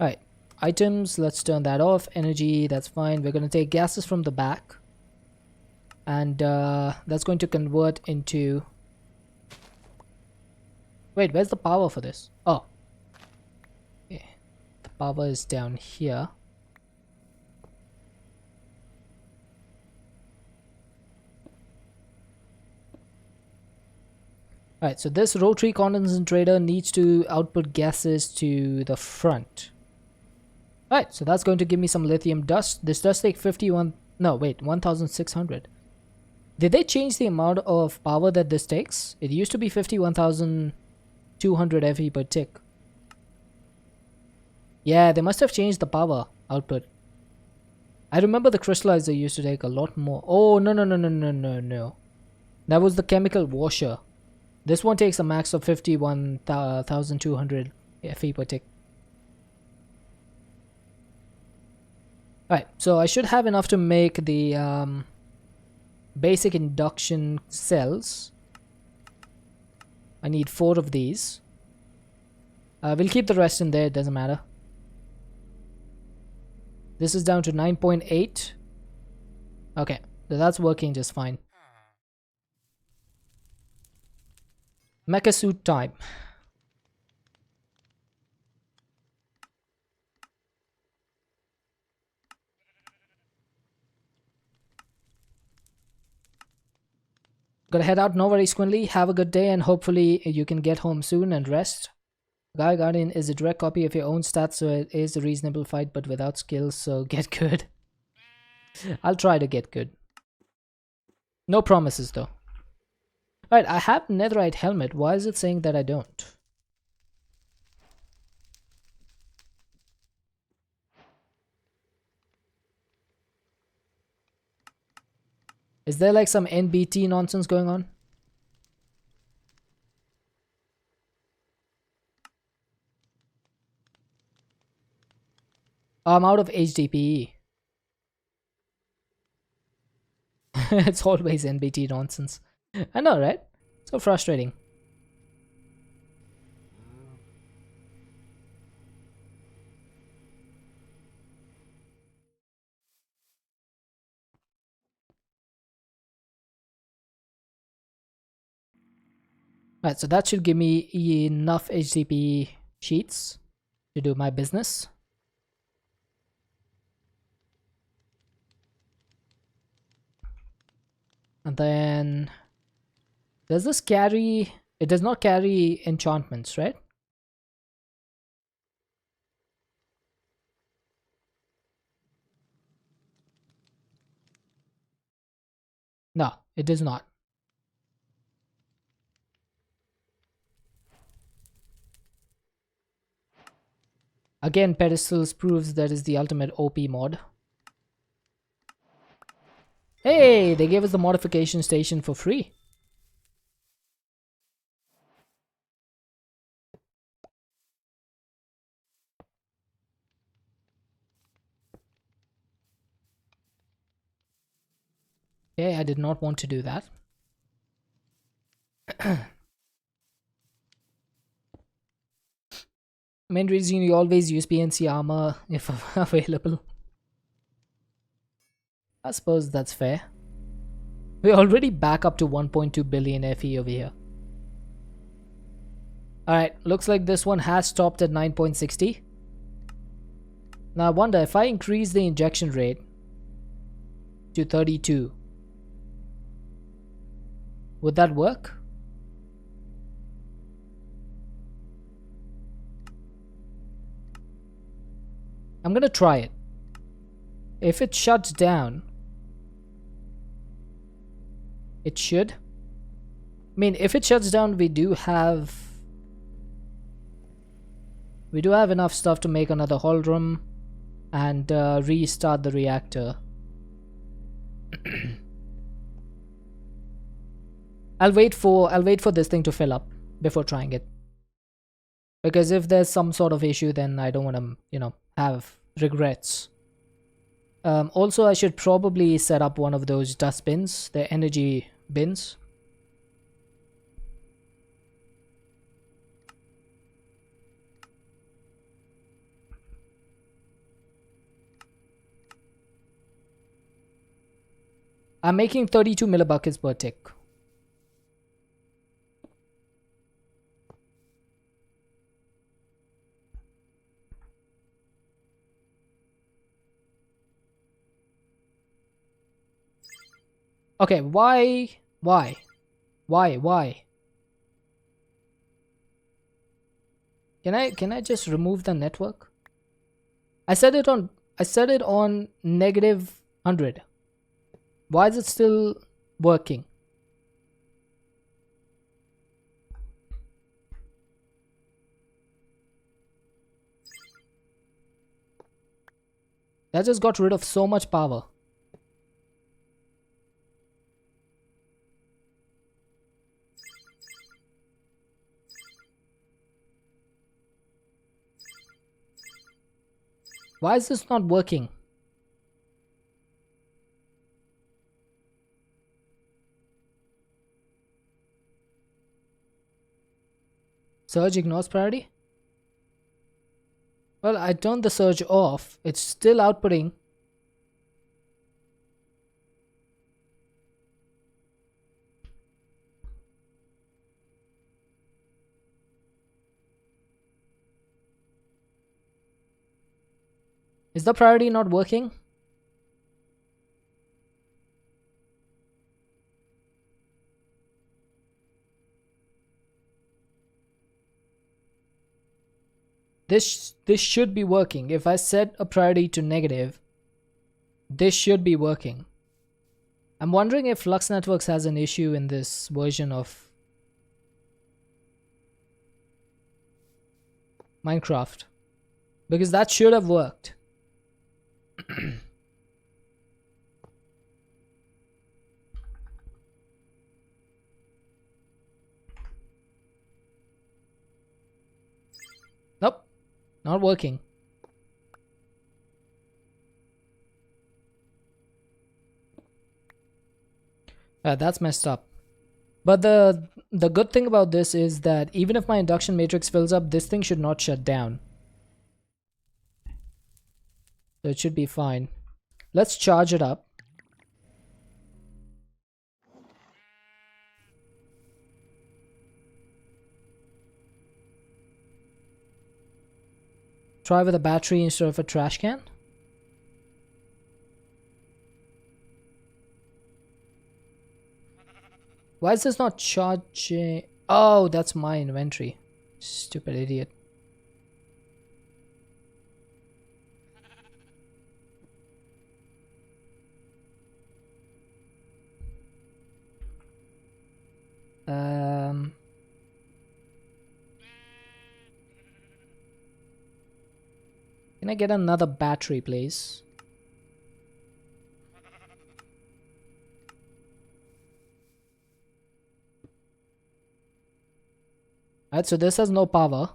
Alright. Items, let's turn that off. Energy, that's fine. We're going to take gases from the back. And that's going to convert into... Wait, where's the power for this? Oh. Okay. The power is down here. Alright, so this rotary concentrator needs to output gases to the front. Alright, so that's going to give me some lithium dust. This does take 1,600. Did they change the amount of power that this takes? It used to be 51,200 FE per tick. Yeah, they must have changed the power output. I remember the crystallizer used to take a lot more. Oh, no. That was the chemical washer. This one takes a max of 51,200 FE per tick. Right, so I should have enough to make the basic induction cells. I need 4 of these. We'll keep the rest in there, it doesn't matter. This is down to 9.8. Okay, so that's working just fine. Mecha suit time. Gotta head out, no worries, Quinley. Have a good day and hopefully you can get home soon and rest. Guy Guardian is a direct copy of your own stats, so it is a reasonable fight but without skills, so get good. I'll try to get good. No promises though. Alright, I have netherite helmet. Why is it saying that I don't? Is there like some NBT nonsense going on? I'm out of HDPE. It's always NBT nonsense. I know, right? So frustrating. Alright, so that should give me enough HDPE sheets to do my business. And then does this carry? It does not carry enchantments, right? No, it does not. Again, pedestals proves that is the ultimate OP mod. Hey, they gave us the modification station for free. Okay, I did not want to do that. Main reason you always use PNC armor if available. I suppose that's fair. We're already back up to 1.2 billion FE over here. Alright, looks like this one has stopped at 9.60. Now I wonder if I increase the injection rate to 32. Would that work? I'm gonna try it. If it shuts down, it should. I mean, if it shuts down, we do have enough stuff to make another hull room and restart the reactor. I'll wait for this thing to fill up before trying it. Because if there's some sort of issue, then I don't want to, you know, have regrets. Also, I should probably set up one of those dustbins, the energy bins. I'm making 32 millibuckets per tick. Okay, why? Can I just remove the network? I set it on -100. Why is it still working? That just got rid of so much power. Why is this not working? Surge ignores priority? Well, I turned the surge off. It's still outputting. Is the priority not working? This should be working. If I set a priority to negative, this should be working. I'm wondering if Flux Networks has an issue in this version of Minecraft, because that should have worked. Nope, not working. That's messed up. But the good thing about this is that even if my induction matrix fills up, this thing should not shut down. So it should be fine. Let's charge it up. Try with a battery instead of a trash can. Why is this not charging? Oh, that's my inventory. Stupid idiot. Can I get another battery, please? Alright, so this has no power.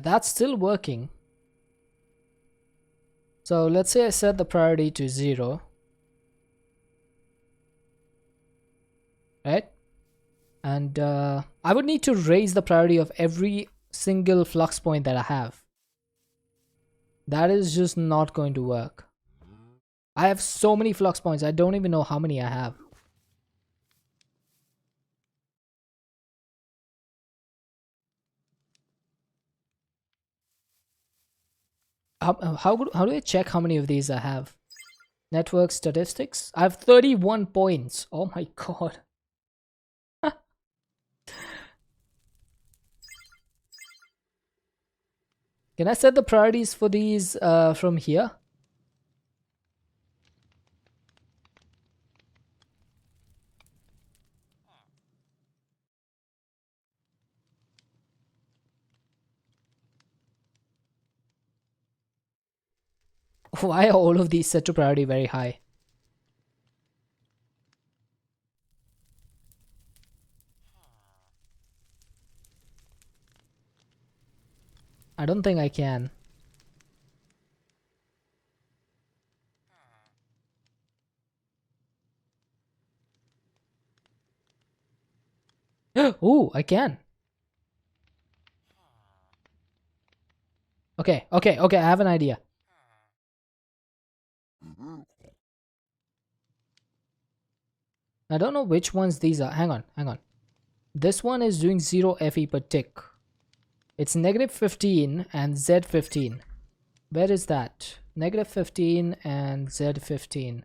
That's still working. So let's say I set the priority to 0. Right? And I would need to raise the priority of every single flux point that I have. That is just not going to work. I have so many flux points, I don't even know how many I have. How do I check how many of these I have? Network statistics? I have 31 points. Oh my god. Can I set the priorities for these from here? Why are all of these set to priority very high? I don't think I can. Ooh, I can. Okay, I have an idea. I don't know which ones these are. Hang on. This one is doing 0 FE per tick. It's -15 and Z15. Where is that? -15 and Z15.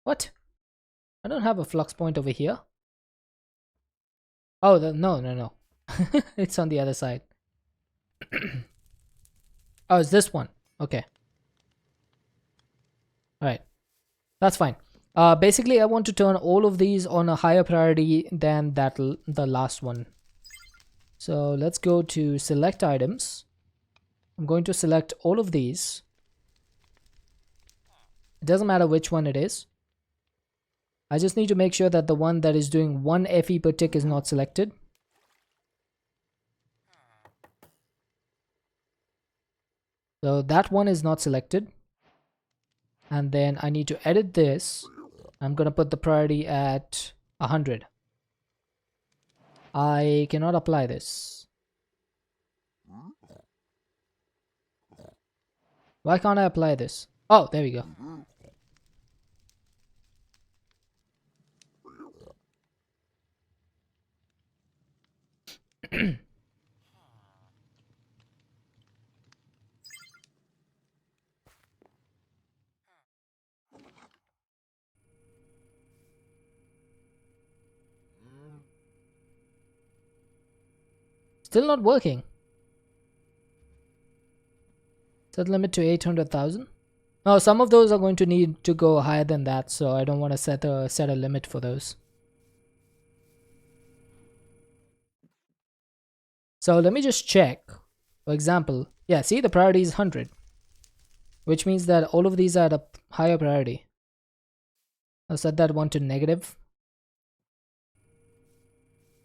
What? I don't have a flux point over here. Oh, no. It's on the other side. Oh, it's this one. Okay. Alright. That's fine. Basically, I want to turn all of these on a higher priority than the last one. So let's go to select items. I'm going to select all of these. It doesn't matter which one it is. I just need to make sure that the one that is doing 1 FE per tick is not selected. So that one is not selected. And then I need to edit this. I'm going to put the priority at 100. I cannot apply this. Why can't I apply this? Oh, there we go. Still not working. Set limit to 800,000. No, some of those are going to need to go higher than that, so I don't want to set a limit for those. So let me just check. For example, yeah, see, the priority is 100, which means that all of these are at a higher priority. I'll set that one to negative.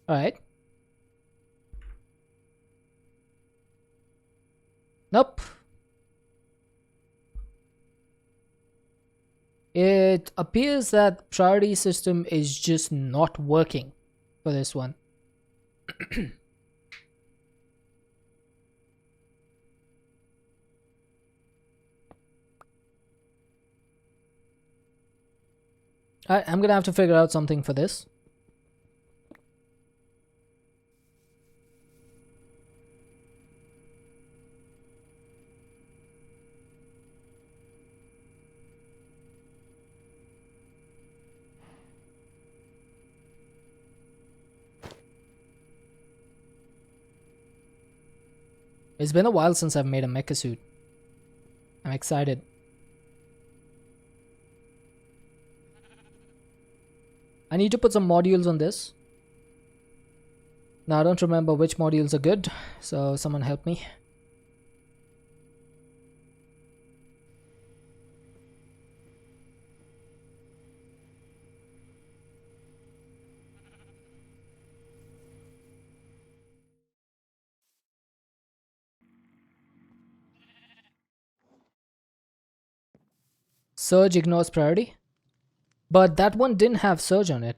Alright. Nope. It appears that priority system is just not working for this one. Alright, I'm gonna have to figure out something for this. It's been a while since I've made a mecha suit. I'm excited. I need to put some modules on this. Now I don't remember which modules are good, so someone help me. Surge ignores priority. But that one didn't have surge on it.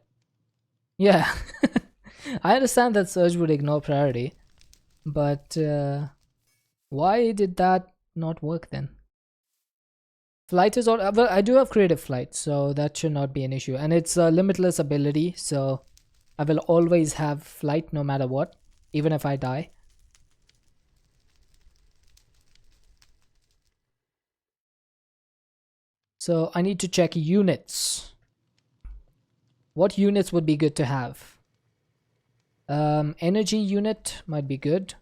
Yeah. I understand that surge would ignore priority. But why did that not work then? Flight is all. Well, I do have creative flight, so that should not be an issue. And it's a limitless ability, so I will always have flight no matter what, even if I die. So I need to check units. What units would be good to have? Energy unit might be good.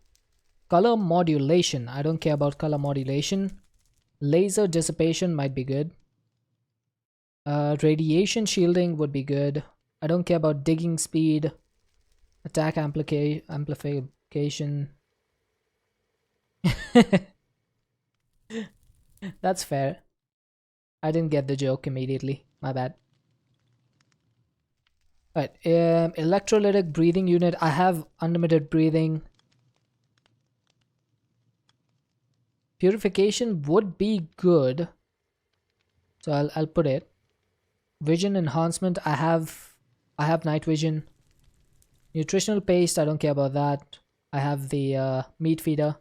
Color modulation. I don't care about color modulation. Laser dissipation might be good. Radiation shielding would be good. I don't care about digging speed. Attack amplification. That's fair. I didn't get the joke immediately. My bad. Alright, electrolytic breathing unit. I have unlimited breathing. Purification would be good. So I'll put it. Vision enhancement. I have night vision. Nutritional paste. I don't care about that. I have the meat feeder.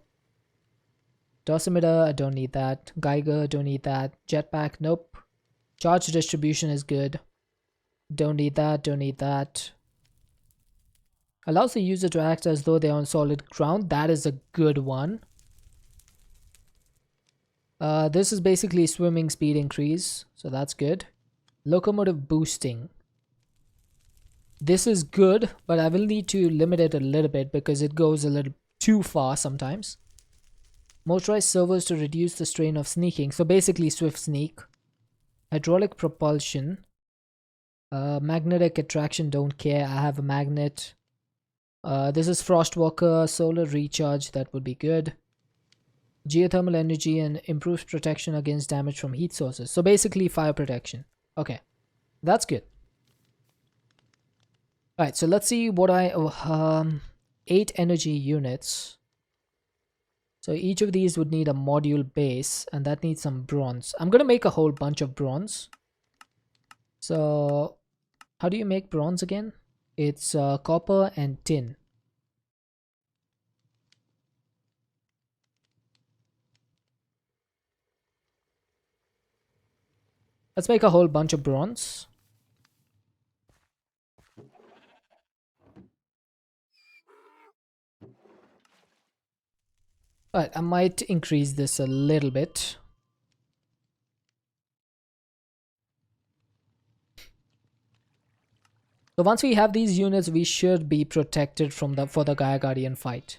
Dosimeter, I don't need that. Geiger, don't need that. Jetpack, nope. Charge distribution is good. Don't need that, don't need that. Allows the user to act as though they're on solid ground. That is a good one. This is basically swimming speed increase, so that's good. Locomotive boosting. This is good, but I will need to limit it a little bit because it goes a little too far sometimes. Motorized servos to reduce the strain of sneaking. So basically swift sneak. Hydraulic propulsion. Magnetic attraction, don't care. I have a magnet. This is Frostwalker. Solar recharge, that would be good. Geothermal energy and improves protection against damage from heat sources. So basically fire protection. Okay, that's good. Right, so let's see what 8 energy units. So each of these would need a module base, and that needs some bronze. I'm gonna make a whole bunch of bronze. So how do you make bronze again? It's copper and tin. Let's make a whole bunch of bronze. Alright, I might increase this a little bit. So once we have these units, we should be protected from for the Gaia Guardian fight.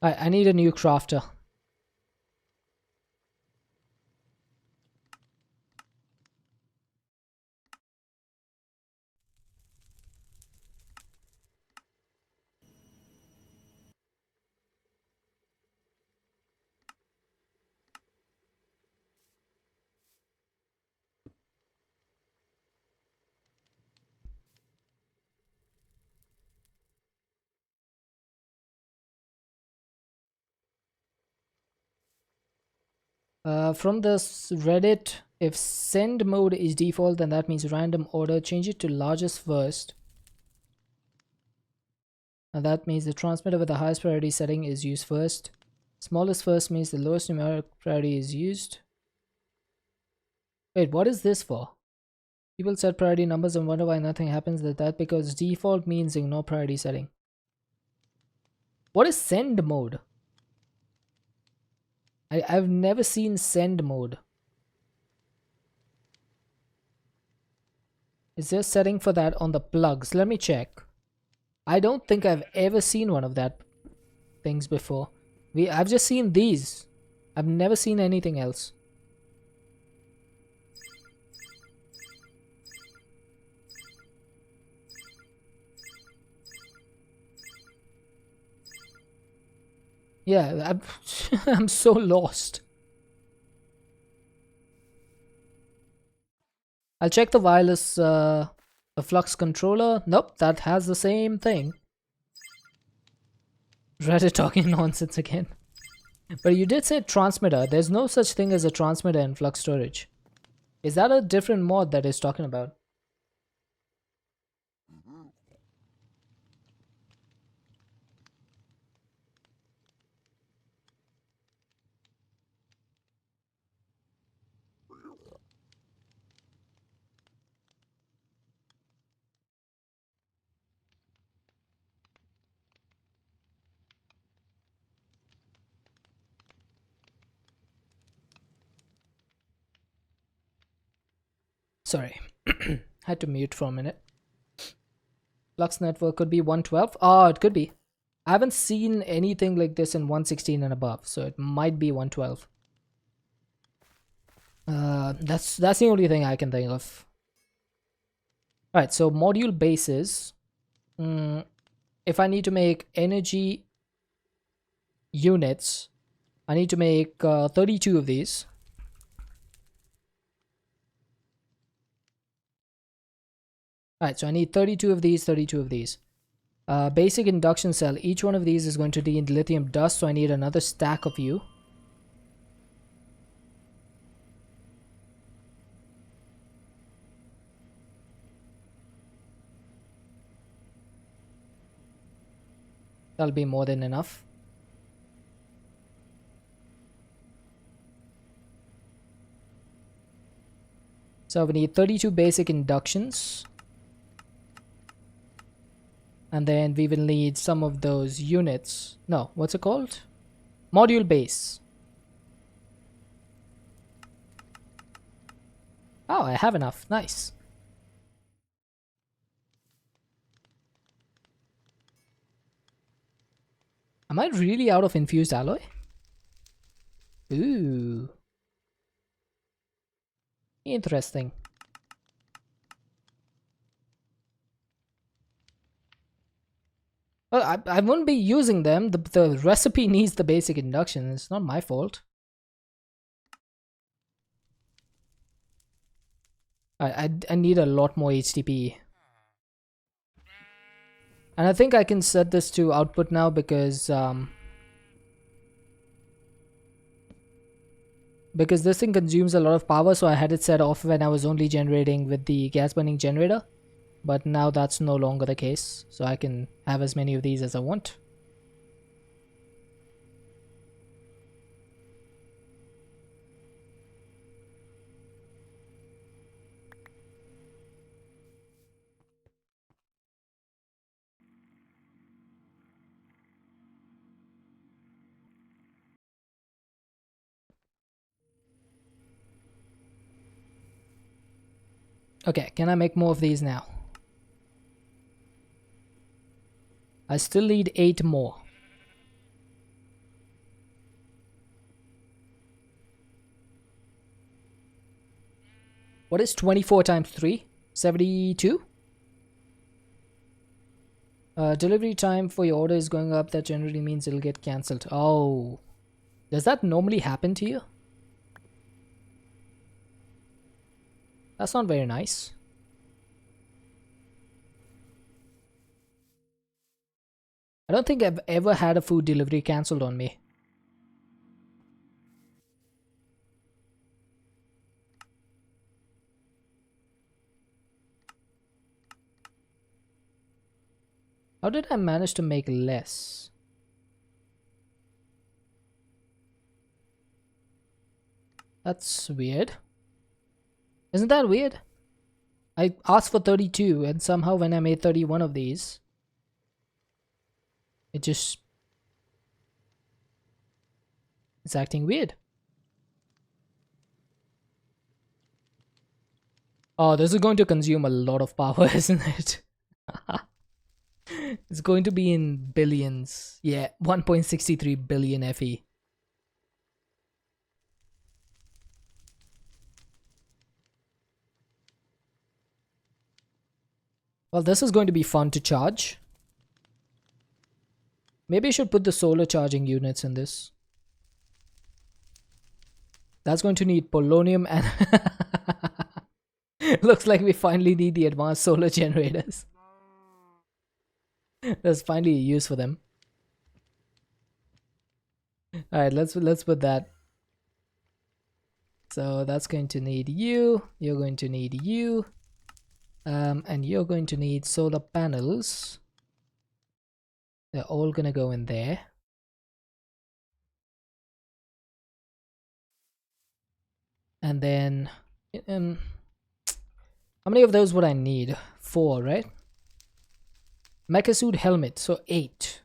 Alright, I need a new crafter. From this Reddit, if send mode is default, then that means random order. Change it to largest first. And that means the transmitter with the highest priority setting is used first. Smallest first means the lowest numeric priority is used. Wait, what is this for? People set priority numbers and wonder why nothing happens. That because default means ignore priority setting. What is send mode? I've never seen send mode. Is there a setting for that on the plugs? Let me check. I don't think I've ever seen one of that things before. I've just seen these. I've never seen anything else. Yeah, I'm, I'm so lost. I'll check the wireless the flux controller. Nope, that has the same thing. Reddit talking nonsense again. But you did say transmitter. There's no such thing as a transmitter in flux storage. Is that a different mod that is talking about? Sorry. Had to mute for a minute. Flux network could be 112. Oh, it could be. I haven't seen anything like this in 116 and above, so it might be 112. That's the only thing I can think of. Alright, so module bases. If I need to make energy units, I need to make 32 of these. Alright, so I need 32 of these, 32 of these. Basic induction cell. Each one of these is going to need lithium dust, so I need another stack of you. That'll be more than enough. So we need 32 basic inductions. And then we will need some of those units. No, what's it called? Module base. Oh, I have enough. Nice. Am I really out of infused alloy? Ooh. Interesting. Well, I won't be using them. The recipe needs the basic induction. It's not my fault. I need a lot more HTP. And I think I can set this to output now because this thing consumes a lot of power, so I had it set off when I was only generating with the gas burning generator. But now that's no longer the case, so I can have as many of these as I want. Okay, can I make more of these now? I still need 8 more. What is 24 times 3? 72? Delivery time for your order is going up. That generally means it'll get cancelled. Oh. Does that normally happen to you? That's not very nice. I don't think I've ever had a food delivery cancelled on me. How did I manage to make less? That's weird. Isn't that weird? I asked for 32 and somehow when I made 31 of these, it's acting weird. Oh, this is going to consume a lot of power, isn't it? It's going to be in billions. Yeah, 1.63 billion FE. Well, this is going to be fun to charge. Maybe I should put the solar charging units in this. That's going to need polonium and... Looks like we finally need the advanced solar generators. There's finally a use for them. Alright, let's put that. So that's going to need you. You're going to need you. And you're going to need solar panels. They're all gonna go in there. And then how many of those would I need? 4, right? Mecha suit helmet, so 8.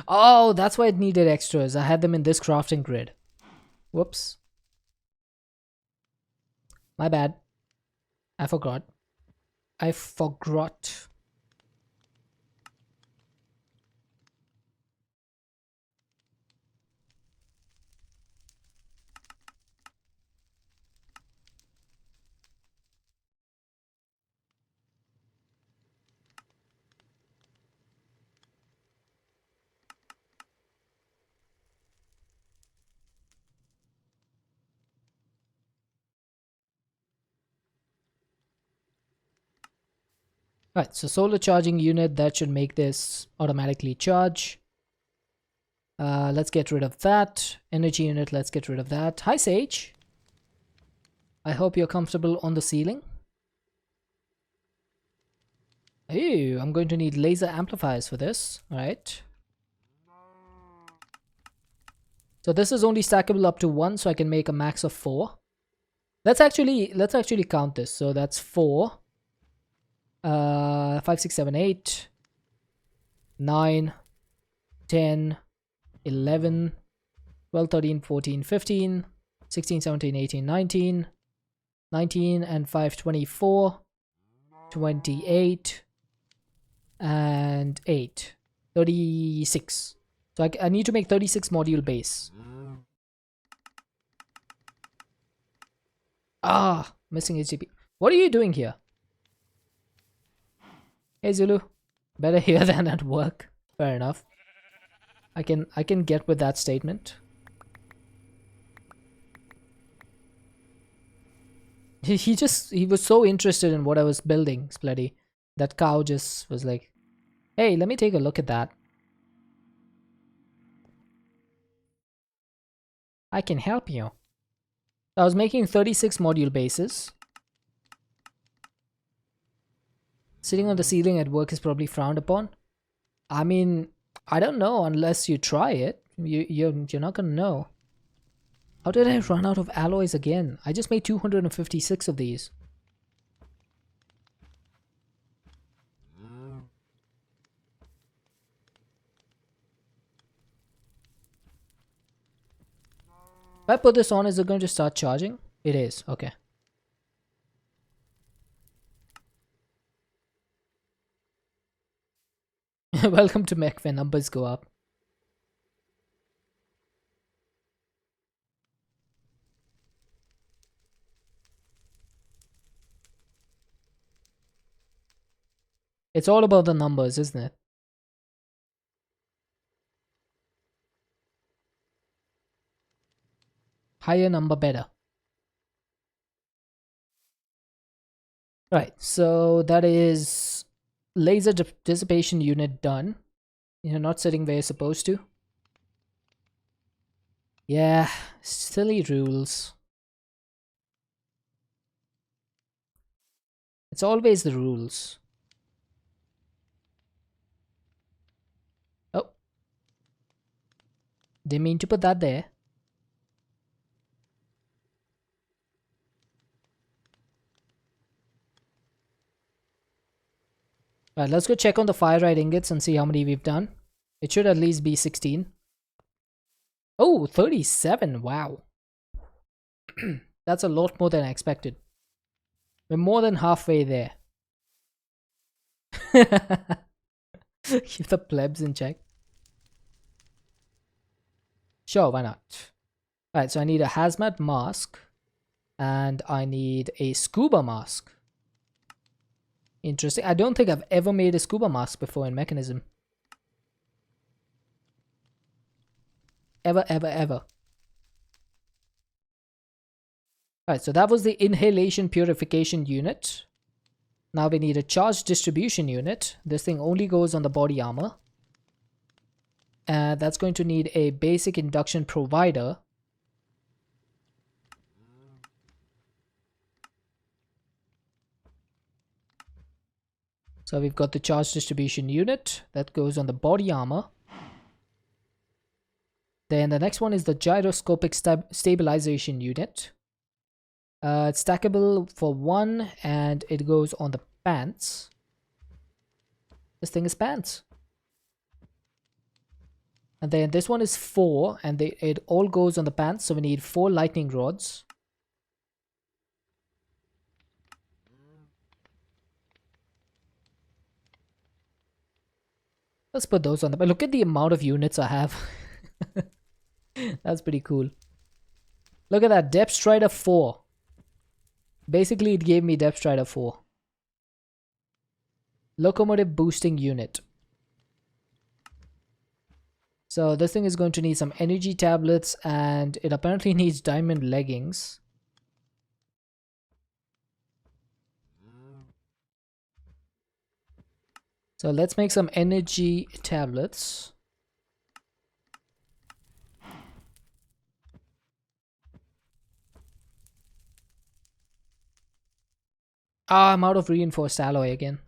Oh, that's why it needed extras. I had them in this crafting grid. Whoops. My bad. I forgot. Right, so solar charging unit, that should make this automatically charge. Let's get rid of that. Energy unit, let's get rid of that. Hi, Sage. I hope you're comfortable on the ceiling. Ooh, I'm going to need laser amplifiers for this. Alright. So this is only stackable up to 1, so I can make a max of 4. Let's actually count this. So that's 4. 5, 6, 7, 8, 9, 10, 11, 12, 13, 14, 15, 16, 17, 18, 19, 19 and 5, 24, 28, and 8, 36. So I need to make 36 module base. Ah, missing HTTP. What are you doing here? Hey Zulu, better here than at work. Fair enough. I can get with that statement. He was so interested in what I was building, Splatty. That cow just was like, hey, let me take a look at that. I can help you. I was making 36 module bases. Sitting on the ceiling at work is probably frowned upon. I mean, I don't know unless you try it. You're not gonna know. How did I run out of alloys again? I just made 256 of these. If I put this on, is it going to start charging? It is. Okay. Welcome to mech when numbers go up. It's all about the numbers, isn't it? Higher number better. Right, so that is laser dissipation unit done. You're not sitting where you're supposed to. Yeah, silly rules. It's always the rules. Oh. Didn't mean to put that there. Alright, let's go check on the fire-rite ingots and see how many we've done. It should at least be 16. Oh, 37. Wow. That's a lot more than I expected. We're more than halfway there. Keep the plebs in check. Sure, why not? Alright, so I need a hazmat mask. And I need a scuba mask. Interesting. I don't think I've ever made a scuba mask before in Mechanism. Ever, ever, ever. Alright, so that was the inhalation purification unit. Now we need a charge distribution unit. This thing only goes on the body armor. And that's going to need a basic induction provider. So we've got the charge distribution unit that goes on the body armor. Then the next one is the gyroscopic stabilization unit. It's stackable for 1 and it goes on the pants. This thing is pants. And then this one is 4 and it all goes on the pants. So we need 4 lightning rods. Let's put those on the... Look at the amount of units I have. That's pretty cool. Look at that. Depth Strider 4. Basically, it gave me Depth Strider 4. Locomotive boosting unit. So this thing is going to need some energy tablets and it apparently needs diamond leggings. So let's make some energy tablets. Ah, I'm out of reinforced alloy again.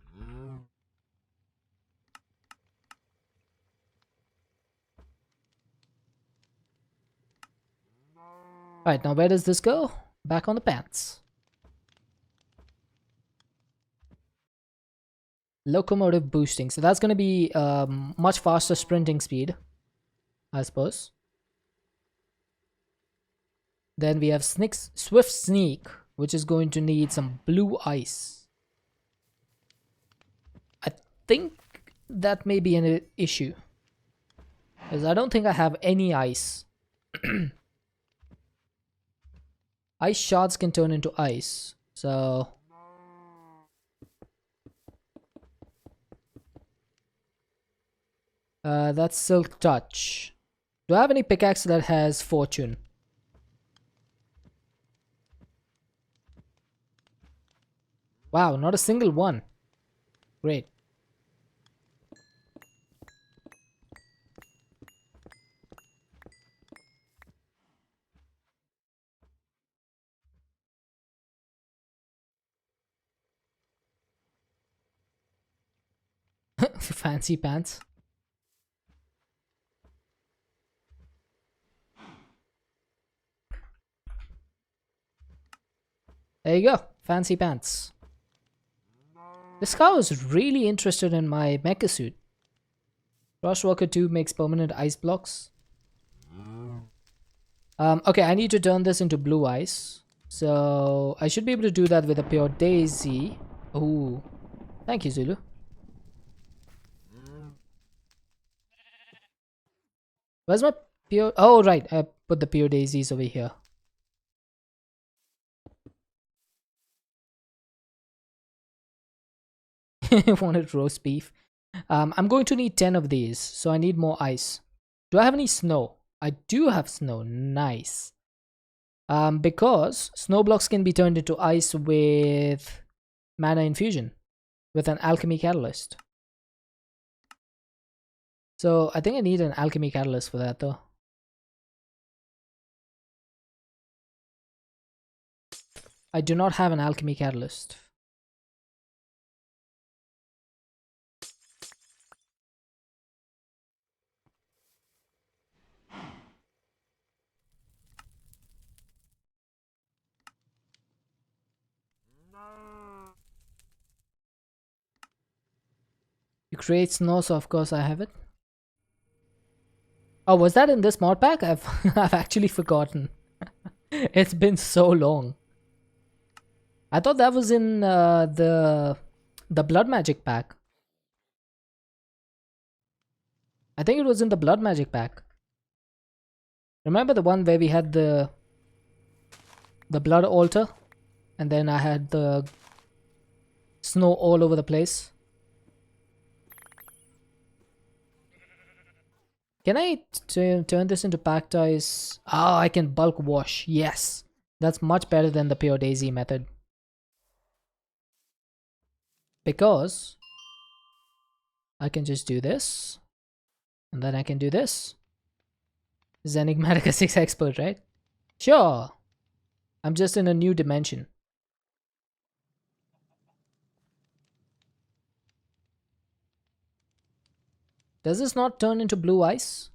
Alright, now where does this go? Back on the pants. Locomotive boosting. So that's going to be much faster sprinting speed, I suppose. Then we have Swift Sneak, which is going to need some blue ice. I think that may be an issue. Because I don't think I have any ice. Ice shards can turn into ice. So... that's Silk Touch. Do I have any pickaxe that has Fortune? Wow, not a single one. Great. Fancy pants. There you go. Fancy pants. This guy was really interested in my mecha suit. Frostwalker 2 makes permanent ice blocks. Okay, I need to turn this into blue ice. So I should be able to do that with a pure daisy. Ooh. Thank you, Zulu. Where's my pure... Oh, right. I put the pure daisies over here. Wanted roast beef. I'm going to need 10 of these, so I need more ice. Do I have any snow? I do have snow. Nice. Because snow blocks can be turned into ice with mana infusion, with an alchemy catalyst. So I think I need an alchemy catalyst for that though. I do not have an alchemy catalyst. You create snow, so of course I have it. Oh, was that in this mod pack? I've I've actually forgotten. It's been so long. I thought that was in the blood magic pack. I think it was in the blood magic pack. Remember the one where we had the blood altar, and then I had the snow all over the place. Can I turn this into packed ice? Oh, I can bulk wash. Yes, that's much better than the pure daisy method. Because I can just do this, and then I can do this. This is Enigmatica 6 expert, right? Sure. I'm just in a new dimension. Does this not turn into blue ice?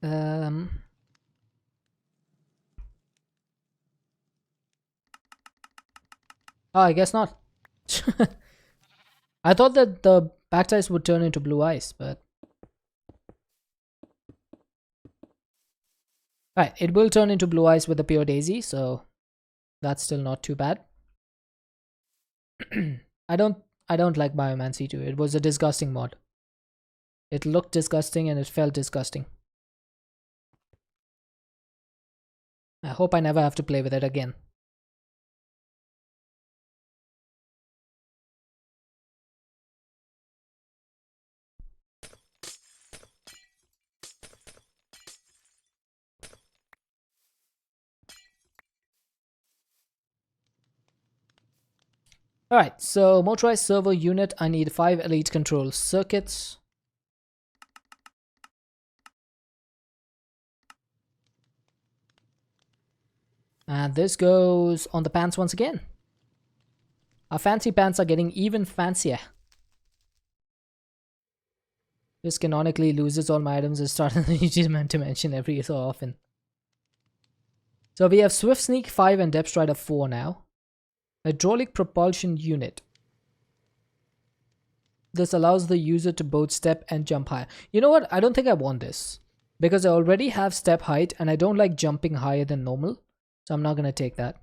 Oh, I guess not. I thought that the packed ice would turn into blue ice, but... Alright, it will turn into blue ice with the pure daisy, so that's still not too bad. I don't like Biomancy 2. It was a disgusting mod. It looked disgusting and it felt disgusting. I hope I never have to play with it again. Alright, so motorized servo unit, I need 5 elite control circuits. And this goes on the pants once again. Our fancy pants are getting even fancier. This canonically loses all my items and starts in the dimension every so often. So we have Swift Sneak 5 and Depth Strider 4 now. Hydraulic propulsion unit. This allows the user to both step and jump higher. You know what? I don't think I want this. Because I already have step height and I don't like jumping higher than normal. So I'm not going to take that.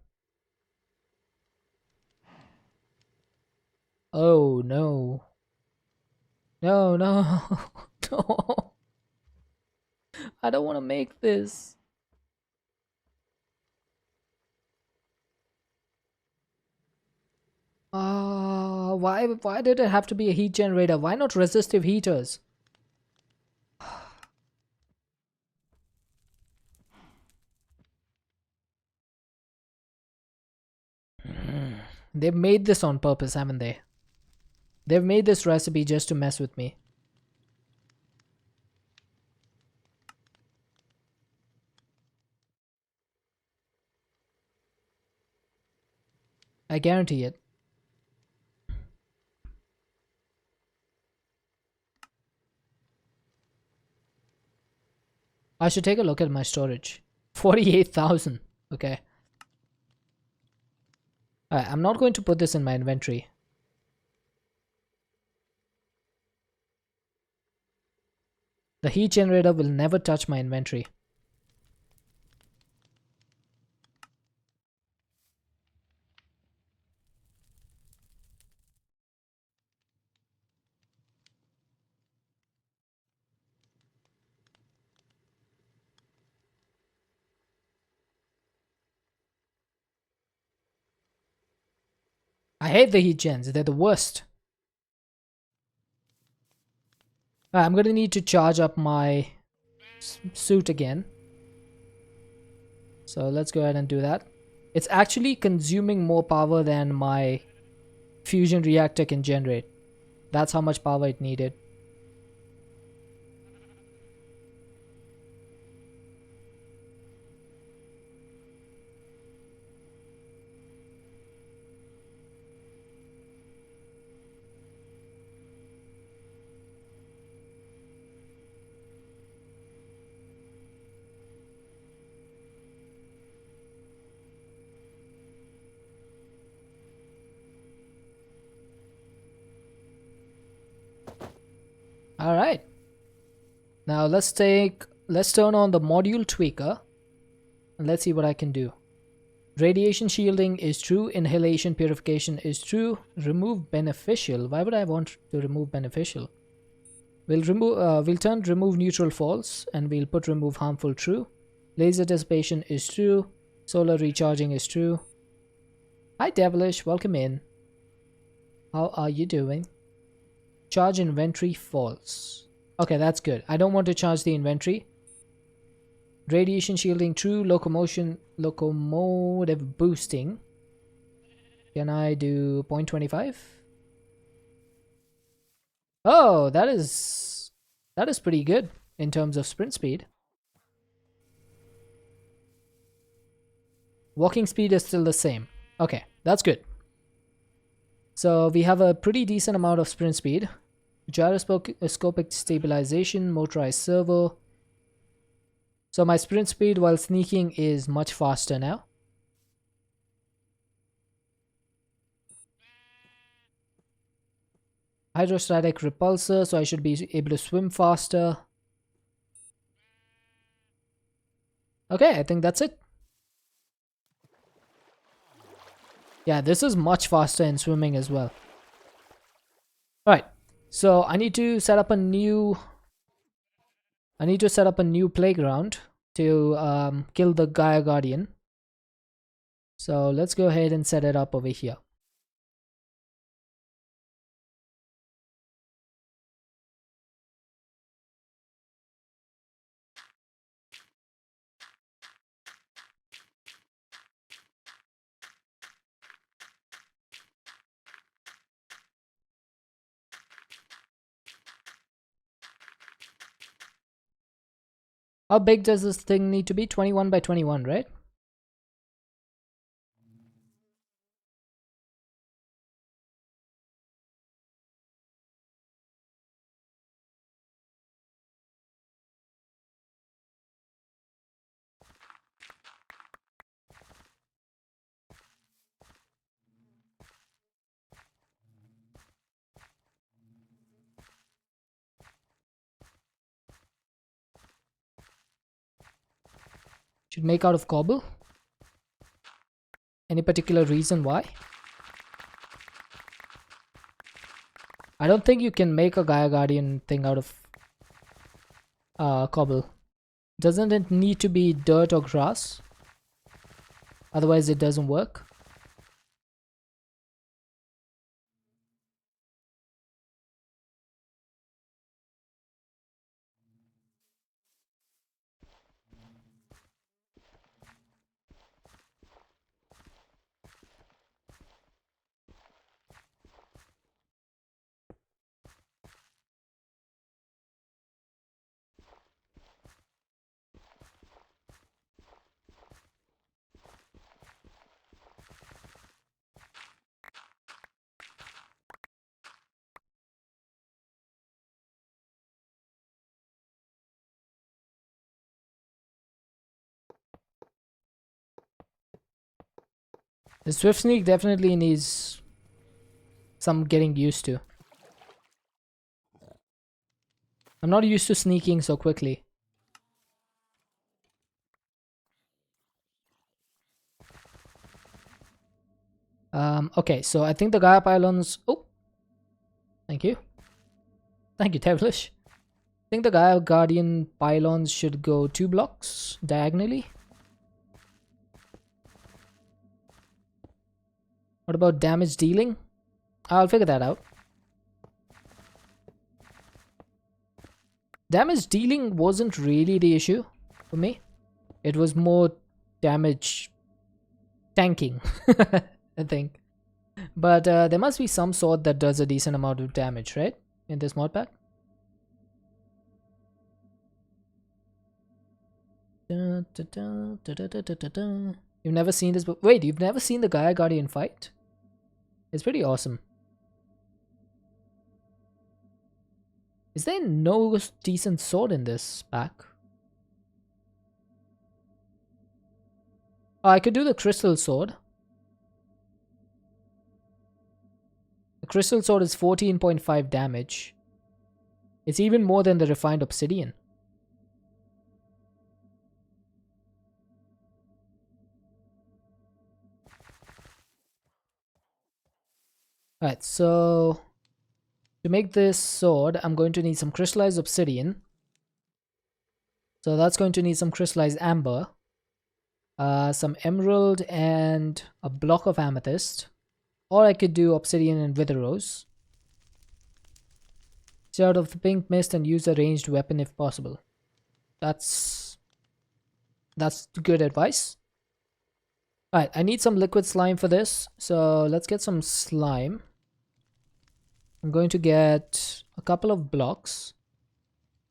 Oh no. No, no. No. I don't want to make this. Why did it have to be a heat generator? Why not resistive heaters? They've made this on purpose, haven't they? They've made this recipe just to mess with me. I guarantee it. I should take a look at my storage. 48,000. Okay. Alright, I'm not going to put this in my inventory. The heat generator will never touch my inventory. I hate the heat gens. They're the worst. Alright, I'm gonna need to charge up my suit again. So let's go ahead and do that. It's actually consuming more power than my fusion reactor can generate. That's how much power it needed. Alright. Now let's turn on the module tweaker and let's see what I can do. Radiation shielding is true, inhalation purification is true, remove beneficial. Why would I want to remove beneficial? We'll turn remove neutral false and we'll put remove harmful true. Laser dissipation is true, solar recharging is true. Hi Devilish, welcome in. How are you doing? Charge inventory false. Okay, that's good. I don't want to charge the inventory. Radiation shielding true, locomotive boosting. Can I do 0.25? Oh, that is pretty good in terms of sprint speed. Walking speed is still the same. Okay, that's good. So we have a pretty decent amount of sprint speed. Gyroscopic stabilization, motorized servo. So my sprint speed while sneaking is much faster now. Hydrostatic repulsor, so I should be able to swim faster. Okay, I think that's it. Yeah, this is much faster in swimming as well. Alright, so I need to set up a new playground to kill the Gaia Guardian. So let's go ahead and set it up over here. How big does this thing need to be? 21 by 21, right? Should make out of cobble. Any particular reason why? I don't think you can make a Gaia Guardian thing out of cobble. Doesn't it need to be dirt or grass? Otherwise it doesn't work. The Swift Sneak definitely needs some getting used to. I'm not used to sneaking so quickly. Okay, so I think the Gaia pylons... Oh! Thank you. Thank you, Devilish. I think the Gaia Guardian pylons should go 2 blocks diagonally. What about damage dealing? I'll figure that out. Damage dealing wasn't really the issue for me. It was more damage tanking, I think. But there must be some sword that does a decent amount of damage, right? In this mod pack. You've never seen this, but wait, you've never seen the Gaia Guardian fight? It's pretty awesome. Is there no decent sword in this pack? Oh, I could do the crystal sword. The crystal sword is 14.5 damage. It's even more than the refined obsidian. Alright, so to make this sword, I'm going to need some crystallized obsidian. So that's going to need some crystallized amber, some emerald, and a block of amethyst. Or I could do obsidian and wither rose. Stay out of the pink mist and use a ranged weapon if possible. That's good advice. Alright, I need some liquid slime for this. So let's get some slime. I'm going to get a couple of blocks.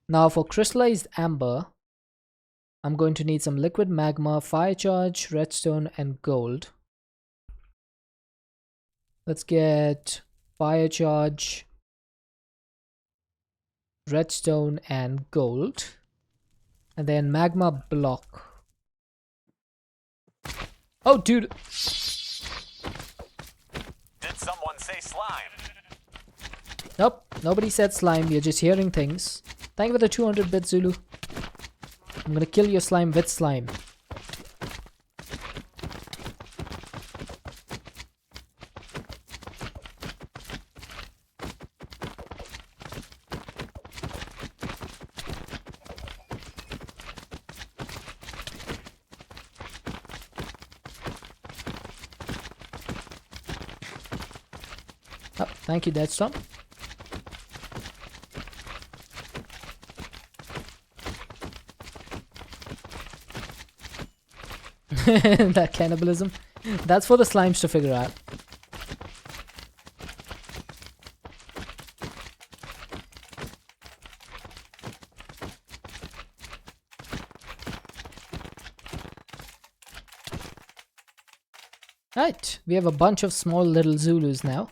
Now for crystallized amber, I'm going to need some liquid magma, fire charge, redstone, and gold. Let's get fire charge, redstone, and gold. And then magma block. Oh, dude! Did someone say slime? Nope, nobody said slime. You're just hearing things. Thank you for the 200 bits, Zulu. I'm gonna kill your slime with slime. Oh, thank you, Deathstorm. That cannibalism. That's for the slimes to figure out. Right, we have a bunch of small little Zulus now.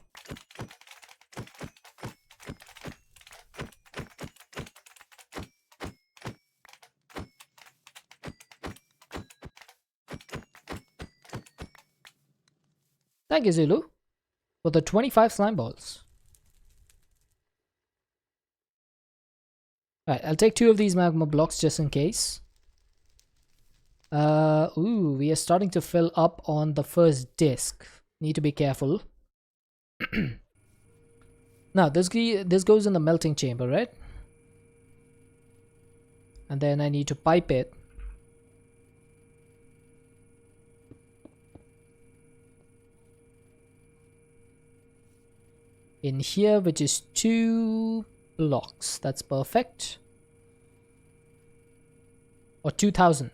Thank you, Zulu, for the 25 slime balls. Alright, I'll take 2 of these magma blocks just in case. Ooh, we are starting to fill up on the first disc. Need to be careful. Now this goes in the melting chamber, right? And then I need to pipe it. In here, which is 2 blocks. That's perfect. Or 2000.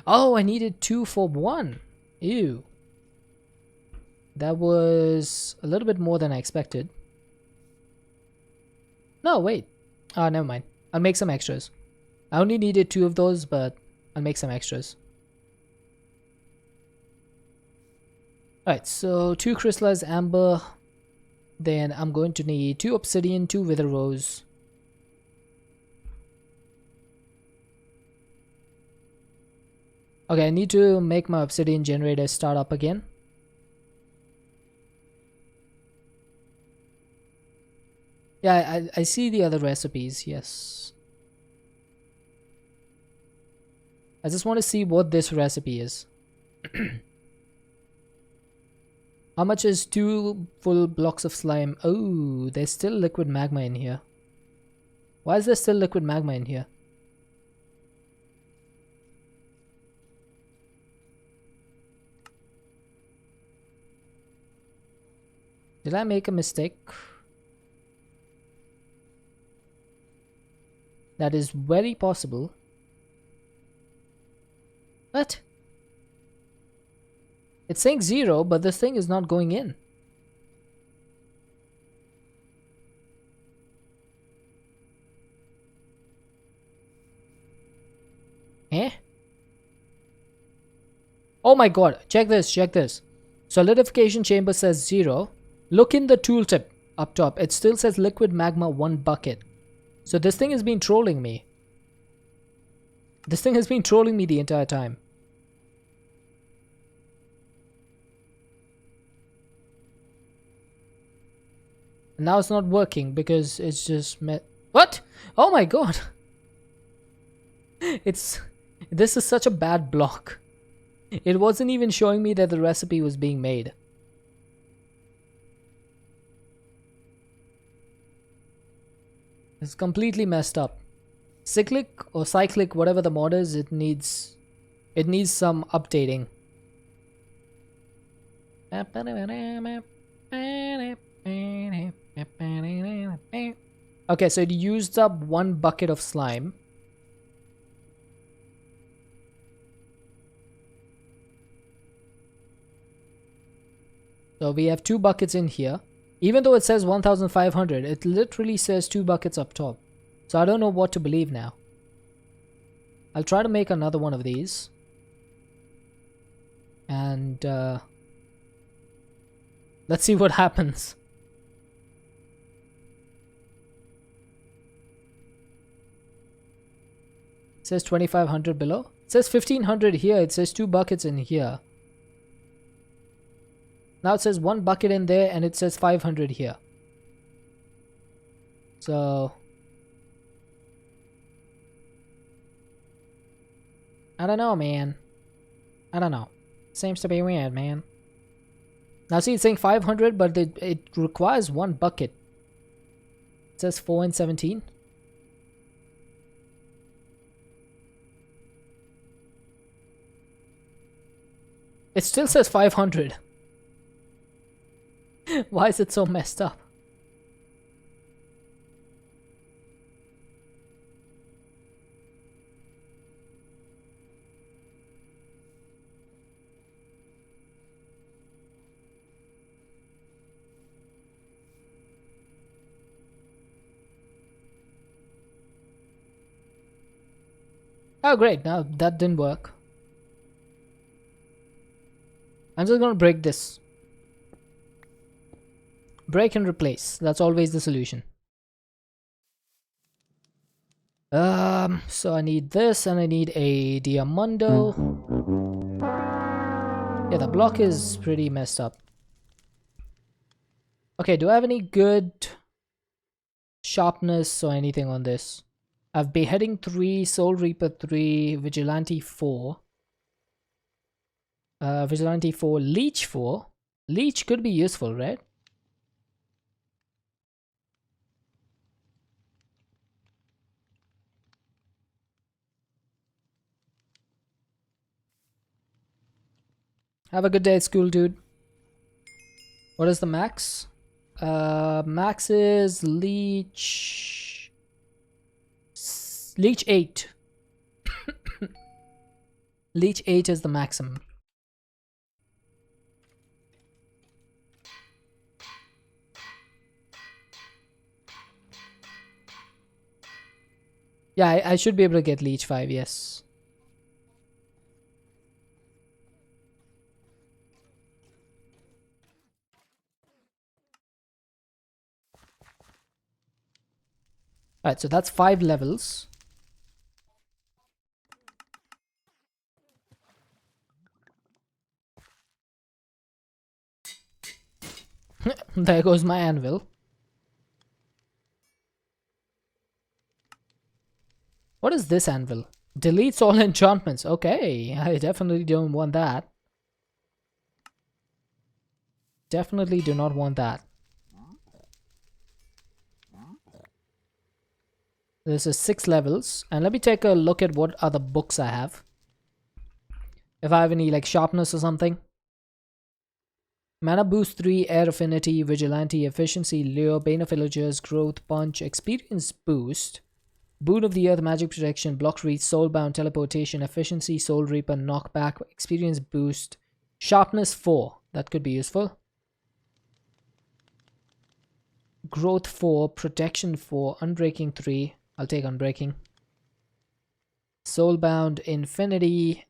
Oh, I needed 2 for 1. Ew. That was a little bit more than I expected. No, wait. Ah, never mind. I'll make some extras. I only needed 2 of those, but I'll make some extras. Alright, so 2 crystallized amber. Then I'm going to need 2 obsidian, 2 wither rose. Okay, I need to make my obsidian generator start up again. Yeah, I see the other recipes, yes. I just want to see what this recipe is. How much is 2 full blocks of slime? Oh, there's still liquid magma in here. Why is there still liquid magma in here? Did I make a mistake? That is very possible. What? It's saying 0, but this thing is not going in. Eh? Oh my god, check this, check this. Solidification chamber says 0. Look in the tooltip up top. It still says liquid magma 1 bucket. So this thing has been trolling me. This thing has been trolling me the entire time. And now it's not working because it's just what? Oh my god. This is such a bad block. It wasn't even showing me that the recipe was being made. It's completely messed up. Cyclic or cyclic, whatever the mod is, it needs some updating. Okay, so it used up 1 bucket of slime. So we have 2 buckets in here. Even though it says 1500, it literally says 2 buckets up top. So I don't know what to believe now. I'll try to make another one of these. And let's see what happens. It says 2500 below. It says 1500 here. It says 2 buckets in here. Now it says 1 bucket in there and it says 500 here. So I don't know, man. I don't know. Seems to be weird, man. Now see, it's saying 500, but it requires 1 bucket. It says 4 and 17. It still says 500. Why is it so messed up? Oh great, now that didn't work. I'm just gonna break this. Break and replace. That's always the solution. So I need this and I need a Diamondo. Yeah, the block is pretty messed up. Okay, do I have any good sharpness or anything on this? I have Beheading 3, Soul Reaper 3, Vigilante 4. Vigilante 4, Leech 4. Leech could be useful, right? Have a good day at school, dude. What is the max? Max is Leech 8. Leech 8 is the maximum. Yeah, I should be able to get Leech 5, yes. Alright, so that's 5 levels. There goes my anvil. What is this anvil? Deletes all enchantments. Okay, I definitely don't want that. Definitely do not want that. This is 6 levels. And let me take a look at what other books I have. If I have any like sharpness or something. Mana boost 3, air affinity, vigilante, efficiency, lure, bane of villagers, growth, punch, experience boost. Boon of the Earth, magic protection, block reach, soulbound, teleportation, efficiency, soul reaper, knockback, experience boost, sharpness 4. That could be useful. Growth 4, protection 4, unbreaking 3. I'll take unbreaking. Soulbound, infinity,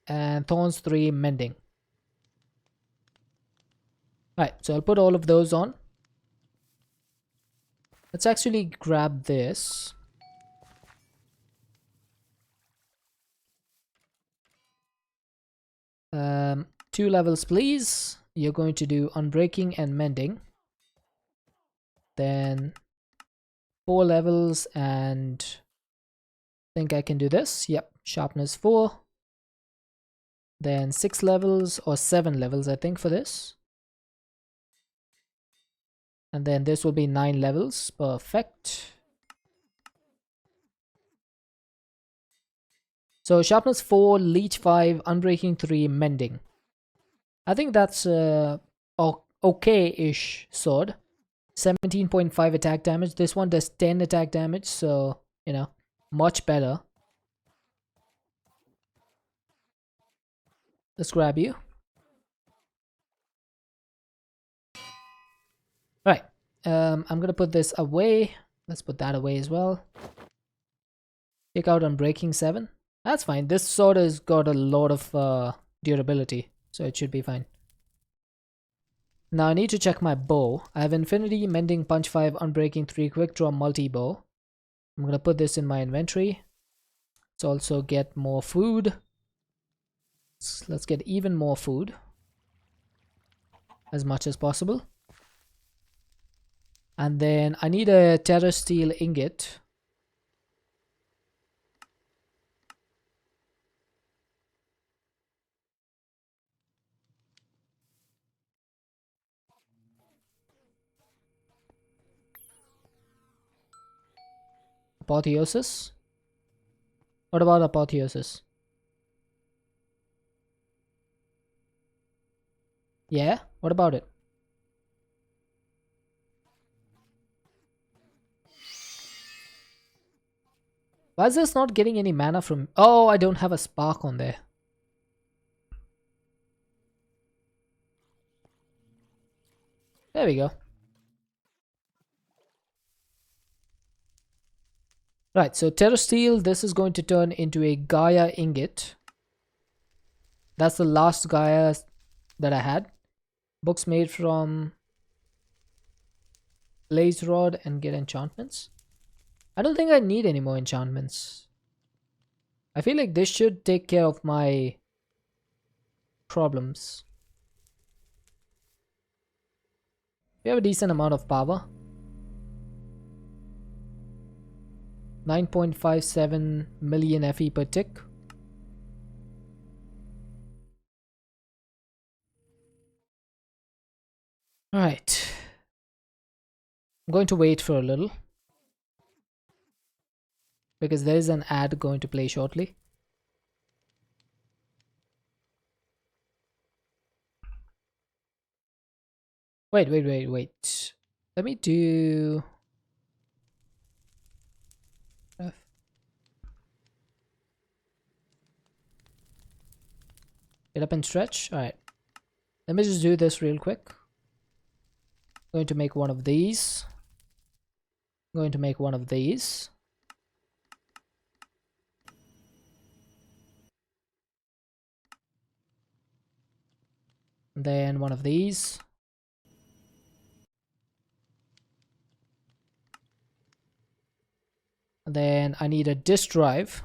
and thorns 3, mending. Alright, so I'll put all of those on. Let's actually grab this. Um, 2 levels, please. You're going to do unbreaking and mending. Then 4 levels, and I think I can do this. Yep, sharpness 4. Then 6 levels or 7 levels, I think, for this. And then this will be 9 levels. Perfect. So sharpness 4, leech 5, unbreaking 3, mending. I think that's okay-ish sword. 17.5 attack damage. This one does 10 attack damage, so, you know, much better. Let's grab you. Right. I'm gonna put this away. Let's put that away as well. Take out Unbreaking 7. That's fine. This sword has got a lot of durability, so it should be fine. Now I need to check my bow. I have Infinity, Mending, Punch 5, Unbreaking 3, Quick Draw, Multi-Bow. I'm gonna put this in my inventory. Let's also get more food. Let's get even more food. As much as possible. And then I need a Terra Steel ingot. Apotheosis. What about apotheosis? Yeah, what about it? Why is this not getting any mana from... Oh, I don't have a spark on there. There we go. Right, so Terra Steel, this is going to turn into a Gaia ingot. That's the last Gaia that I had. Books made from Blaze Rod and get enchantments. I don't think I need any more enchantments. I feel like this should take care of my problems. We have a decent amount of power. 9.57 million FE per tick. Alright. I'm going to wait for a little. Because there is an ad going to play shortly. Wait. Let me do F. Get up and stretch. All right. Let me just do this real quick. Going to make one of these. Going to make one of these. Then one of these. Then I need a disk drive.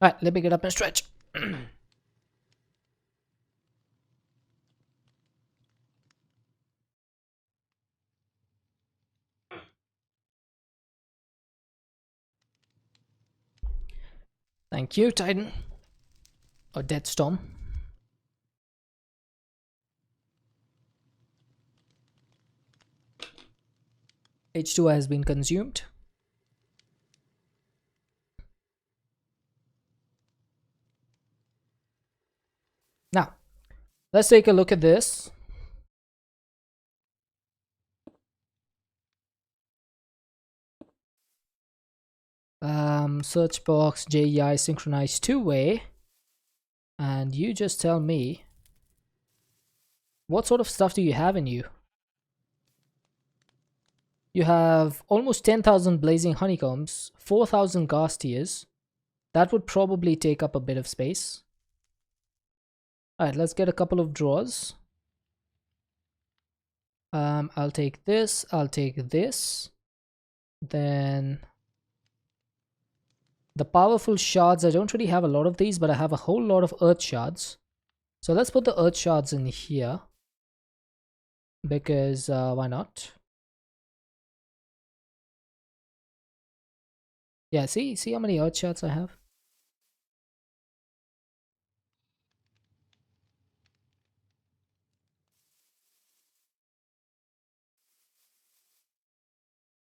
All right, let me get up and stretch. Thank you, Titan. Or Death Storm. H2 has been consumed. Now, let's take a look at this. Search box JEI synchronized two-way. And you just tell me, what sort of stuff do you have in you? You have almost 10,000 blazing honeycombs, 4,000 gas tiers. That would probably take up a bit of space. Alright, let's get a couple of drawers. I'll take this, I'll take this. Then the powerful shards, I don't really have a lot of these, but I have a whole lot of earth shards. So let's put the earth shards in here. Because why not? Yeah, see how many earth shards I have?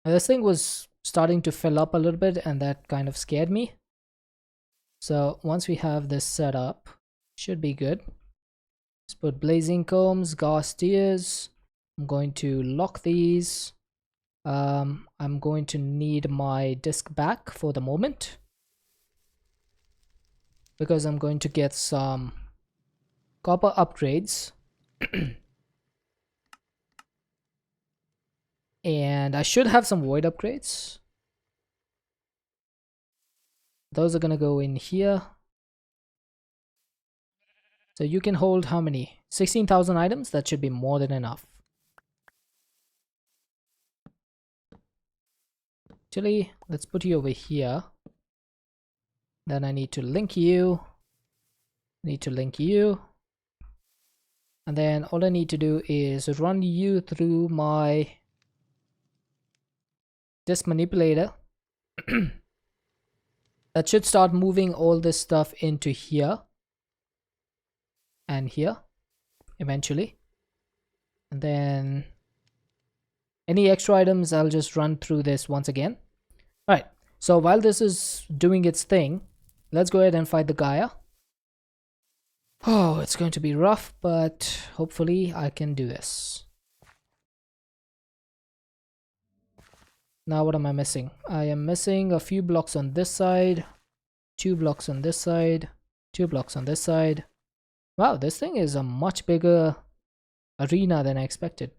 This thing was starting to fill up a little bit, and that kind of scared me. So once we have this set up, should be good. Let's put blazing combs, gas tiers. I'm going to lock these. I'm going to need my disk back for the moment, because I'm going to get some copper upgrades. And I should have some void upgrades. Those are gonna go in here. So you can hold how many? 16,000 items? That should be more than enough. Actually, let's put you over here. Then I need to link you. And then all I need to do is run you through my disk manipulator. That should start moving all this stuff into here and here eventually. And then any extra items, I'll just run through this once again. All right, so while this is doing its thing, let's go ahead and fight the Gaia. Oh, it's going to be rough, but hopefully I can do this. Now what am I missing? I am missing a few blocks on this side, 2 blocks on this side, 2 blocks on this side. Wow, this thing is a much bigger arena than I expected.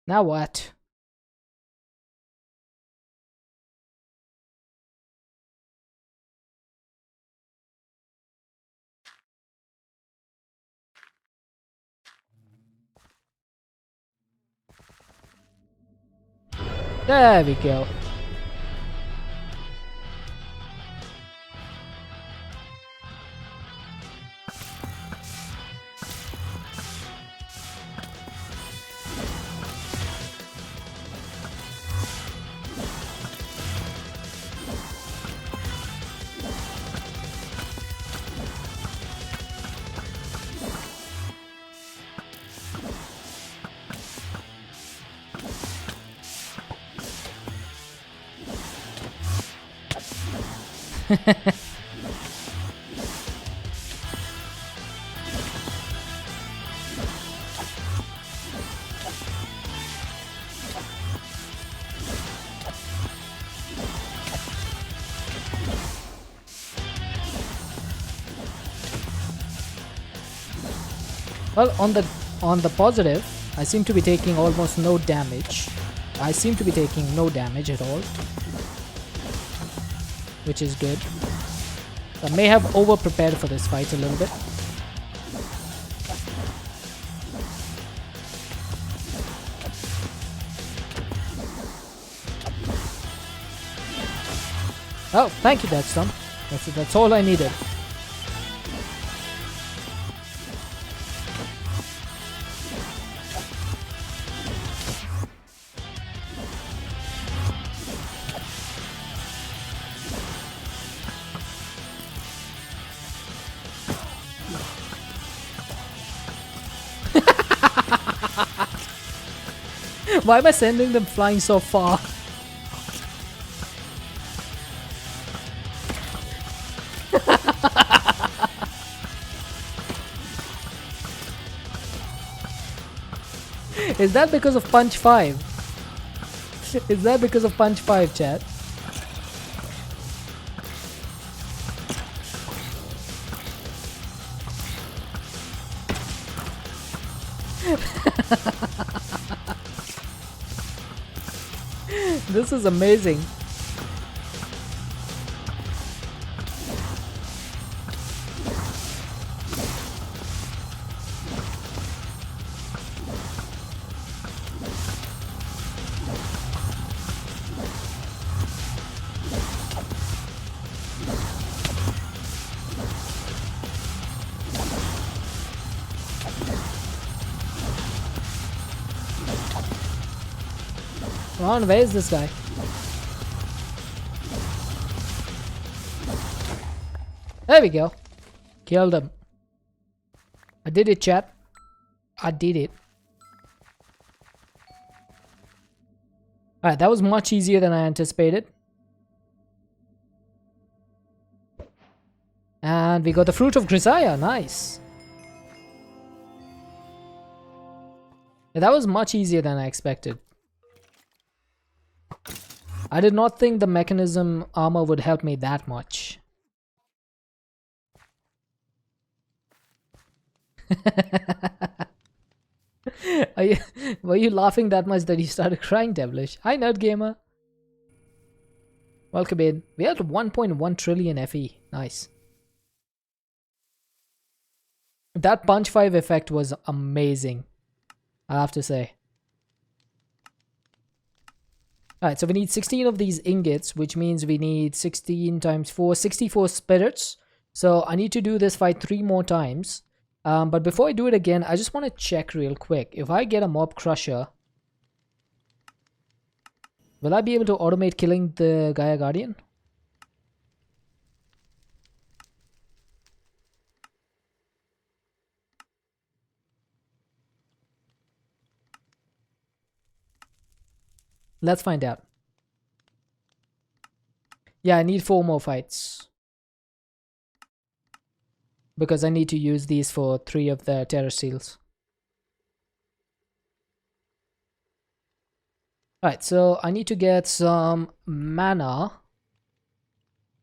Now what? There we go. Well, on the positive, I seem to be taking almost no damage. I seem to be taking no damage at all, which is good. I may have over prepared for this fight a little bit. Oh, thank you, Deathstone. That's all I needed. Why am I sending them flying so far? Is that because of Punch 5? Is that because of Punch 5, chat? This is amazing. Come on, where is this guy? There we go. Killed him. I did it, chat. I did it. Alright, that was much easier than I anticipated. And we got the Fruit of Grisaya. Nice. Yeah, that was much easier than I expected. I did not think the mechanism armor would help me that much. Were you laughing that much that you started crying, Devilish? Hi, Nerd Gamer. Welcome in. We had 1.1 trillion FE. Nice. That Punch 5 effect was amazing, I have to say. Alright, so we need 16 of these ingots, which means we need 16 times 4, 64 spirits. So I need to do this fight 3 more times. But before I do it again, I just want to check real quick. If I get a mob crusher, will I be able to automate killing the Gaia Guardian? Let's find out. Yeah, I need 4 more fights. Because I need to use these for 3 of the Terror Seals. Alright, so I need to get some mana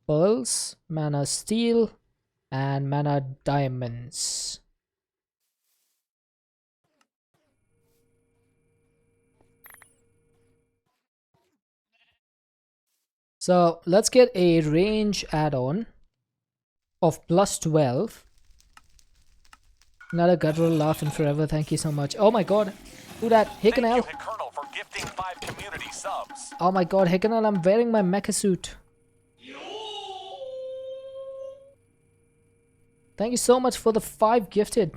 pearls, mana steel, and mana diamonds. So let's get a range add-on of plus 12. Another guttural laugh in forever. Thank you so much. Oh my god. Who that? Hickenel. For gifting 5 community subs. Oh my god, Hickenel, I'm wearing my mecha suit. Thank you so much for the 5 gifted.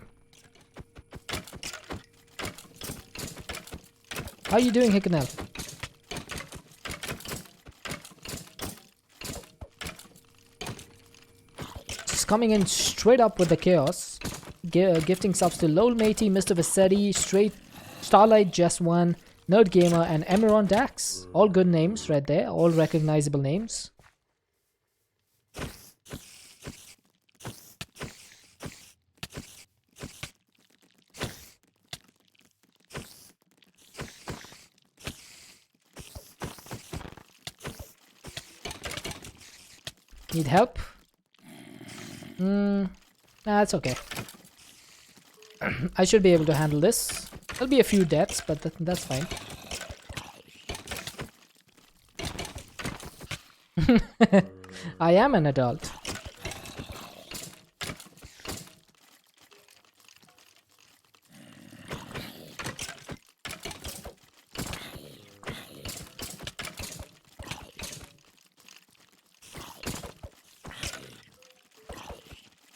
How are you doing, Hickenel? Coming in straight up with the chaos. Gifting subs to Lol Matey, Mr. Visetti, Straight Starlight Just One, Nerd Gamer, and Emeron Dax. All good names right there, all recognizable names. Need help? Nah, it's okay. I should be able to handle this. There'll be a few deaths, but that's fine. I am an adult.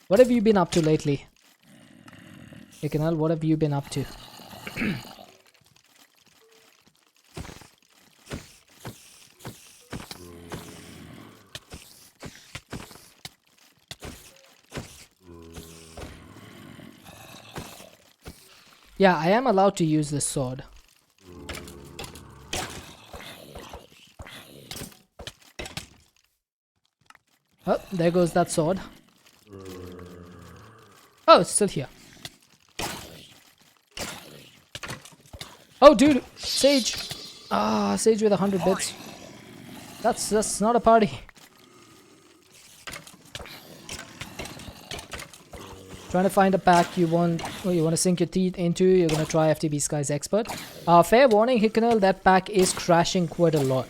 What have you been up to lately? Ikanal, what have you been up to? Yeah, I am allowed to use this sword. Oh, there goes that sword. Oh, it's still here. Oh, dude, Sage. Ah, Sage with 100 bits. That's not a party. Trying to find a pack you want to sink your teeth into. You're gonna try FTB Skies Expert. Fair warning, Hickanal, that pack is crashing quite a lot.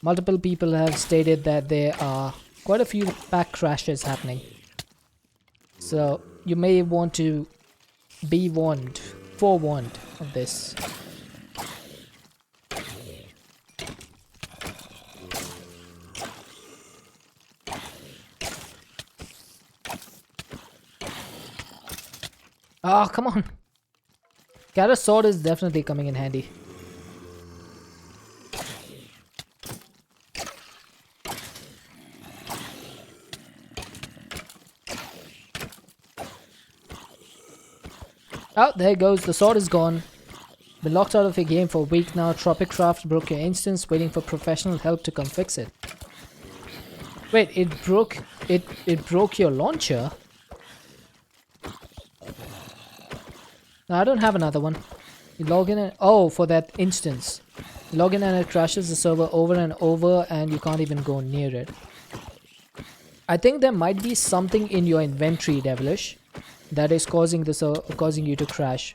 Multiple people have stated that there are quite a few pack crashes happening. So you may want to be forewarned of this. Ah, come on. Kara's sword is definitely coming in handy. Oh, there it goes. The sword is gone. Been locked out of the game for a week now. Tropic Craft broke your instance, waiting for professional help to come fix it. Wait, it broke your launcher? No, I don't have another one. You log in and... Oh, for that instance. You log in and it crashes the server over and over and you can't even go near it. I think there might be something in your inventory, Devilish, that is causing you to crash.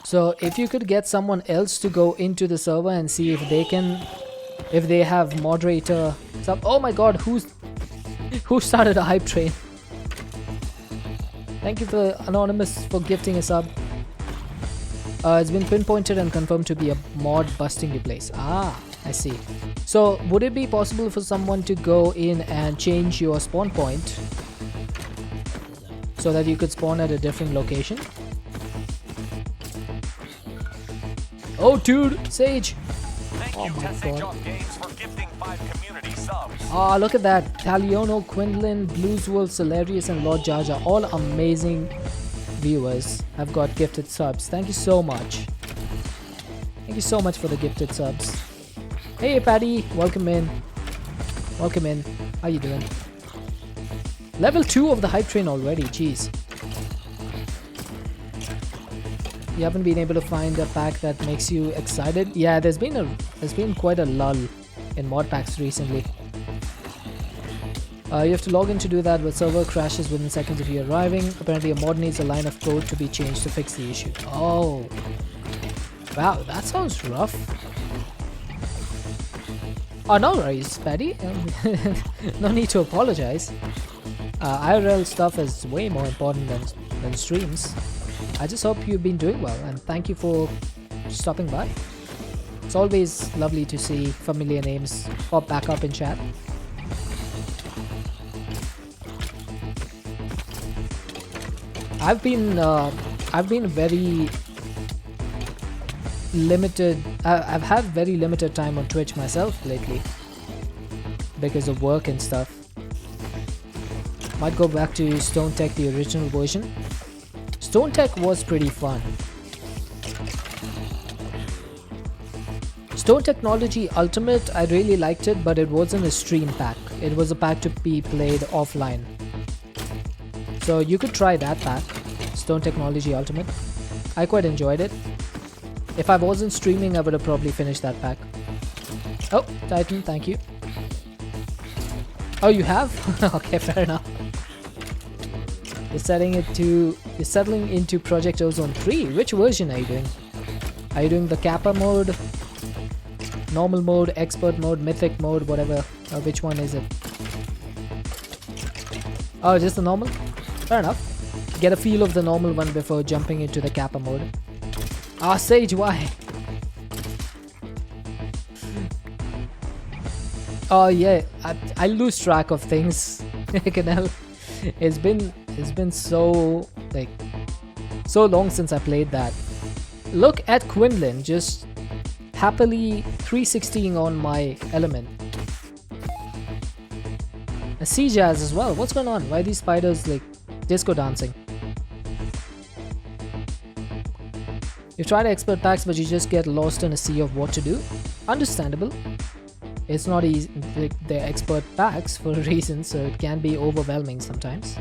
So if you could get someone else to go into the server and see if they have moderator sub. Oh my god, who started a hype train? Thank you for Anonymous for gifting a sub. It's been pinpointed and confirmed to be a mod busting your place. Ah, I see. So would it be possible for someone to go in and change your spawn point so that you could spawn at a different location? Oh dude, Sage! Oh my god. Ah, look at that. Taliono, Quinlan, Blueswolf, Celerius and Lord Jar Jar. All amazing viewers have got gifted subs. Thank you so much. Thank you so much for the gifted subs. Hey Patty, welcome in. Welcome in. How you doing? Level 2 of the hype train already, jeez. You haven't been able to find a pack that makes you excited? Yeah, there's been quite a lull in mod packs recently. You have to log in to do that, but server crashes within seconds of you arriving. Apparently a mod needs a line of code to be changed to fix the issue. Oh. Wow, that sounds rough. Oh, no worries, Patty. No need to apologize. IRL stuff is way more important than streams. I just hope you've been doing well and thank you for stopping by. It's always lovely to see familiar names pop back up in chat. I've been very limited. I've had very limited time on Twitch myself lately because of work and stuff. Might go back to Stone Tech, the original version. Stone Tech was pretty fun. Stone Technology Ultimate, I really liked it, but it wasn't a stream pack. It was a pack to be played offline. So you could try that pack, Stone Technology Ultimate. I quite enjoyed it. If I wasn't streaming, I would have probably finished that pack. Oh, Titan, thank you. Oh, you have? Okay, fair enough. You're settling into Project Ozone 3. Which version are you doing? Are you doing the Kappa mode, normal mode, expert mode, mythic mode, whatever? Which one is it? Oh, just the normal? Fair enough. Get a feel of the normal one before jumping into the Kappa mode. Ah, Sage, why? Oh yeah, I lose track of things. Canal. It's been so so long since I played that. Look at Quinlan just happily 360ing on my element. And Sea Jazz as well. What's going on? Why are these spiders like disco dancing? You've tried expert packs, but you just get lost in a sea of what to do. Understandable. It's not easy. They're expert packs for a reason, so it can be overwhelming sometimes.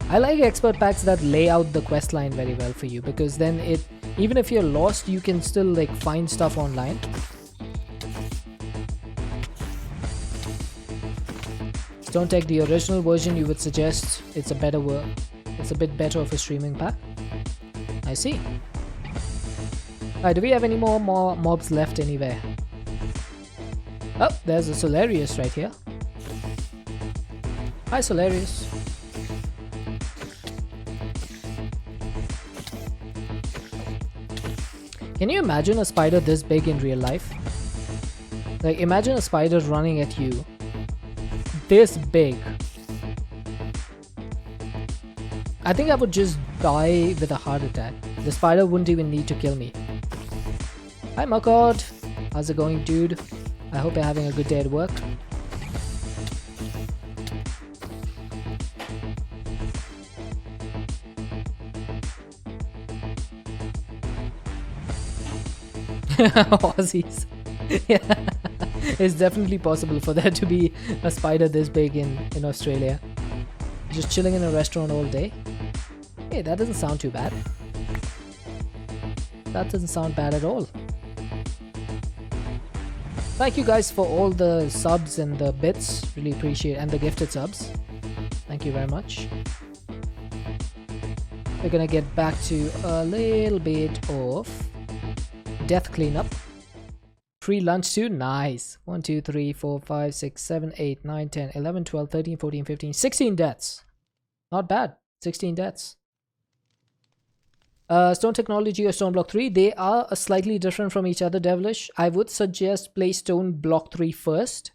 I like expert packs that lay out the quest line very well for you, because then even if you're lost, you can still find stuff online. Stone Tech, the original version, you would suggest it's a bit better of a streaming pack. I see. Alright, do we have any more mobs left anywhere? Oh, there's a Solarius right here. Hi, Solarius. Can you imagine a spider this big in real life? Imagine a spider running at you this big. I think I would just die with a heart attack. The spider wouldn't even need to kill me. Hi, Makod. How's it going, dude? I hope you're having a good day at work. Aussies. Yeah. It's definitely possible for there to be a spider this big in Australia. Just chilling in a restaurant all day. Hey, that doesn't sound too bad. That doesn't sound bad at all. Thank you guys for all the subs and the bits. Really appreciate it. And the gifted subs. Thank you very much. We're gonna get back to a little bit of death cleanup. Free lunch too? Nice. 1, 2, 3, 4, 5, 6, 7, 8, 9, 10, 11, 12, 13, 14, 15, 16 deaths. Not bad. 16 deaths. Stone Technology or Stone Block 3, they are slightly different from each other, Devilish. I would suggest play Stone Block 3 first,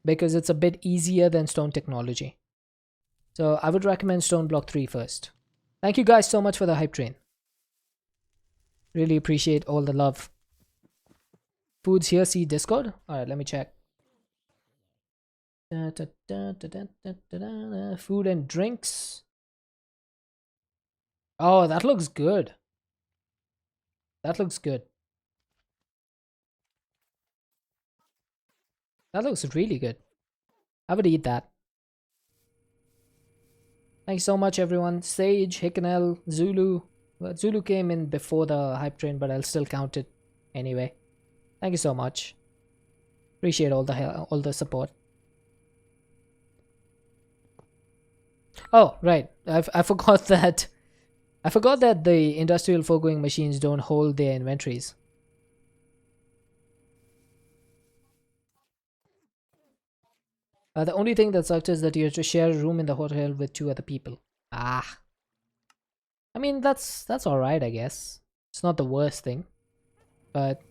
because it's a bit easier than Stone Technology. So I would recommend Stone Block 3 first. Thank you guys so much for the hype train. Really appreciate all the love. Foods here, see Discord. Alright, let me check. Food and drinks. Oh, that looks good. That looks good. That looks really good. I would eat that. Thanks so much, everyone. Sage, Hickenel, Zulu. Well, Zulu came in before the hype train, but I'll still count it anyway. Thank you so much. Appreciate all the support. Oh, right. I forgot that. I forgot that the industrial foregoing machines don't hold their inventories. The only thing that sucks is that you have to share a room in the hotel with 2 other people. Ah. I mean, that's alright, I guess. It's not the worst thing. But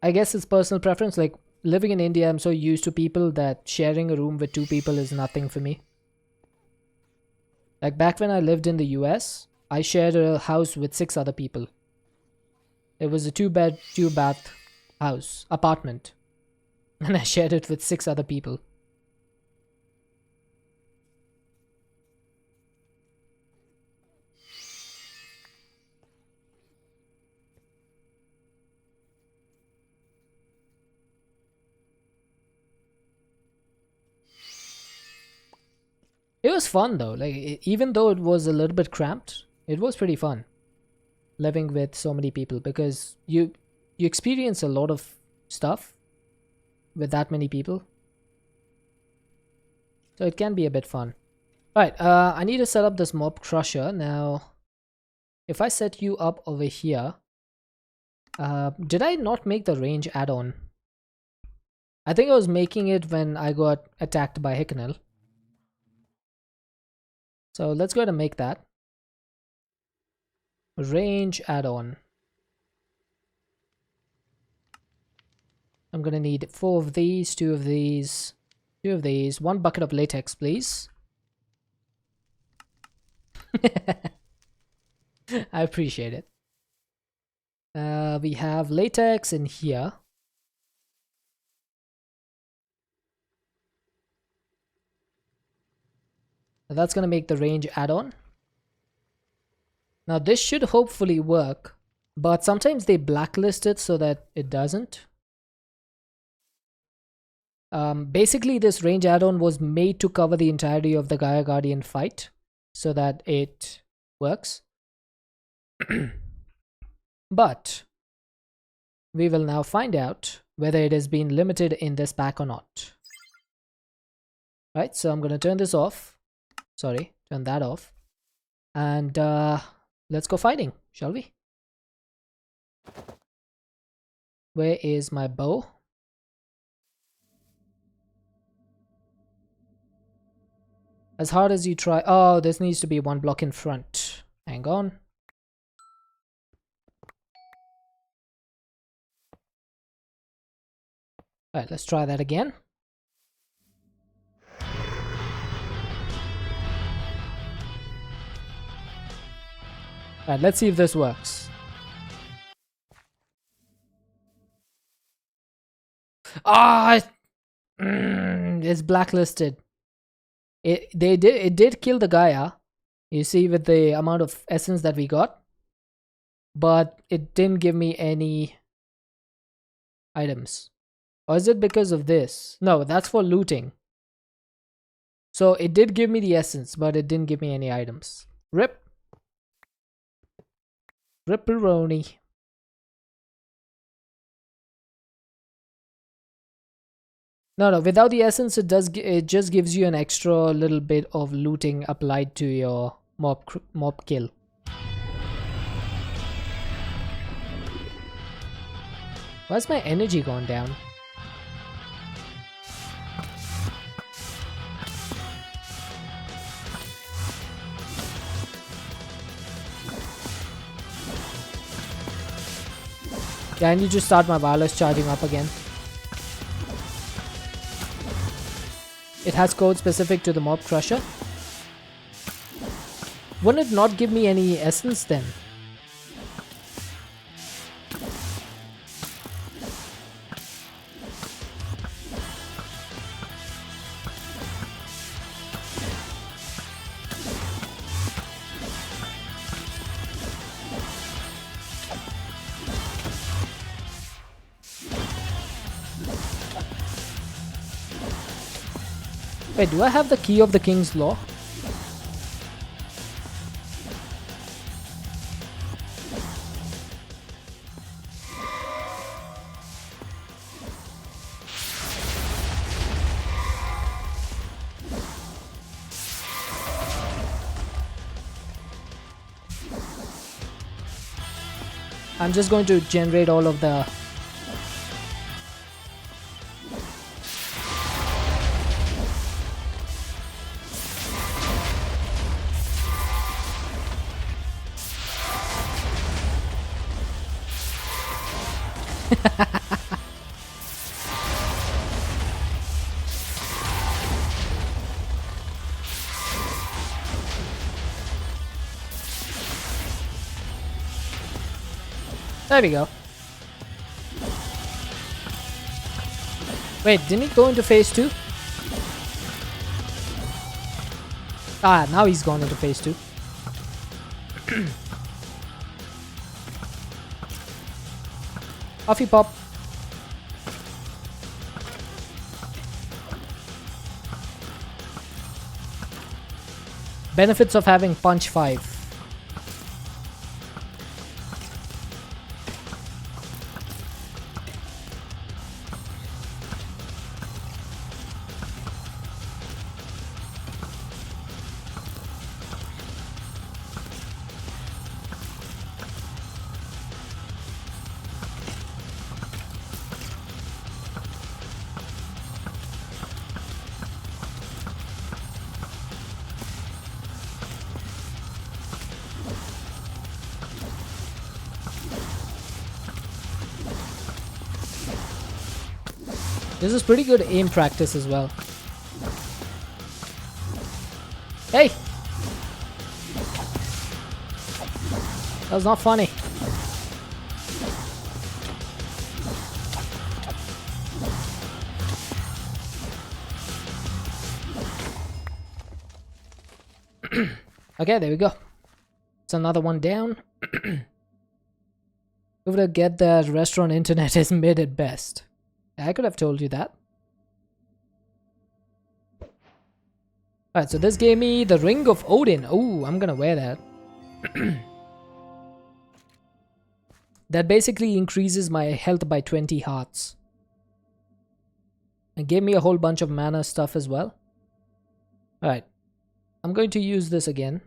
I guess it's personal preference. Like, living in India, I'm so used to people that sharing a room with 2 people is nothing for me. Like, back when I lived in the US, I shared a house with 6 other people. It was a 2-bed, 2-bath apartment. And I shared it with 6 other people. was fun though. Like even though it was a little bit cramped, it was pretty fun living with so many people, because you experience a lot of stuff with that many people. So it can be a bit fun. Alright, I need to set up this mob crusher. Now, if I set you up over here, did I not make the range add-on? I think I was making it when I got attacked by Hickenel. So let's go ahead and make that. Range add-on. I'm gonna need 4 of these, 2 of these, 2 of these, 1 bucket of latex, please. I appreciate it. We have latex in here. That's gonna make the range add-on. Now this should hopefully work, but sometimes they blacklist it so that it doesn't. Basically this range add-on was made to cover the entirety of the Gaia Guardian fight so that it works. But we will now find out whether it has been limited in this pack or not. Right, so I'm gonna turn this off. Sorry, turn that off. And let's go fighting, shall we? Where is my bow? As hard as you try. Oh, this needs to be 1 block in front. Hang on. Alright, let's try that again. Alright, let's see if this works. Ah, it's blacklisted. It did kill the Gaia, you see, with the amount of essence that we got, but it didn't give me any items. Or is it because of this? No, that's for looting. So it did give me the essence, but it didn't give me any items. Rip. Ripperoni. No, without the essence, it just gives you an extra little bit of looting applied to your mob kill. Why's my energy gone down? Yeah, I need to start my wireless charging up again. It has code specific to the mob crusher. Wouldn't it not give me any essence then? Wait, do I have the key of the King's Law? I'm just going to generate all of the... There we go. Wait, didn't it go into phase 2? Ah, now he's gone into phase 2. Puffy pop. Benefits of having punch 5. This is pretty good aim practice as well. Hey! That was not funny. Okay, there we go. It's another one down. Over to get that restaurant internet is mid at best. I could have told you that. Alright, so this gave me the Ring of Odin. Oh, I'm gonna wear that. That basically increases my health by 20 hearts. And gave me a whole bunch of mana stuff as well. Alright. I'm going to use this again.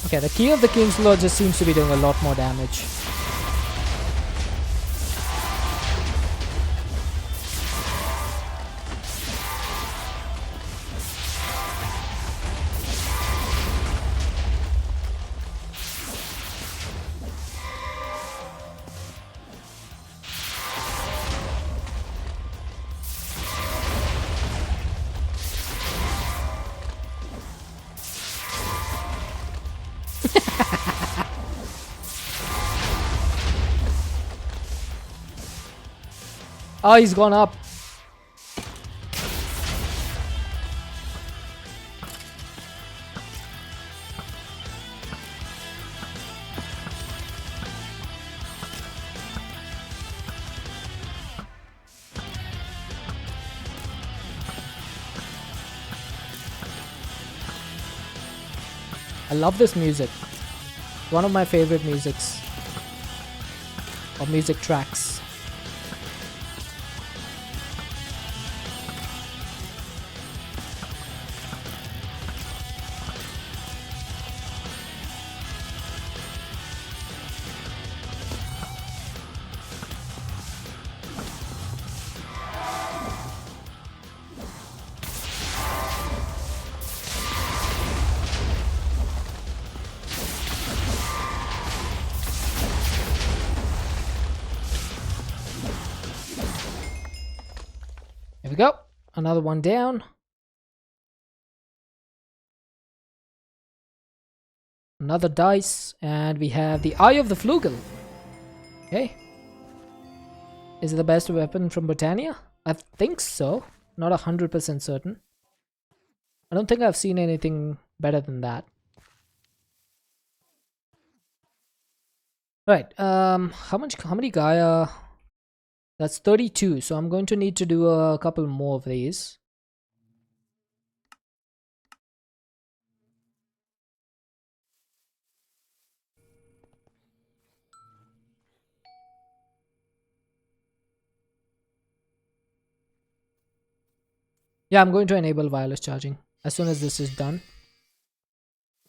Okay, the Key of the King's Lord just seems to be doing a lot more damage. Oh, he's gone up. I love this music. One of my favorite musics. Or music tracks. There we go. Another one down. Another dice. And we have the Eye of the Flugel. Okay. Is it the best weapon from Britannia? I think so. Not 100% certain. I don't think I've seen anything better than that. Right. How many Gaia? That's 32, so I'm going to need to do a couple more of these. Yeah, I'm going to enable wireless charging as soon as this is done.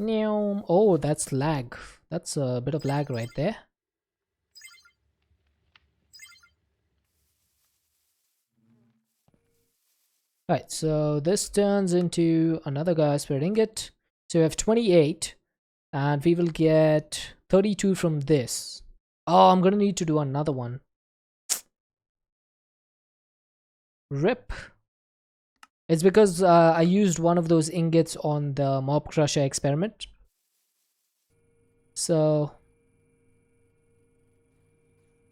Oh, that's lag. That's a bit of lag right there. Right, so this turns into another Gaia Spirit Ingot. So we have 28, and we will get 32 from this. Oh, I'm gonna need to do another one. Rip. It's because I used one of those ingots on the mob crusher experiment. So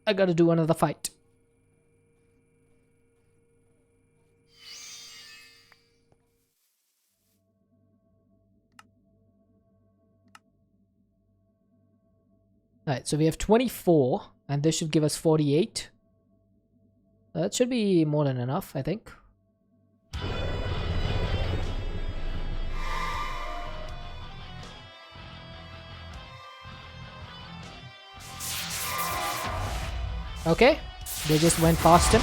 I gotta do another fight. Alright, so we have 24, and this should give us 48. That should be more than enough, I think. Okay, they just went past him.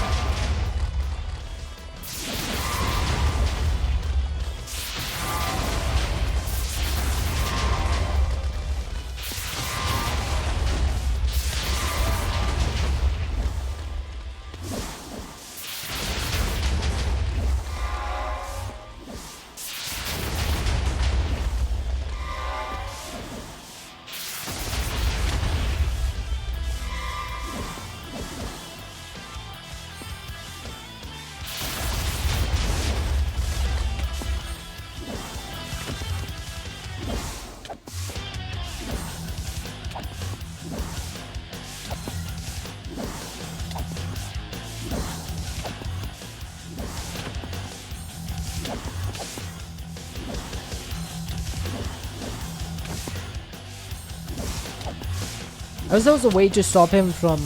I wish there was a way to stop him from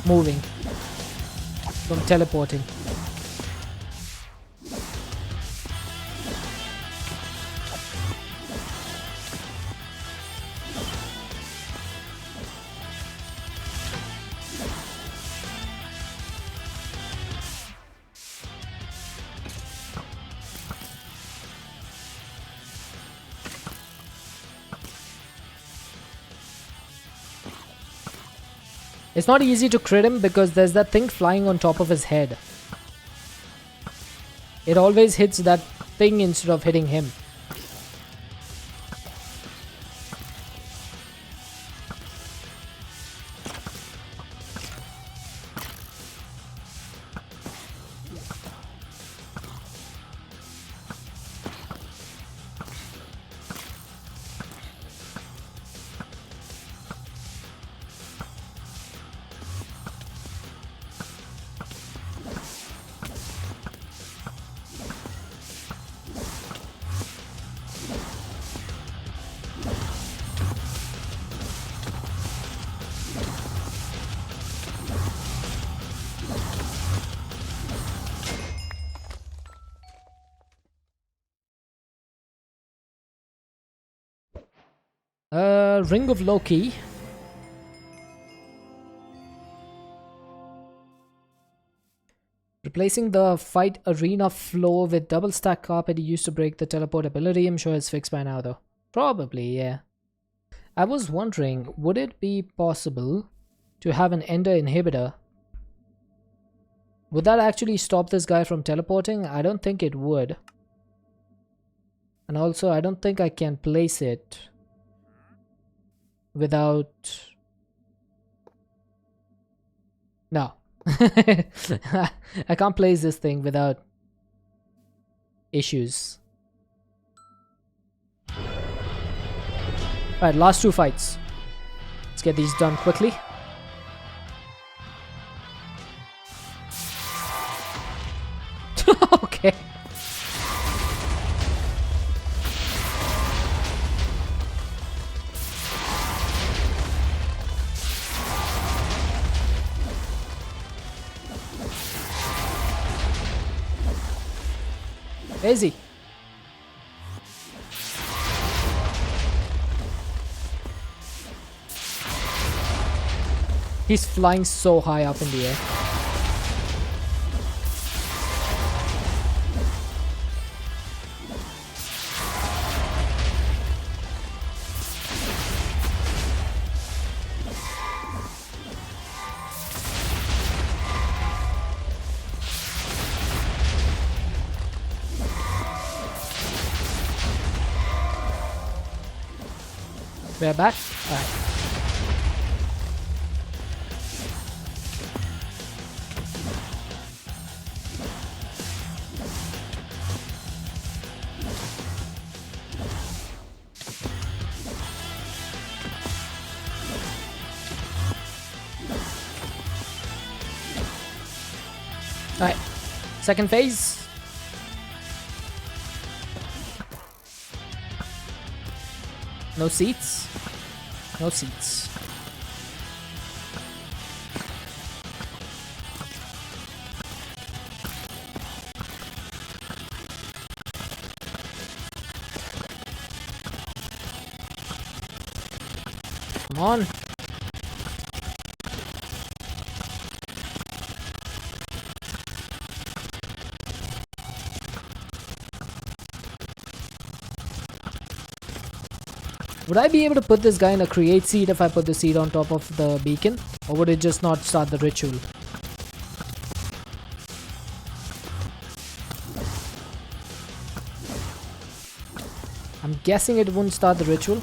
moving, from teleporting. It's not easy to crit him because there's that thing flying on top of his head. It always hits that thing instead of hitting him. Ring of Loki. Replacing the fight arena floor with double stack carpet he used to break the teleport ability. I'm sure it's fixed by now though. Probably, yeah. I was wondering, would it be possible to have an ender inhibitor? Would that actually stop this guy from teleporting? I don't think it would. And also, I don't think I can place it without... No. I can't place this thing without issues. Alright, last two fights. Let's get these done quickly. Okay. Easy. He's flying so high up in the air. We're back. Alright. Alright, second phase. No seats. No seats. Come on. Would I be able to put this guy in a create seed if I put the seed on top of the beacon? Or would it just not start the ritual? I'm guessing it wouldn't start the ritual.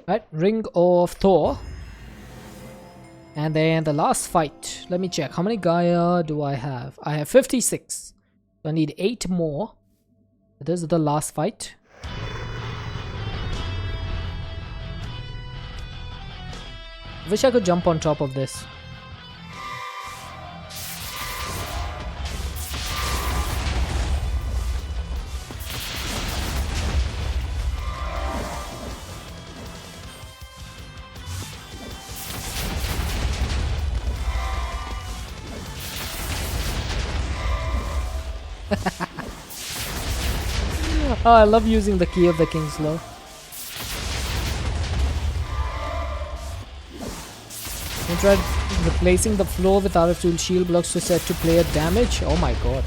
Right, Ring of Thor. And then the last fight. Let me check. How many Gaia do I have? I have 56. So I need 8 more. This is the last fight. Wish I could jump on top of this. Oh, I love using the key of the King's Law. I tried replacing the floor with out of tool shield blocks to set to player damage. Oh my god.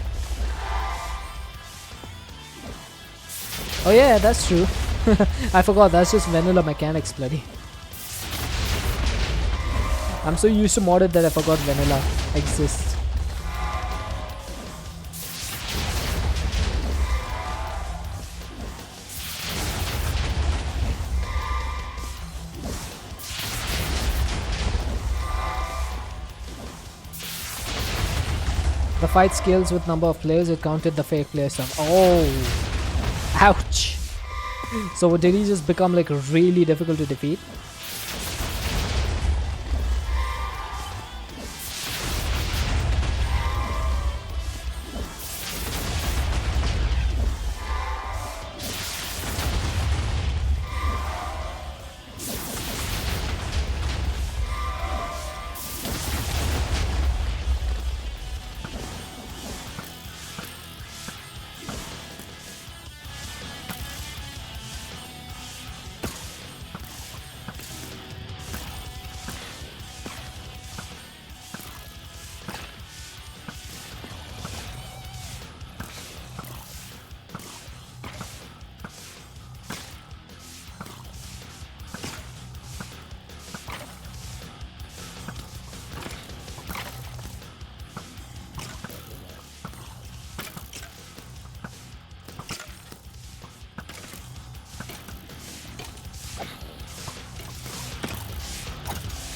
Oh yeah, that's true. I forgot, that's just vanilla mechanics, bloody. I'm so used to modded that I forgot vanilla exists. The fight scales with number of players, it counted the fake player stuff. Oh! Ouch! So did he just become like really difficult to defeat?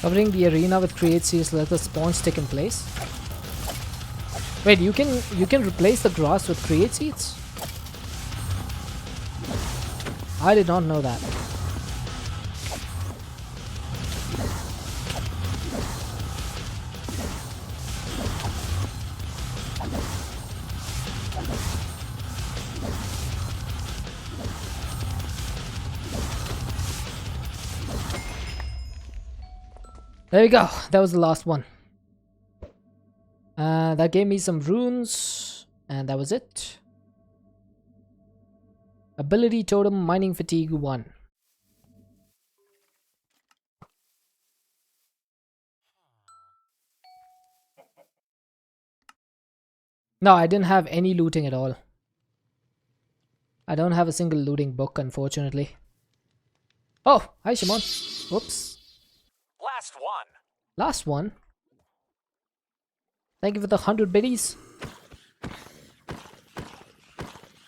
Covering the arena with create seeds let the spawns take in place. Wait, you can replace the grass with create seeds? I did not know that. There we go. That was the last one. That gave me some runes, and that was it. Ability Totem Mining Fatigue 1. No, I didn't have any looting at all. I don't have a single looting book, unfortunately. Oh, hi Shimon. Whoops. Last one. Last one. Thank you for the 100 biddies.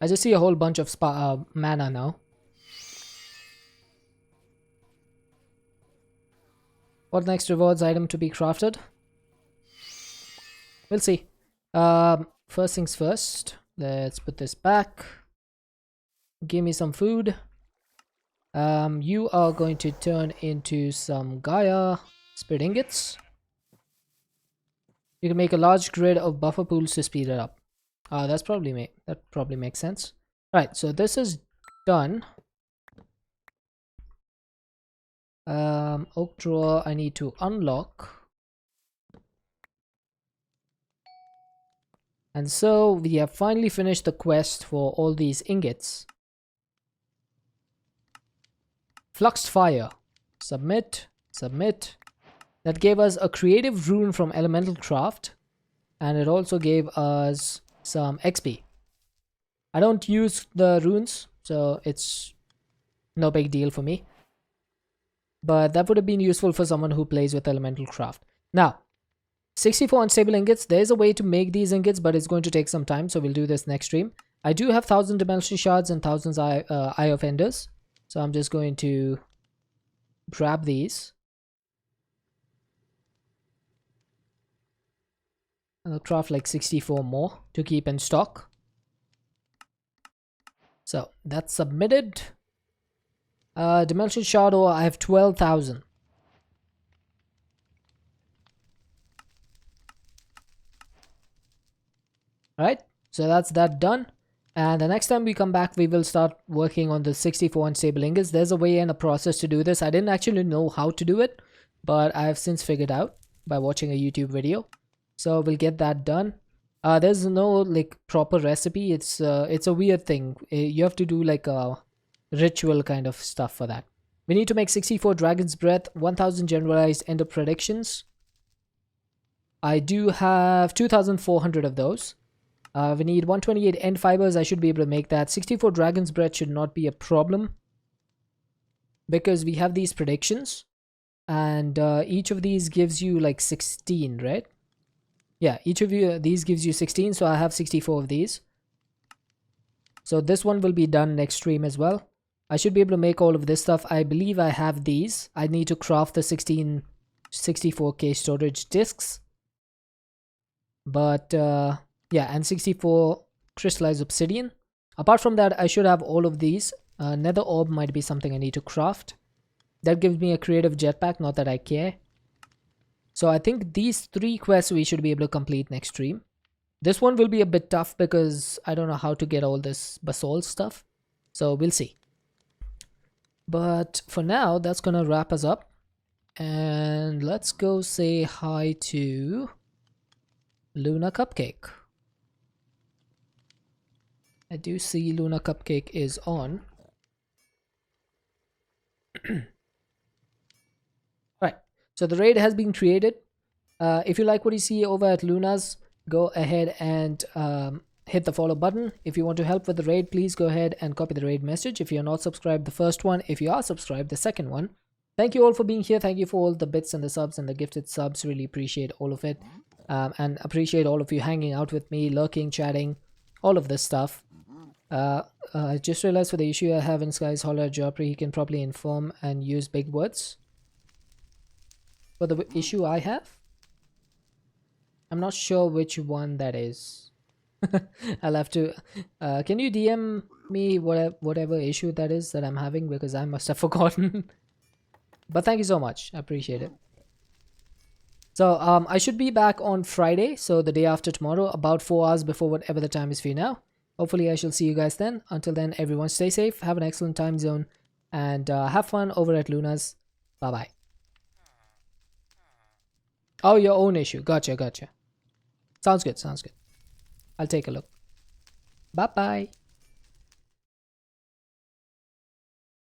I just see a whole bunch of mana now. What next rewards item to be crafted? We'll see. First things first. Let's put this back. Give me some food. You are going to turn into some Gaia spirit ingots. You can make a large grid of buffer pools to speed it up. That probably makes sense. Right, so this is done. Oak drawer I need to unlock. And so we have finally finished the quest for all these ingots. Fluxed fire. Submit. Submit. That gave us a creative rune from elemental craft. And it also gave us some XP. I don't use the runes, so it's no big deal for me. But that would have been useful for someone who plays with elemental craft. Now, 64 unstable ingots. There's a way to make these ingots, but it's going to take some time, so we'll do this next stream. I do have 1000 dimension shards and 1000 eye of enders, so I'm just going to grab these. And I'll craft like 64 more to keep in stock. So that's submitted. Dimension shard ore, I have 12,000. Alright, so that's that done. And the next time we come back, we will start working on the 64 unstable ingots. There's a way and a process to do this. I didn't actually know how to do it, but I have since figured out by watching a YouTube video. So we'll get that done. There's no like proper recipe. It's a weird thing. You have to do like a ritual kind of stuff for that. We need to make 64 dragon's breath, 1000 generalized ender predictions. I do have 2400 of those. We need 128 end fibers. I should be able to make that. 64 dragon's breath should not be a problem because we have these predictions, and each of these gives you like 16, right? Yeah, each of these gives you 16, so I have 64 of these. So this one will be done next stream as well. I should be able to make all of this stuff. I believe I have these. I need to craft the 64k storage discs. But yeah, and 64 crystallized obsidian. Apart from that, I should have all of these. Nether orb might be something I need to craft. That gives me a creative jetpack, not that I care. So I think these 3 quests we should be able to complete next stream. This one will be a bit tough because I don't know how to get all this basalt stuff. So we'll see. But for now, that's gonna wrap us up. And let's go say hi to Luna Cupcake. I do see Luna Cupcake is on. Right, so the raid has been created. If you like what you see over at Luna's, go ahead and hit the follow button. If you want to help with the raid, please go ahead and copy the raid message. If you're not subscribed, the first one. If you are subscribed, the second one. Thank you all for being here. Thank you for all the bits and the subs and the gifted subs. Really appreciate all of it. And appreciate all of you hanging out with me, lurking, chatting, all of this stuff. I just realized for the issue I have in Skies, holler at Joffrey. He can probably inform and use big words. For the issue I have, I'm not sure which one that is. I'll have to can you DM me whatever issue that is that I'm having, because I must have forgotten. But thank you so much, I appreciate it. So I should be back on Friday, so the day after tomorrow, about 4 hours before whatever the time is for you now. Hopefully I shall see you guys then. Until then, everyone stay safe, have an excellent time zone, and have fun over at Luna's. Bye bye. Oh, your own issue. Gotcha. Sounds good. I'll take a look. Bye bye.